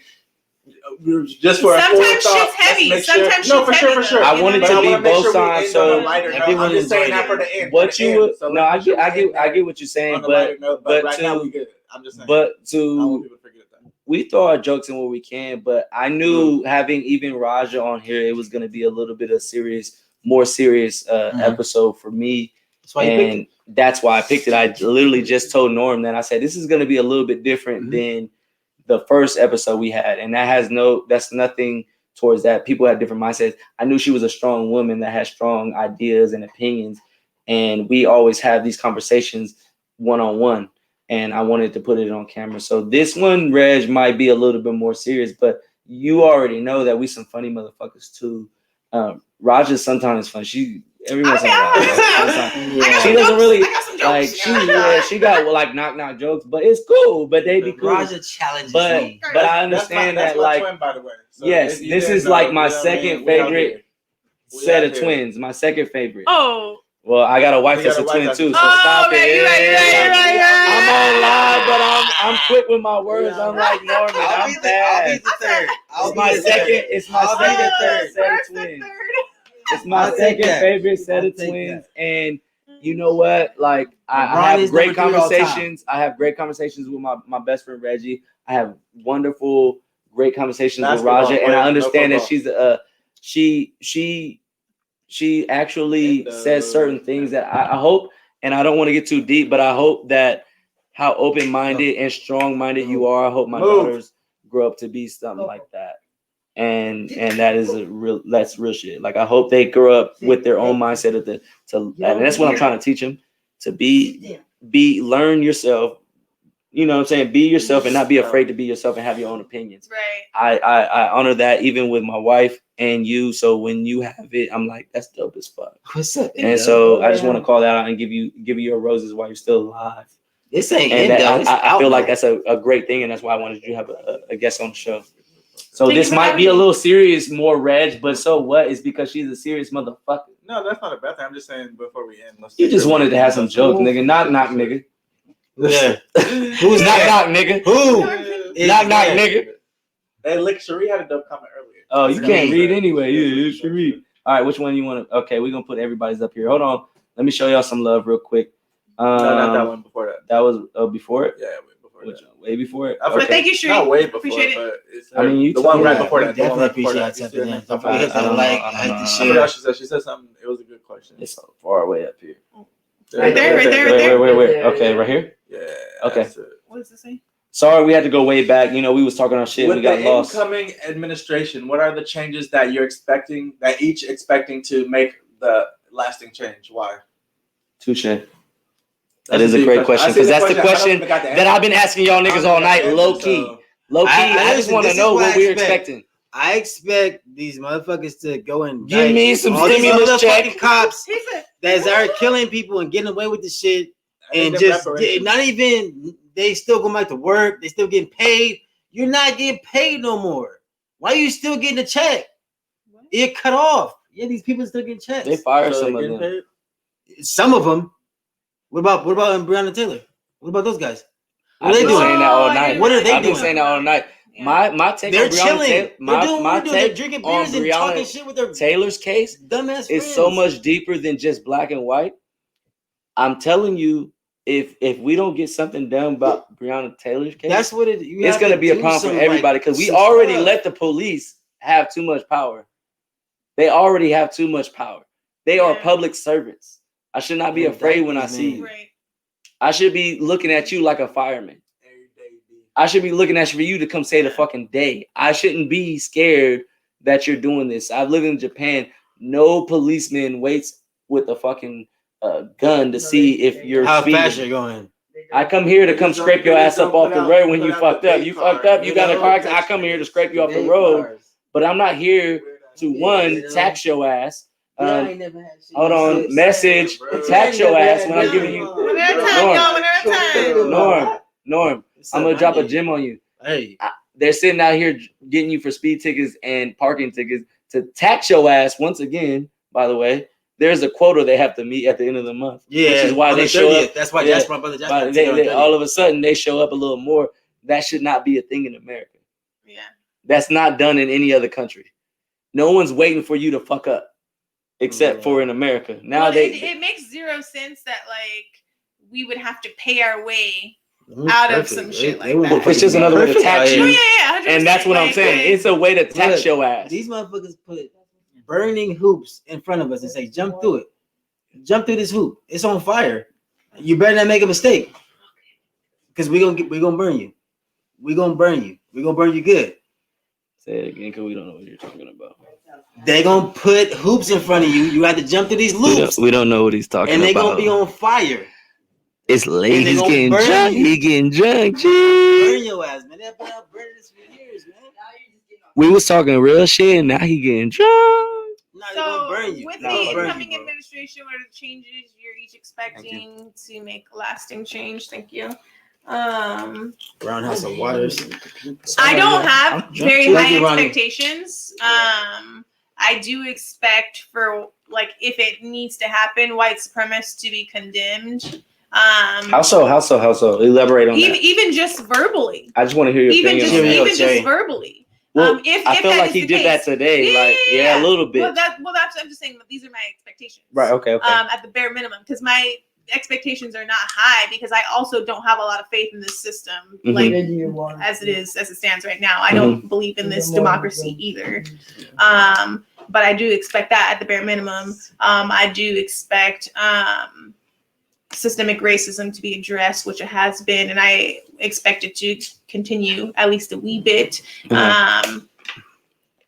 just for sometimes a thought, shit's heavy. let's make Sometimes sure. No, shit's for heavy, sure. I wanted to be both sides. So I'm just saying that for the end. what for the you would? end. So No, I get what you're saying, but right now we good. I'm just saying. but I want to. people to forget that. We throw our jokes in where we can, but I knew having even Raja on here, it was going to be a little bit of more serious episode for me. That's why you picked it. That's why I picked it. I literally just told Norm that I said, this is going to be a little bit different than the first episode we had. And that's nothing towards that. People had different mindsets. I knew she was a strong woman that had strong ideas and opinions. And we always have these conversations one-on-one. And I wanted to put it on camera. So this one, Reg, might be a little bit more serious, but you already know that we some funny motherfuckers too. Raja's sometimes fun. Every once in a while. She doesn't really like she got like knock jokes, but it's cool. But they be cool. Raja challenges but me. but I understand that's that my like twin, by the way. So yes, this is like my second favorite set of twins. My second favorite. Oh. Well, I got a wife that's a twin too, so stop it. You're right. I'm on live, but I'm quick with my words. I'm like Norman. I'm I'll be fast. the third. It's my second third. set of twins. It's my second favorite set of twins, and you know what? Like I have great conversations. I have great conversations with my best friend Reggie. I have wonderful, great conversations with Raja, and I understand that she actually says certain things that I hope, and I don't want to get too deep, but I hope that how open-minded and strong-minded you are. I hope my daughters grow up to be something like that. And that is that's real shit. Like I hope they grow up with their own mindset and that's what I'm trying to teach them, to learn yourself. You know what I'm saying? Be yourself and not be afraid to be yourself and have your own opinions. Right. I honor that even with my wife and you. So when you have it, I'm like, that's dope as fuck. What's up? And so I just want to call that out and give you your roses while you're still alive. This ain't And it, though. I feel like that's a great thing, and that's why I wanted you to have a guest on the show. So Thank this you for might having be a me. little serious, more Reg, but so what? It's because she's a serious motherfucker. No, that's not a bad thing. I'm just saying before we end. You just wanted to have some jokes, nigga. Knock, nigga. Yeah. Who's knock, nigga? Who? Knock, nigga. Hey, look, Cherie had a dope comment earlier. Oh, you can't read anyway. You should read. All right, which one you want to? Okay, we're gonna put everybody's up here. Hold on. Let me show y'all some love real quick. No, not that one. Before that. That was before it. Yeah, way before Which that. one? Way before it. But thank you, Sheree. Not way before, Appreciate it. but it's I mean, you the one told right me. before that. The one Definitely right before appreciate that. that. Don't Don't forget I to don't like know. the I forgot share. what she said. She said something. It was a good question. It's so far away up here. Right there. Wait. Okay, right here. Yeah. Okay. that's it. What does it say? Sorry, we had to go way back. You know, we was talking our shit. With We got the lost. incoming administration, what are the changes that you're expecting, that each expecting to make the lasting change? Why? Touche. That is a great question, because that's the question that I've been asking y'all niggas all night, low key. Low key, I just want to know what we're expecting. I expect these motherfuckers to go and Give me some all these stimulus check. motherfucking cops He said, that are killing people and getting away with the shit, and the just reparations. not even they still going back to work. They still getting paid. You're not getting paid no more. Why are you still getting a check? It cut off. Yeah, these people still getting checks. They fired some of them. Some of them. What about Breonna Taylor? What about those guys? What are they I've been doing? saying that all night. What are they I've been doing? saying that all night. My take They're on Breonna chilling. Taylor, my They're take drinking on beers and talking Breonna shit with their Taylor's case dumbass is friends. so much deeper than just black and white. I'm telling you, if we don't get something done about Breonna Taylor's case, That's what it. it's going to be a problem for everybody, because we already let the police have too much power. They already have too much power. They are public servants. I should not be afraid when I see you. right. I should be looking at you like a fireman. I should be looking at you for you to come save the fucking day. I shouldn't be scared that you're doing this. I've lived in Japan. No policeman waits with a fucking gun to see if you're how speeding. fast you're going. I come here to come scrape your ass up off the road when you fucked up. You fucked up. You got a car accident. I come here to scrape you off the road. But I'm not here to, one, tax your ass. Hold on. Message. Tax your ass when I'm giving you. One at a time, y'all. One at a time. Norm. I'm going to drop a gem on you. Hey, they're sitting out here getting you for speed tickets and parking tickets to tax your ass once again. By the way, there's a quota they have to meet at the end of the month. Yeah, which is why on they the show 30th. up. That's why Yeah. Jasper, my brother Jasper. But they all of a sudden they show up a little more. That should not be a thing in America. Yeah. That's not done in any other country. No one's waiting for you to fuck up, except for in America. Now Well, they it makes zero sense that like we would have to pay our way out of some shit like that. it's just another way to tax you. Oh, yeah, 100%. And that's what I'm Like, saying. It's a way to tax your ass. These motherfuckers put burning hoops in front of us and say, jump through it. Jump through this hoop. It's on fire. You better not make a mistake. Because we're gonna burn you. We're gonna burn you. We're gonna burn you good. Say it again, because we don't know what you're talking about. They gonna put hoops in front of you. You have to jump through these loops. We don't know what he's talking And about. they gonna be on fire. It's late. And they He's gonna getting burn drunk. you. He getting drunk. Burn Gee. your ass, man. They've been out burning this for years, man. We was talking real shit, and now he getting drunk. No, they gonna So burn you. with They the gonna burn incoming you, bro. administration, what are the changes you're each expecting to make lasting change? Thank you. Roundhouse of waters. I don't have I'm very drunk high too. Ronnie. expectations. I do expect for like if it needs to happen, white supremacists to be condemned. How so? Elaborate on that. Even just verbally. I just want to hear your Even opinion. just on that. Cheerio, even Cherry. just verbally. Well, if I feel that like is he the did that case. today. Yeah, Like, yeah, a little bit. Well, that's I'm just saying that these are my expectations. Right. Okay. At the bare minimum, because my expectations are not high because I also don't have a lot of faith in this system, Mhm. like as it stands right now. I don't believe in this democracy either. But I do expect that at the bare minimum. I do expect systemic racism to be addressed, which it has been, and I expect it to continue at least a wee bit.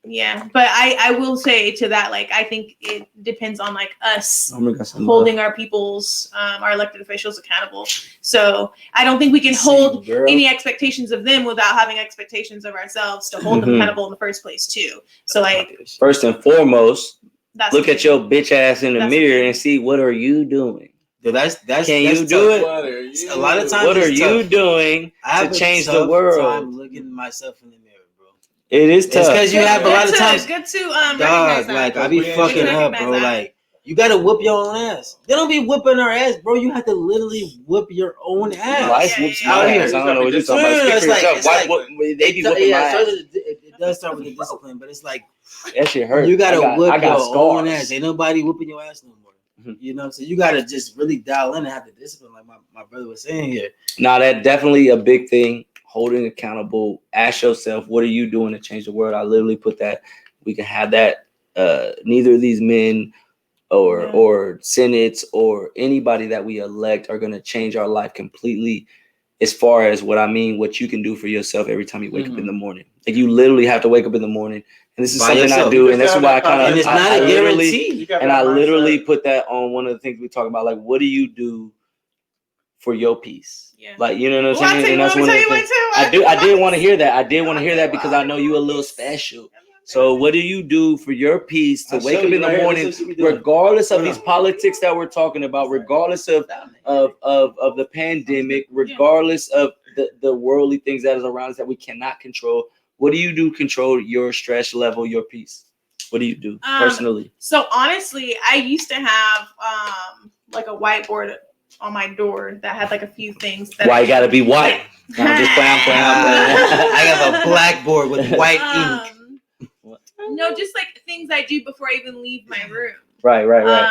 Yeah, but I will say to that, like, I think it depends on like us holding our people's our elected officials accountable. So I don't think we can hold any expectations of them without having expectations of ourselves to hold them accountable in the first place too. So like, first and foremost, that's look the at thing. your bitch ass in the That's the mirror thing. and see what are you doing. Dude, that's Can that's you do tough. it? What are you? A lot of times What are it's you tough. doing I have to a change the tough world? time looking at myself in the mirror, bro. It is It's tough. because you have a lot of times, good to dog, recognize that. like I be We ain't fucking gonna up, recognize bro. that. Like you gotta whoop your own ass. They don't be whooping our ass, bro. You have to literally whoop your own ass. Life Yeah, whoops yeah, my yeah. ass. I don't know what you're talking No, no, about. no, Speak it's for like- yourself. it's Why like- whoop- they be whooping my ass. It does start with the discipline, but it's like That shit hurt. you gotta I whoop got your scars. own ass. Ain't nobody whooping your ass no more. Mhm. You know, so you gotta just really dial in and have the discipline, like my brother was saying here. Now that definitely a big thing. Holding accountable. Ask yourself, what are you doing to change the world? I literally put that. We can have that. Neither of these men or senates or anybody that we elect are going to change our life completely. As far as what I mean, what you can do for yourself every time you wake up in the morning. Like you literally have to wake up in the morning, and this is By something I yourself. do, and that's why I kind And of it's not a guarantee. I literally put that on one of the things we talk about. Like, what do you do for your peace? Yeah. Like, you know what Well, I'm saying? I'll And that's tell one of you the one things. too. I did want to hear that. I did want to hear that because I know you a little special. So what do you do for your peace to I'll wake show up you in the right here. morning, This is what we doing. regardless of Hold these on. politics that we're talking about, regardless of the pandemic, regardless of the worldly things that is around us that we cannot control? What do you do to control your stress level, your peace? What do you do personally? So honestly, I used to have like a whiteboard on my door that had like a few things that Why you gotta be white? No, I'm just playing. I'm playing. I have a blackboard with white ink. No, just like things I do before I even leave my room. Right.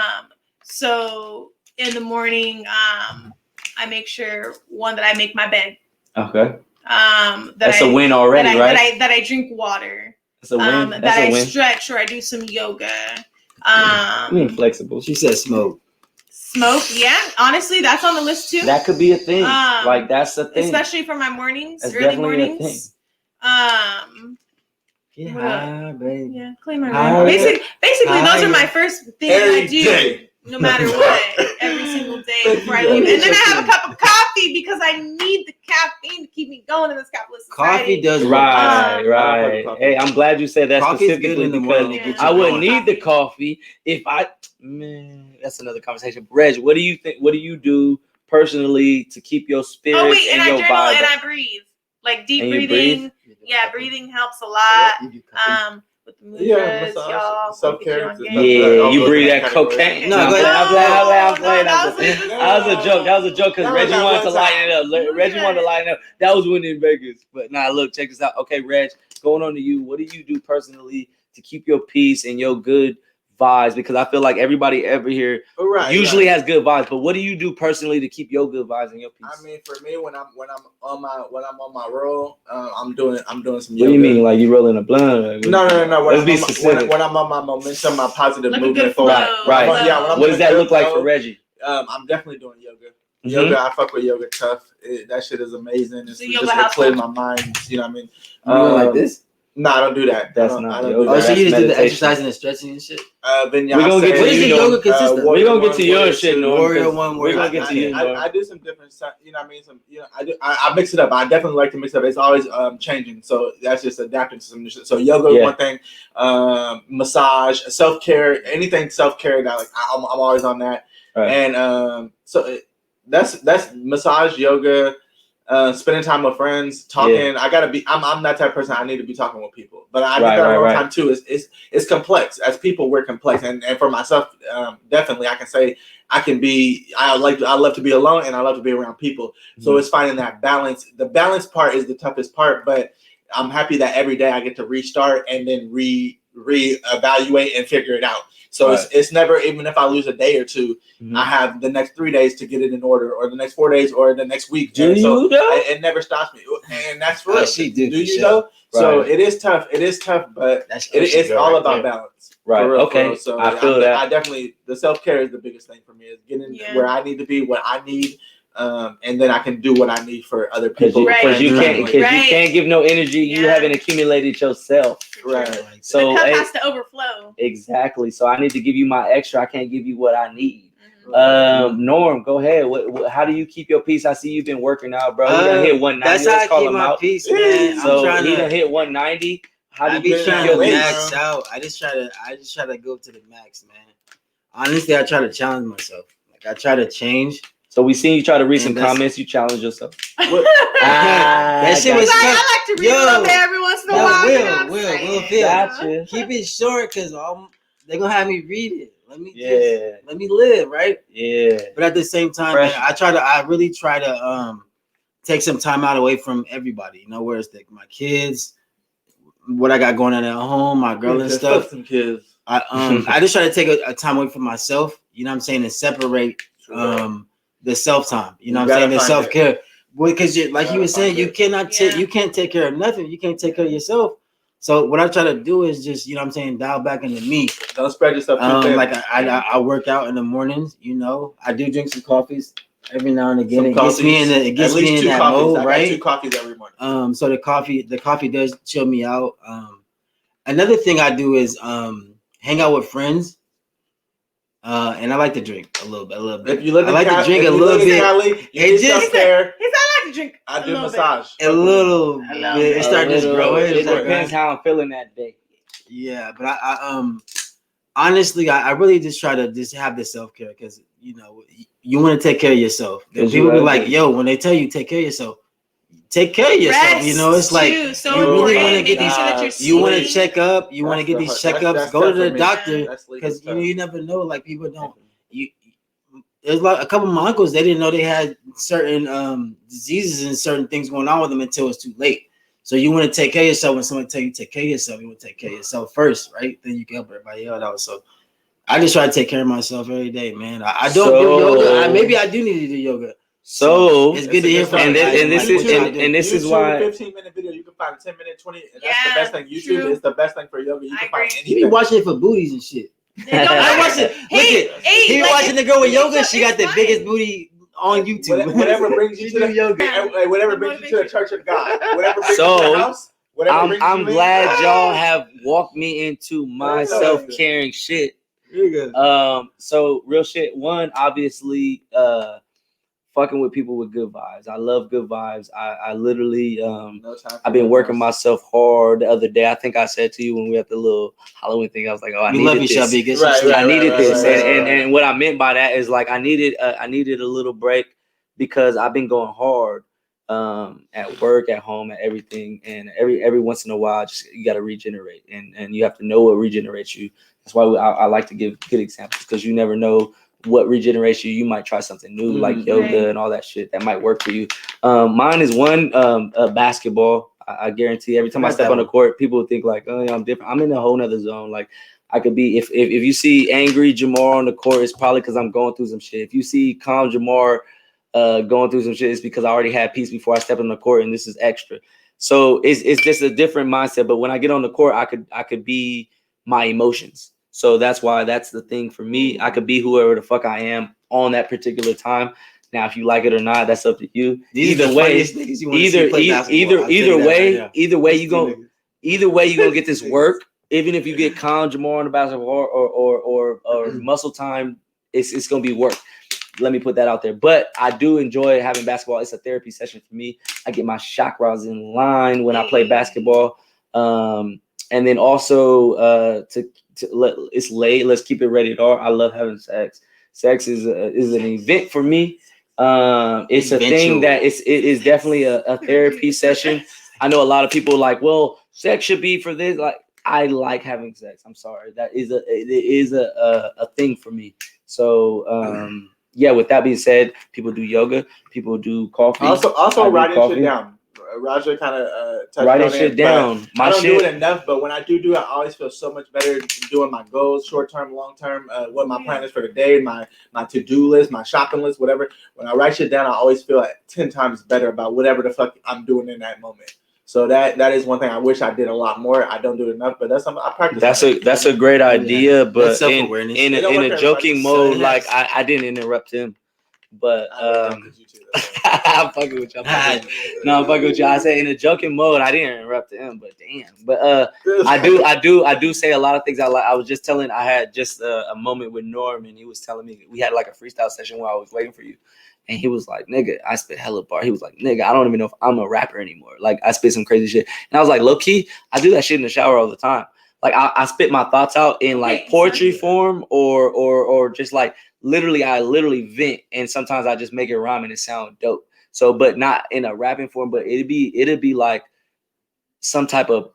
So in the morning, I make sure that I make my bed. Okay. That That's I, a win already, that I, right? that I drink water. That's a win. That That's I a win. stretch or I do some yoga. Being flexible. She said smoke. Smoke, yeah. Honestly, that's on the list too. That could be a thing. Um, Like that's the thing. Especially for my mornings, That's early definitely a mornings. Get What high, baby. Yeah, clean my High. room. Basically, those are my High. first things Every I do, day. no matter what, every single day before I leave. And then I have a cup of coffee because I need the caffeine to keep me going in this capitalist society. Coffee does Right. Coffee. Hey, I'm glad you said that Coffee's good specifically in the because morning to get you I wouldn't going. need the coffee if that's another conversation. Reg, what do you think? What do you do personally to keep your spirit Oh wait, and and I your journal vibe? and I breathe. like deep And you breathing. Yeah, breathing helps a lot. With the mudras, massage, y'all. self-care. Get you on Yeah, game. you breathe that category. cocaine. No, I'm go playing. ahead. I'm playing. No, That was a joke. That was a joke because That was Reggie that wanted to one lighten it time. up. Reggie wanted to lighten it up. That was when in Vegas. But nah, look, check this out. Okay, Reg, going on to you. What do you do personally to keep your peace and your good vibes? Because I feel like everybody ever here usually has good vibes. But what do you do personally to keep your good vibes and your peace? I mean, for me, when I'm on my roll, I'm doing some yoga. What do you mean? Like you rolling a blunt? No. Let's be specific. When I'm on my momentum, my positive Like a movement good forward. flow. Right. Yeah. When I'm What in does a that good look like flow, for Reggie? I'm definitely doing yoga. Mhm. Yoga, I fuck with yoga tough. That shit is amazing. It's The just yoga house clear my mind. You know what I mean? You doing like this? No, I don't do that. That's I don't, not I don't yoga. do Oh, that. so you just do the meditation. exercise and the stretching and shit? Vinyasa, We're gonna get to What is you, the Norm. yoga consist of? We're gonna get to your shit, Norm. Warrior 'cause one, We're warrior gonna two. get to you, Norm. I do some different stuff. You know what I mean? I mix it up. I definitely like to mix it up. It's always changing. So that's just adapting to some new shit. So yoga is one thing. Massage, self care, anything self care that like I'm always on that. Right. And that's massage, yoga. Spending time with friends, talking. I gotta be. I'm that type of person. I need to be talking with people. But I think that a long time too. It's complex. As people, we're complex. And for myself, definitely, I can say I can be. I love to be alone, and I love to be around people. Mm-hmm. So it's finding that balance. The balance part is the toughest part. But I'm happy that every day I get to restart and then reevaluate and figure it out. So it's never, even if I lose a day or two, I have the next 3 days to get it in order, or the next 4 days, or the next week. It never stops me, and that's for real. Do you know? So it is tough. It is tough, but it's all about balance. Right. For real, Okay. For real. So I feel that. I definitely, the self care is the biggest thing for me. Is getting where I need to be, what I need. And then I can do what I need for other people. Because you can't give no energy. You haven't accumulated yourself. Right. So the cup has to overflow. Exactly. So I need to give you my extra. I can't give you what I need. Norm, go ahead. How do you keep your peace? I see you've been working out, bro. He done hit 190. That's how I keep my peace, man. So he done hit 190. How do you keep trying your to peace? max out? I just try to go to the max, man. Honestly, I try to challenge myself. Like I try to change. So we seen you try to read some comments. You challenge yourself. That shit was tough. I like to read a little bit every once in a while. Will Gotcha. Keep it short, cause they're gonna have me read it. Let me live, right? Yeah. But at the same time, man, I really try to take some time out away from everybody. You know, where it's like my kids, what I got going on at home, my girl and stuff. Some kids. I just try to take a time away from myself. You know what I'm saying, and separate the self time. You know what I'm saying, the self care. Because like you were saying, you cannot you can't take care of nothing. You can't take care of yourself. So what I try to do is just, you know what I'm saying, dial back into me. Don't spread yourself too thin. Like I work out in the mornings, you know. I do drink some coffees every now and again. It gets me in that mode, right? 2 coffees every morning. So the coffee does chill me out. Another thing I do is hang out with friends. And I like to drink a little bit. If you live in I like to drink a little bit. Cali, He said I like to drink. I do massage. A little bit. It started to grow. It depends how I'm feeling that day. Yeah, but I honestly, I really just try to just have the self care, because you know you want to take care of yourself. People be like, yo, when they tell you take care of yourself, take care of yourself. Rest, you know, it's like too, so you really want to get making these. sure that You want to check up. You want to get these checkups. That's Go to the for me. doctor, because you never know. Like people don't. There's like a couple of my uncles, they didn't know they had certain diseases and certain things going on with them until it's too late. So you want to take care of yourself. When someone tell you take care of yourself, you want to take care of yourself first, right? Then you can help everybody else out. So I just try to take care of myself every day, man. I don't do yoga. Maybe I do need to do yoga. So it's good to hear from and this is why 15-minute video, you can find a 10-minute, 20. And that's the best thing. YouTube is the best thing for yoga. You can find anything. You be watching it for booties and shit. I watch it. He watching the girl with yoga. She got the biggest booty on YouTube. Whatever brings you to the yoga. Whatever brings you to the church of God. Whatever brings you to the house. I'm glad y'all have walked me into my self-caring shit. So real shit. One, obviously, fucking with people with good vibes. I love good vibes. I literally I've been working myself hard the other day. I think I said to you when we had the little Halloween thing, I was like, oh, I needed this. I needed this. And what I meant by that is like I needed a little break because I've been going hard. at work, at home, at everything. And every once in a while, just you got to regenerate, and you have to know what regenerates you. That's why I like to give good examples, because you never know what regenerates you. You might try something new, like yoga and all that shit that might work for you. Mine is one basketball. I guarantee every time I step on the court, people think like, oh yeah, I'm different. I'm in a whole nother zone. Like I could be, if you see angry Jamar on the court, it's probably because I'm going through some shit. If you see calm Jamar going through some shit, it's because I already had peace before I stepped on the court, and this is extra. So it's just a different mindset. But when I get on the court, I could be my emotions. So that's why that's the thing for me. I could be whoever the fuck I am on that particular time. Now, if you like it or not, that's up to you. Either way, either way you gonna get this work. Even if you get calm Jamar on the basketball or muscle time, it's gonna be work. Let me put that out there. But I do enjoy having basketball. It's a therapy session for me. I get my chakras in line when I play basketball. And then also it's late. Let's keep it rated R. I love having sex. Sex is an event for me. It's a thing that it is definitely a therapy session. I know a lot of people like, well, sex should be for this. Like, I like having sex. I'm sorry. It is a thing for me. So yeah, with that being said, people do yoga, people do coffee. Also writing shit down. Raja kind of touched writing on shit it, down. I don't do it enough, but when I do it, I always feel so much better doing my goals, short term, long term, what my plan is for the day, my to-do list, my shopping list, whatever. When I write shit down, I always feel like 10 times better about whatever the fuck I'm doing in that moment. So that is one thing I wish I did a lot more. I don't do it enough, but that's something I practice. That's a great idea, but self-awareness. in a joking mode, like I didn't interrupt him, but I'm fucking with you. I'm fucking with you. I say in a joking mode, I didn't interrupt him, but damn. But I do say a lot of things I like. I was just telling, I had just a moment with Norm, and he was telling me we had like a freestyle session while I was waiting for you. And he was like, nigga, I spit hella bar. He was like, nigga, I don't even know if I'm a rapper anymore. Like, I spit some crazy shit. And I was like, low key, I do that shit in the shower all the time. Like, I spit my thoughts out in like poetry form or just like I literally vent. And sometimes I just make it rhyme and it sound dope. So, but not in a rapping form, but it'd be like some type of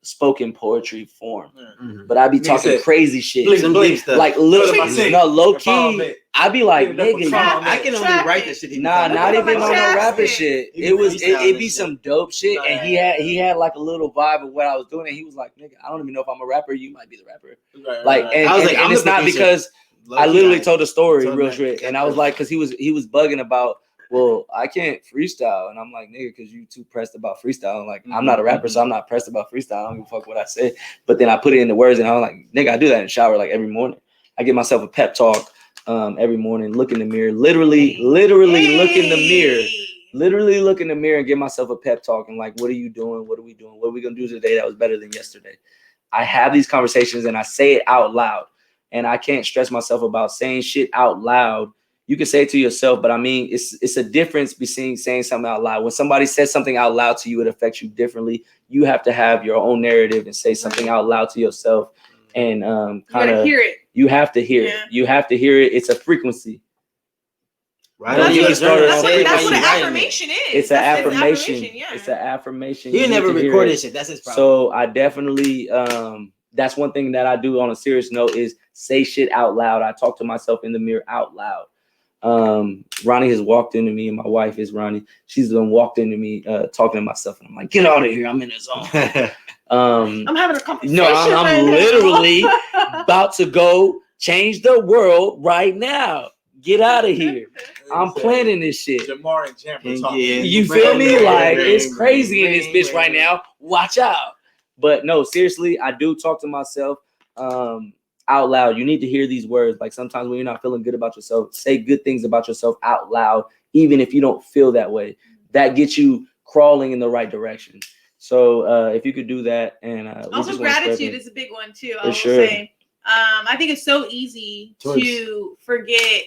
spoken poetry form. Mm-hmm. But I'd be talking crazy shit. Like literally, low key. I'd be like, nigga, I can only write this shit. Nah, not even on no rapping shit. It'd be some dope shit. And he had like a little vibe of what I was doing. And he was like, nigga, I don't even know if I'm a rapper. You might be the rapper. Like, and it's not because I literally told the story real shit. And I was like, because he was bugging about, well, I can't freestyle. And I'm like, nigga, because you too pressed about freestyle. I'm like, I'm not a rapper, so I'm not pressed about freestyle. I don't give a fuck what I say. But then I put it in the words, and I was like, nigga, I do that in the shower like every morning. I give myself a pep talk every morning, look in the mirror, literally look in the mirror. Literally look in the mirror and give myself a pep talk and like, what are you doing? What are we doing? What are we going to do today that was better than yesterday? I have these conversations and I say it out loud. And I can't stress myself about saying shit out loud. You can say it to yourself, but I mean, it's a difference between saying something out loud. When somebody says something out loud to you, it affects you differently. You have to have your own narrative and say something out loud to yourself and kind of hear it. You have to hear it. You have to hear it. It's a frequency. Right. That's what an affirmation is. It's an affirmation. It's an affirmation. You never recorded shit. That's his problem. So I definitely that's one thing that I do on a serious note is say shit out loud. I talk to myself in the mirror out loud. Ronnie has walked into me, and my wife is Ronnie. She's been walked into me talking to myself, and I'm like, get out of here. I'm in the zone. I'm having a conversation. No, I'm literally about to go change the world right now. Get out of here. I'm planning this shit. Jamar and Jam are talking. You feel me? Like, it's crazy in this bitch right now. Watch out. But no, seriously, I do talk to myself out loud. You need to hear these words. Like sometimes when you're not feeling good about yourself, say good things about yourself out loud, even if you don't feel that way. That gets you crawling in the right direction. So if you could do that, and also gratitude is a big one too. I will say, I think it's so easy to forget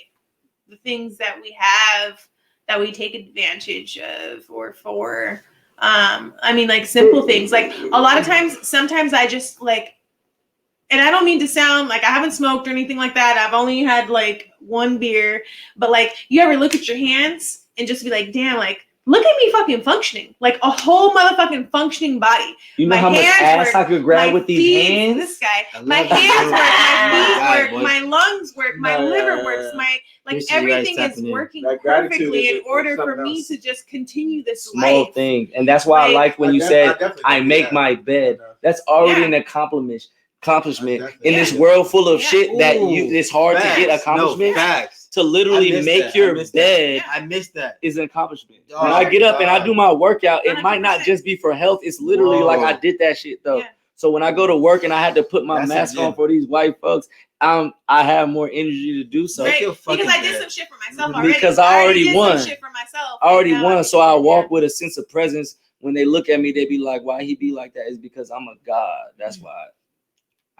the things that we have that we take advantage of, or for. I mean, like simple things. Like a lot of times, sometimes I just like. And I don't mean to sound like I haven't smoked or anything like that. I've only had like one beer, but like you ever look at your hands and just be like, damn, like Look at me fucking functioning. Like a whole motherfucking functioning body. You know My how much hands ass I could grab my with these feet- hands? This guy. I My love you. hands work, my feet God, work, boy. my lungs work, my No, liver yeah, works, yeah. my like Appreciate you guys everything is tapping in. working That gratitude perfectly is in order for something me else. to just continue this Small life. thing. And that's why I Like, like when you said I make my bed. Yeah. That's already Yeah. an accomplishment Definitely. in this Yeah. world full of Yeah. shit that Ooh, it's hard to get facts. accomplishment. No, facts. To literally I missed make that. I your missed that. bed I missed that. is an accomplishment. Oh, When I get up and I God. do my workout, it might not 100%. just be for health. It's literally like I Whoa. did that shit though. Yeah. So when I go to work and I had to put my That's a mask on gym. for these white folks, I have more energy to do so. Make Right, your fucking because I did bed. some shit for myself already. Because I already did won. some shit for myself. I already and now won, can so do I it, walk yeah. with a sense of presence. When they look at me, they be like, "Why he be like that?" It's because I'm a god. That's why.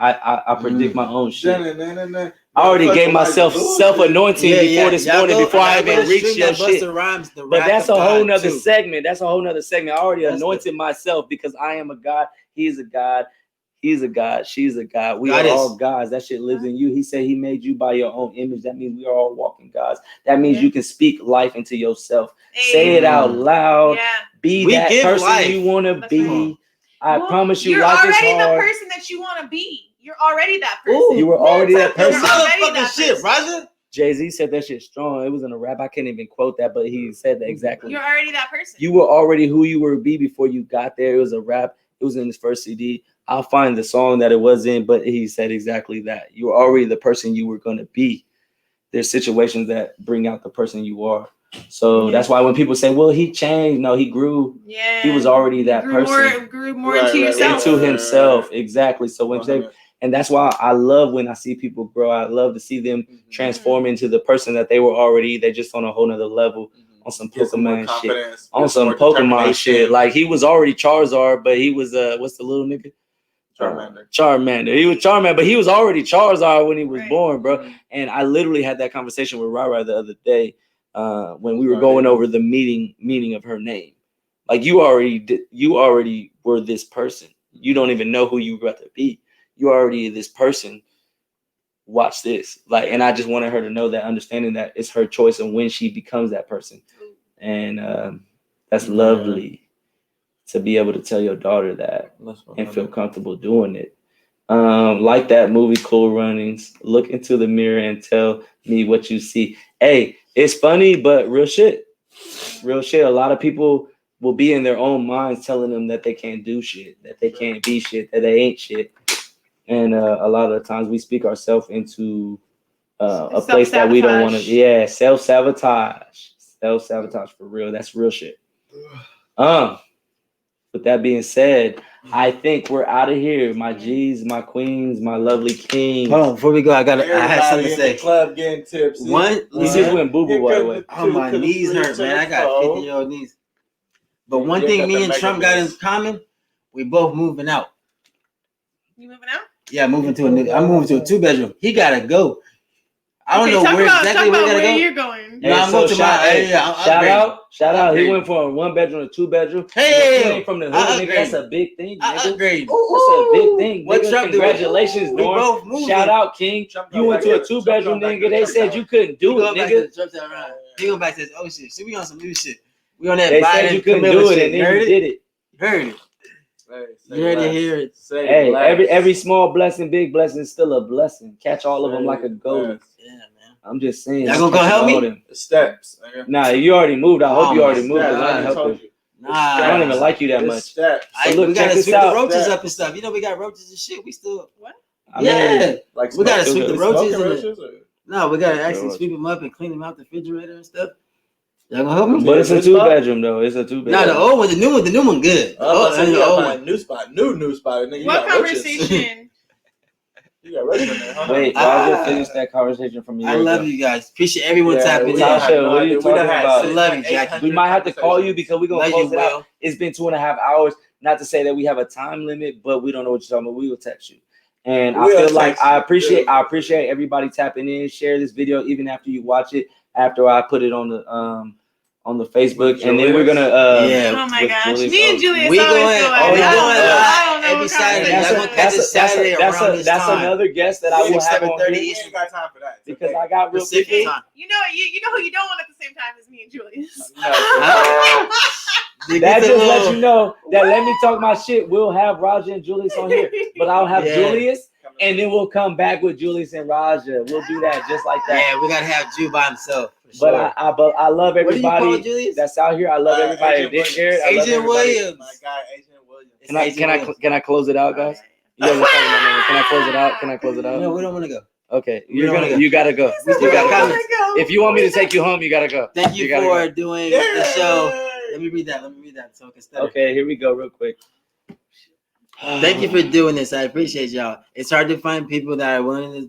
I predict my own shit. I already gave myself self-anointing before this morning, before I even reached your shit. Rhymes, the But wrath that's of a whole God, nother too. segment. That's a whole nother segment. I already That's anointed myself because I am a God. He's a God. He's a God. She's a God. We God are is. all gods. That shit lives in you. He said he made you by your own image. That means we are all walking gods. That means Yeah. you can speak life into yourself. Hey. Say it out loud. Yeah. Be We that give person life. you want to That's be. right. I Well, promise you, you're life is already the hard. person that you want to be. You're already that person. Ooh, You were already that You're person. already Motherfucking that shit, person. Roger. Jay-Z said that shit strong. It was in a rap. I can't even quote that, but he said that exactly. You're already that person. You were already who you were be before you got there. It was a rap. It was in his first CD. I'll find the song that it was in, but he said exactly that. You were already the person you were going to be. There's situations that bring out the person you are. So that's why when people say, well, he changed. No, he grew. Yeah. He was already that person. Grew more Right, into right, yourself. Into himself. Exactly. So when they, and that's why I love when I see people grow. I love to see them transform into the person that they were already. They're just on a whole nother level. On some Pokemon shit. On some Pokemon shit. Like he was already Charizard, but he was what's the little nigga? Charmander. He was Charmander, but he was already Charizard when he was born, bro. And I literally had that conversation with Rara the other day when we were going over the meaning of her name. Like you already were this person. You don't even know who you got to be. You already this person. Watch this. Like, and I just wanted her to know that, understanding that it's her choice and when she becomes that person. And that's lovely to be able to tell your daughter that and feel comfortable doing it. Like that movie Cool Runnings, look into the mirror and tell me what you see. Hey, it's funny, but real shit. Real shit. A lot of people will be in their own minds telling them that they can't do shit, that they can't be shit, that they ain't shit. And a lot of the times we speak ourselves into a place that we don't want to. Yeah, self-sabotage. Self-sabotage for real. That's real shit. With that being said, I think we're out of here. My G's, my queens, my lovely kings. Hold on, before we go, I had something to say. Club getting tips. One, He just went boo-boo, by the way. oh, my knees hurt, man. I got 50-year-old knees. But one thing me and Trump got in common, we both moving out. You moving out? Yeah, I'm moving to a 2-bedroom. He gotta go. I don't know where exactly where he gotta go. You're going. Yeah, I'm going to my area. Shout out. He went from a 1-bedroom to 2-bedroom. Hey, from the hood, nigga. That's a big thing. I upgrade. That's a big thing. What nigga. Trump do? Congratulations, We Norm. both moving. Shout out, King. You went to a 2-bedroom, nigga. They said you couldn't do it, nigga. He go back and says, "Oh shit, we on some new shit. We on that They Biden said you couldn't Camilla do it, shit. and You then heard you it? did it. Heard it. You heard it here. Hey, every small blessing, big blessing is still a blessing. Catch all of them like a golden. Yeah, man. I'm just saying. Y'all gonna help me? Steps. Nah, you already moved. I hope you already moved. Steps. I ain't helping. Nah, I don't even like you that much. Steps. So look, we check gotta this sweep out. the roaches up and stuff. You know, we got roaches and shit. We still I mean, yeah. Like We gotta smoking sweep the smoking roaches. No, we gotta actually sweep them up and clean them out the refrigerator and stuff. Y'all gonna help me? but it's a 2-bedroom though. It's a 2-bedroom. Nah, the old one, the new one, good. The old one. New spot. New spot. Nigga, What conversation? You got roaches in there, huh? Wait, Roger, finish that conversation from you. I love you guys. Appreciate everyone tapping in. Tasha, what are you talking about? I love you, Jackie. We might have to call you because we're gonna Love close you, it out. Will. It's been 2.5 hours. Not to say that we have a time limit, but we don't know what you're talking about. We will text you. And I feel like I appreciate everybody tapping in. Share this video even after you watch it. After I put it on on the Facebook, and then we're gonna Yeah. Oh my with gosh, Julius. me and Julius We always going- go oh, at we it. I going don't know live what every kind of Saturday. thing Y'all gonna it catch is. us Saturday around this that's time. another guest that I will have on 7:30 here We ain't got time for that. because I got real Pacific people. time. You know who you don't want at the same time is me and Julius. That just lets you know that let me talk my shit. We'll have Raja and Julius on here, but I'll have Yeah. Julius, and then we'll come back with Julius and Raja. We'll do that just like that. Yeah, we gotta have Jew by himself. For But sure. but I love What do you call everybody Julius? that's out here. I love everybody that Agent did share it. I love Agent everybody. Williams. My guy, Agent Williams. It's Can I Agent Williams. can I close it out, guys? You guys are talking about me. Can I close it out? Can I close it No, out? we don't want to go. Okay, We don't wanna go. you gotta go. We still You got gotta go. comments. If you want me to take you home, you gotta go. Thank you gotta for go. doing the show. Let me read that. So I can stutter. Okay, here we go, real quick. Thank you for doing this. I appreciate y'all. It's hard to find people that are willing to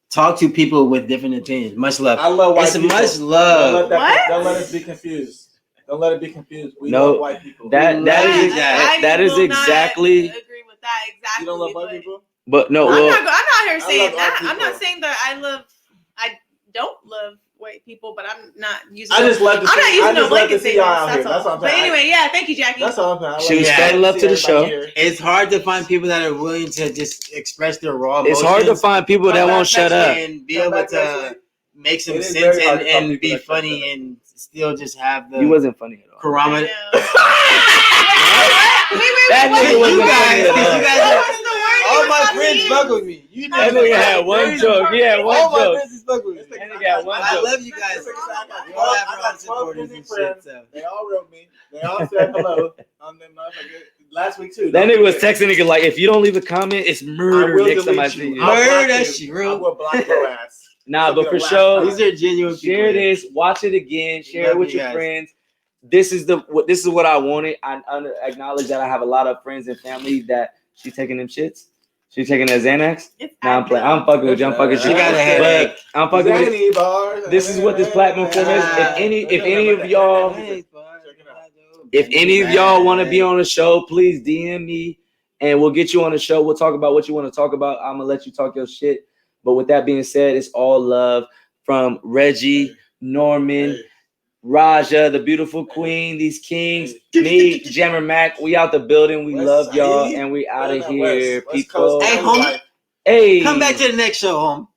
talk to people with different opinions. Much love. I love white It's people. much Don't love. don't let us be confused. Don't let it be confused. We No, love white people. That is I that is will not exactly. agree with that exactly. You don't love white but people? But no, I'm well, not here I saying love all that. I'm people. not saying that I don't love white people, but I'm not using. I just love to I'm see. not I using no just love to blanket see y'all out statements. here. That's That's all. all I'm But saying. anyway, yeah, thank you, Jackie. That's all I'm saying. I She love was to starting see up to the show. everybody here. It's hard to find people that are willing to just express their raw it's hard to emotions find people that Come won't back shut up. and be Come able back next to week. make some It is sense very hard to find and people be that shut funny up. and still just have the He wasn't funny at all. parameter. That nigga You wasn't guys, funny at you all. guys are, all my friends fuck with me. You That know nigga had one joke. He had one all my joke. friends is fuck with me. That nigga had one I joke. love you guys. I We all have got our own 12 supporters Disney and friends. shit. So. They all wrote me. They all said hello on them motherfuckers. Last week too. That Don't nigga was forget. texting nigga like, if you don't leave a comment, it's I murder will next time I delete see you. you. I'll block Murder, you. she I wrote. will block your ass. Nah, This but will for be the sure, last These are genuine people. share this, watch it again, share it Love with you your guys. friends. This is what I wanted. I acknowledge that I have a lot of friends and family that she's taking them shits. She's taking that Xanax. Nah, I'm playing. I'm fucking with you. I'm fucking with She you. got a headache. But I'm fucking with it. Zany bars. This is what this platform is. If any of y'all, if any of y'all want to be on the show, please DM me and we'll get you on the show. We'll talk about what you want to talk about. I'm gonna let you talk your shit. But with that being said, it's all love from Reggie, Norman, Raja, the beautiful queen, these kings, me, Jammer Mac. We out the building. We love y'all and we out of here, people. Hey, homie. Hey, Come back to the next show, home.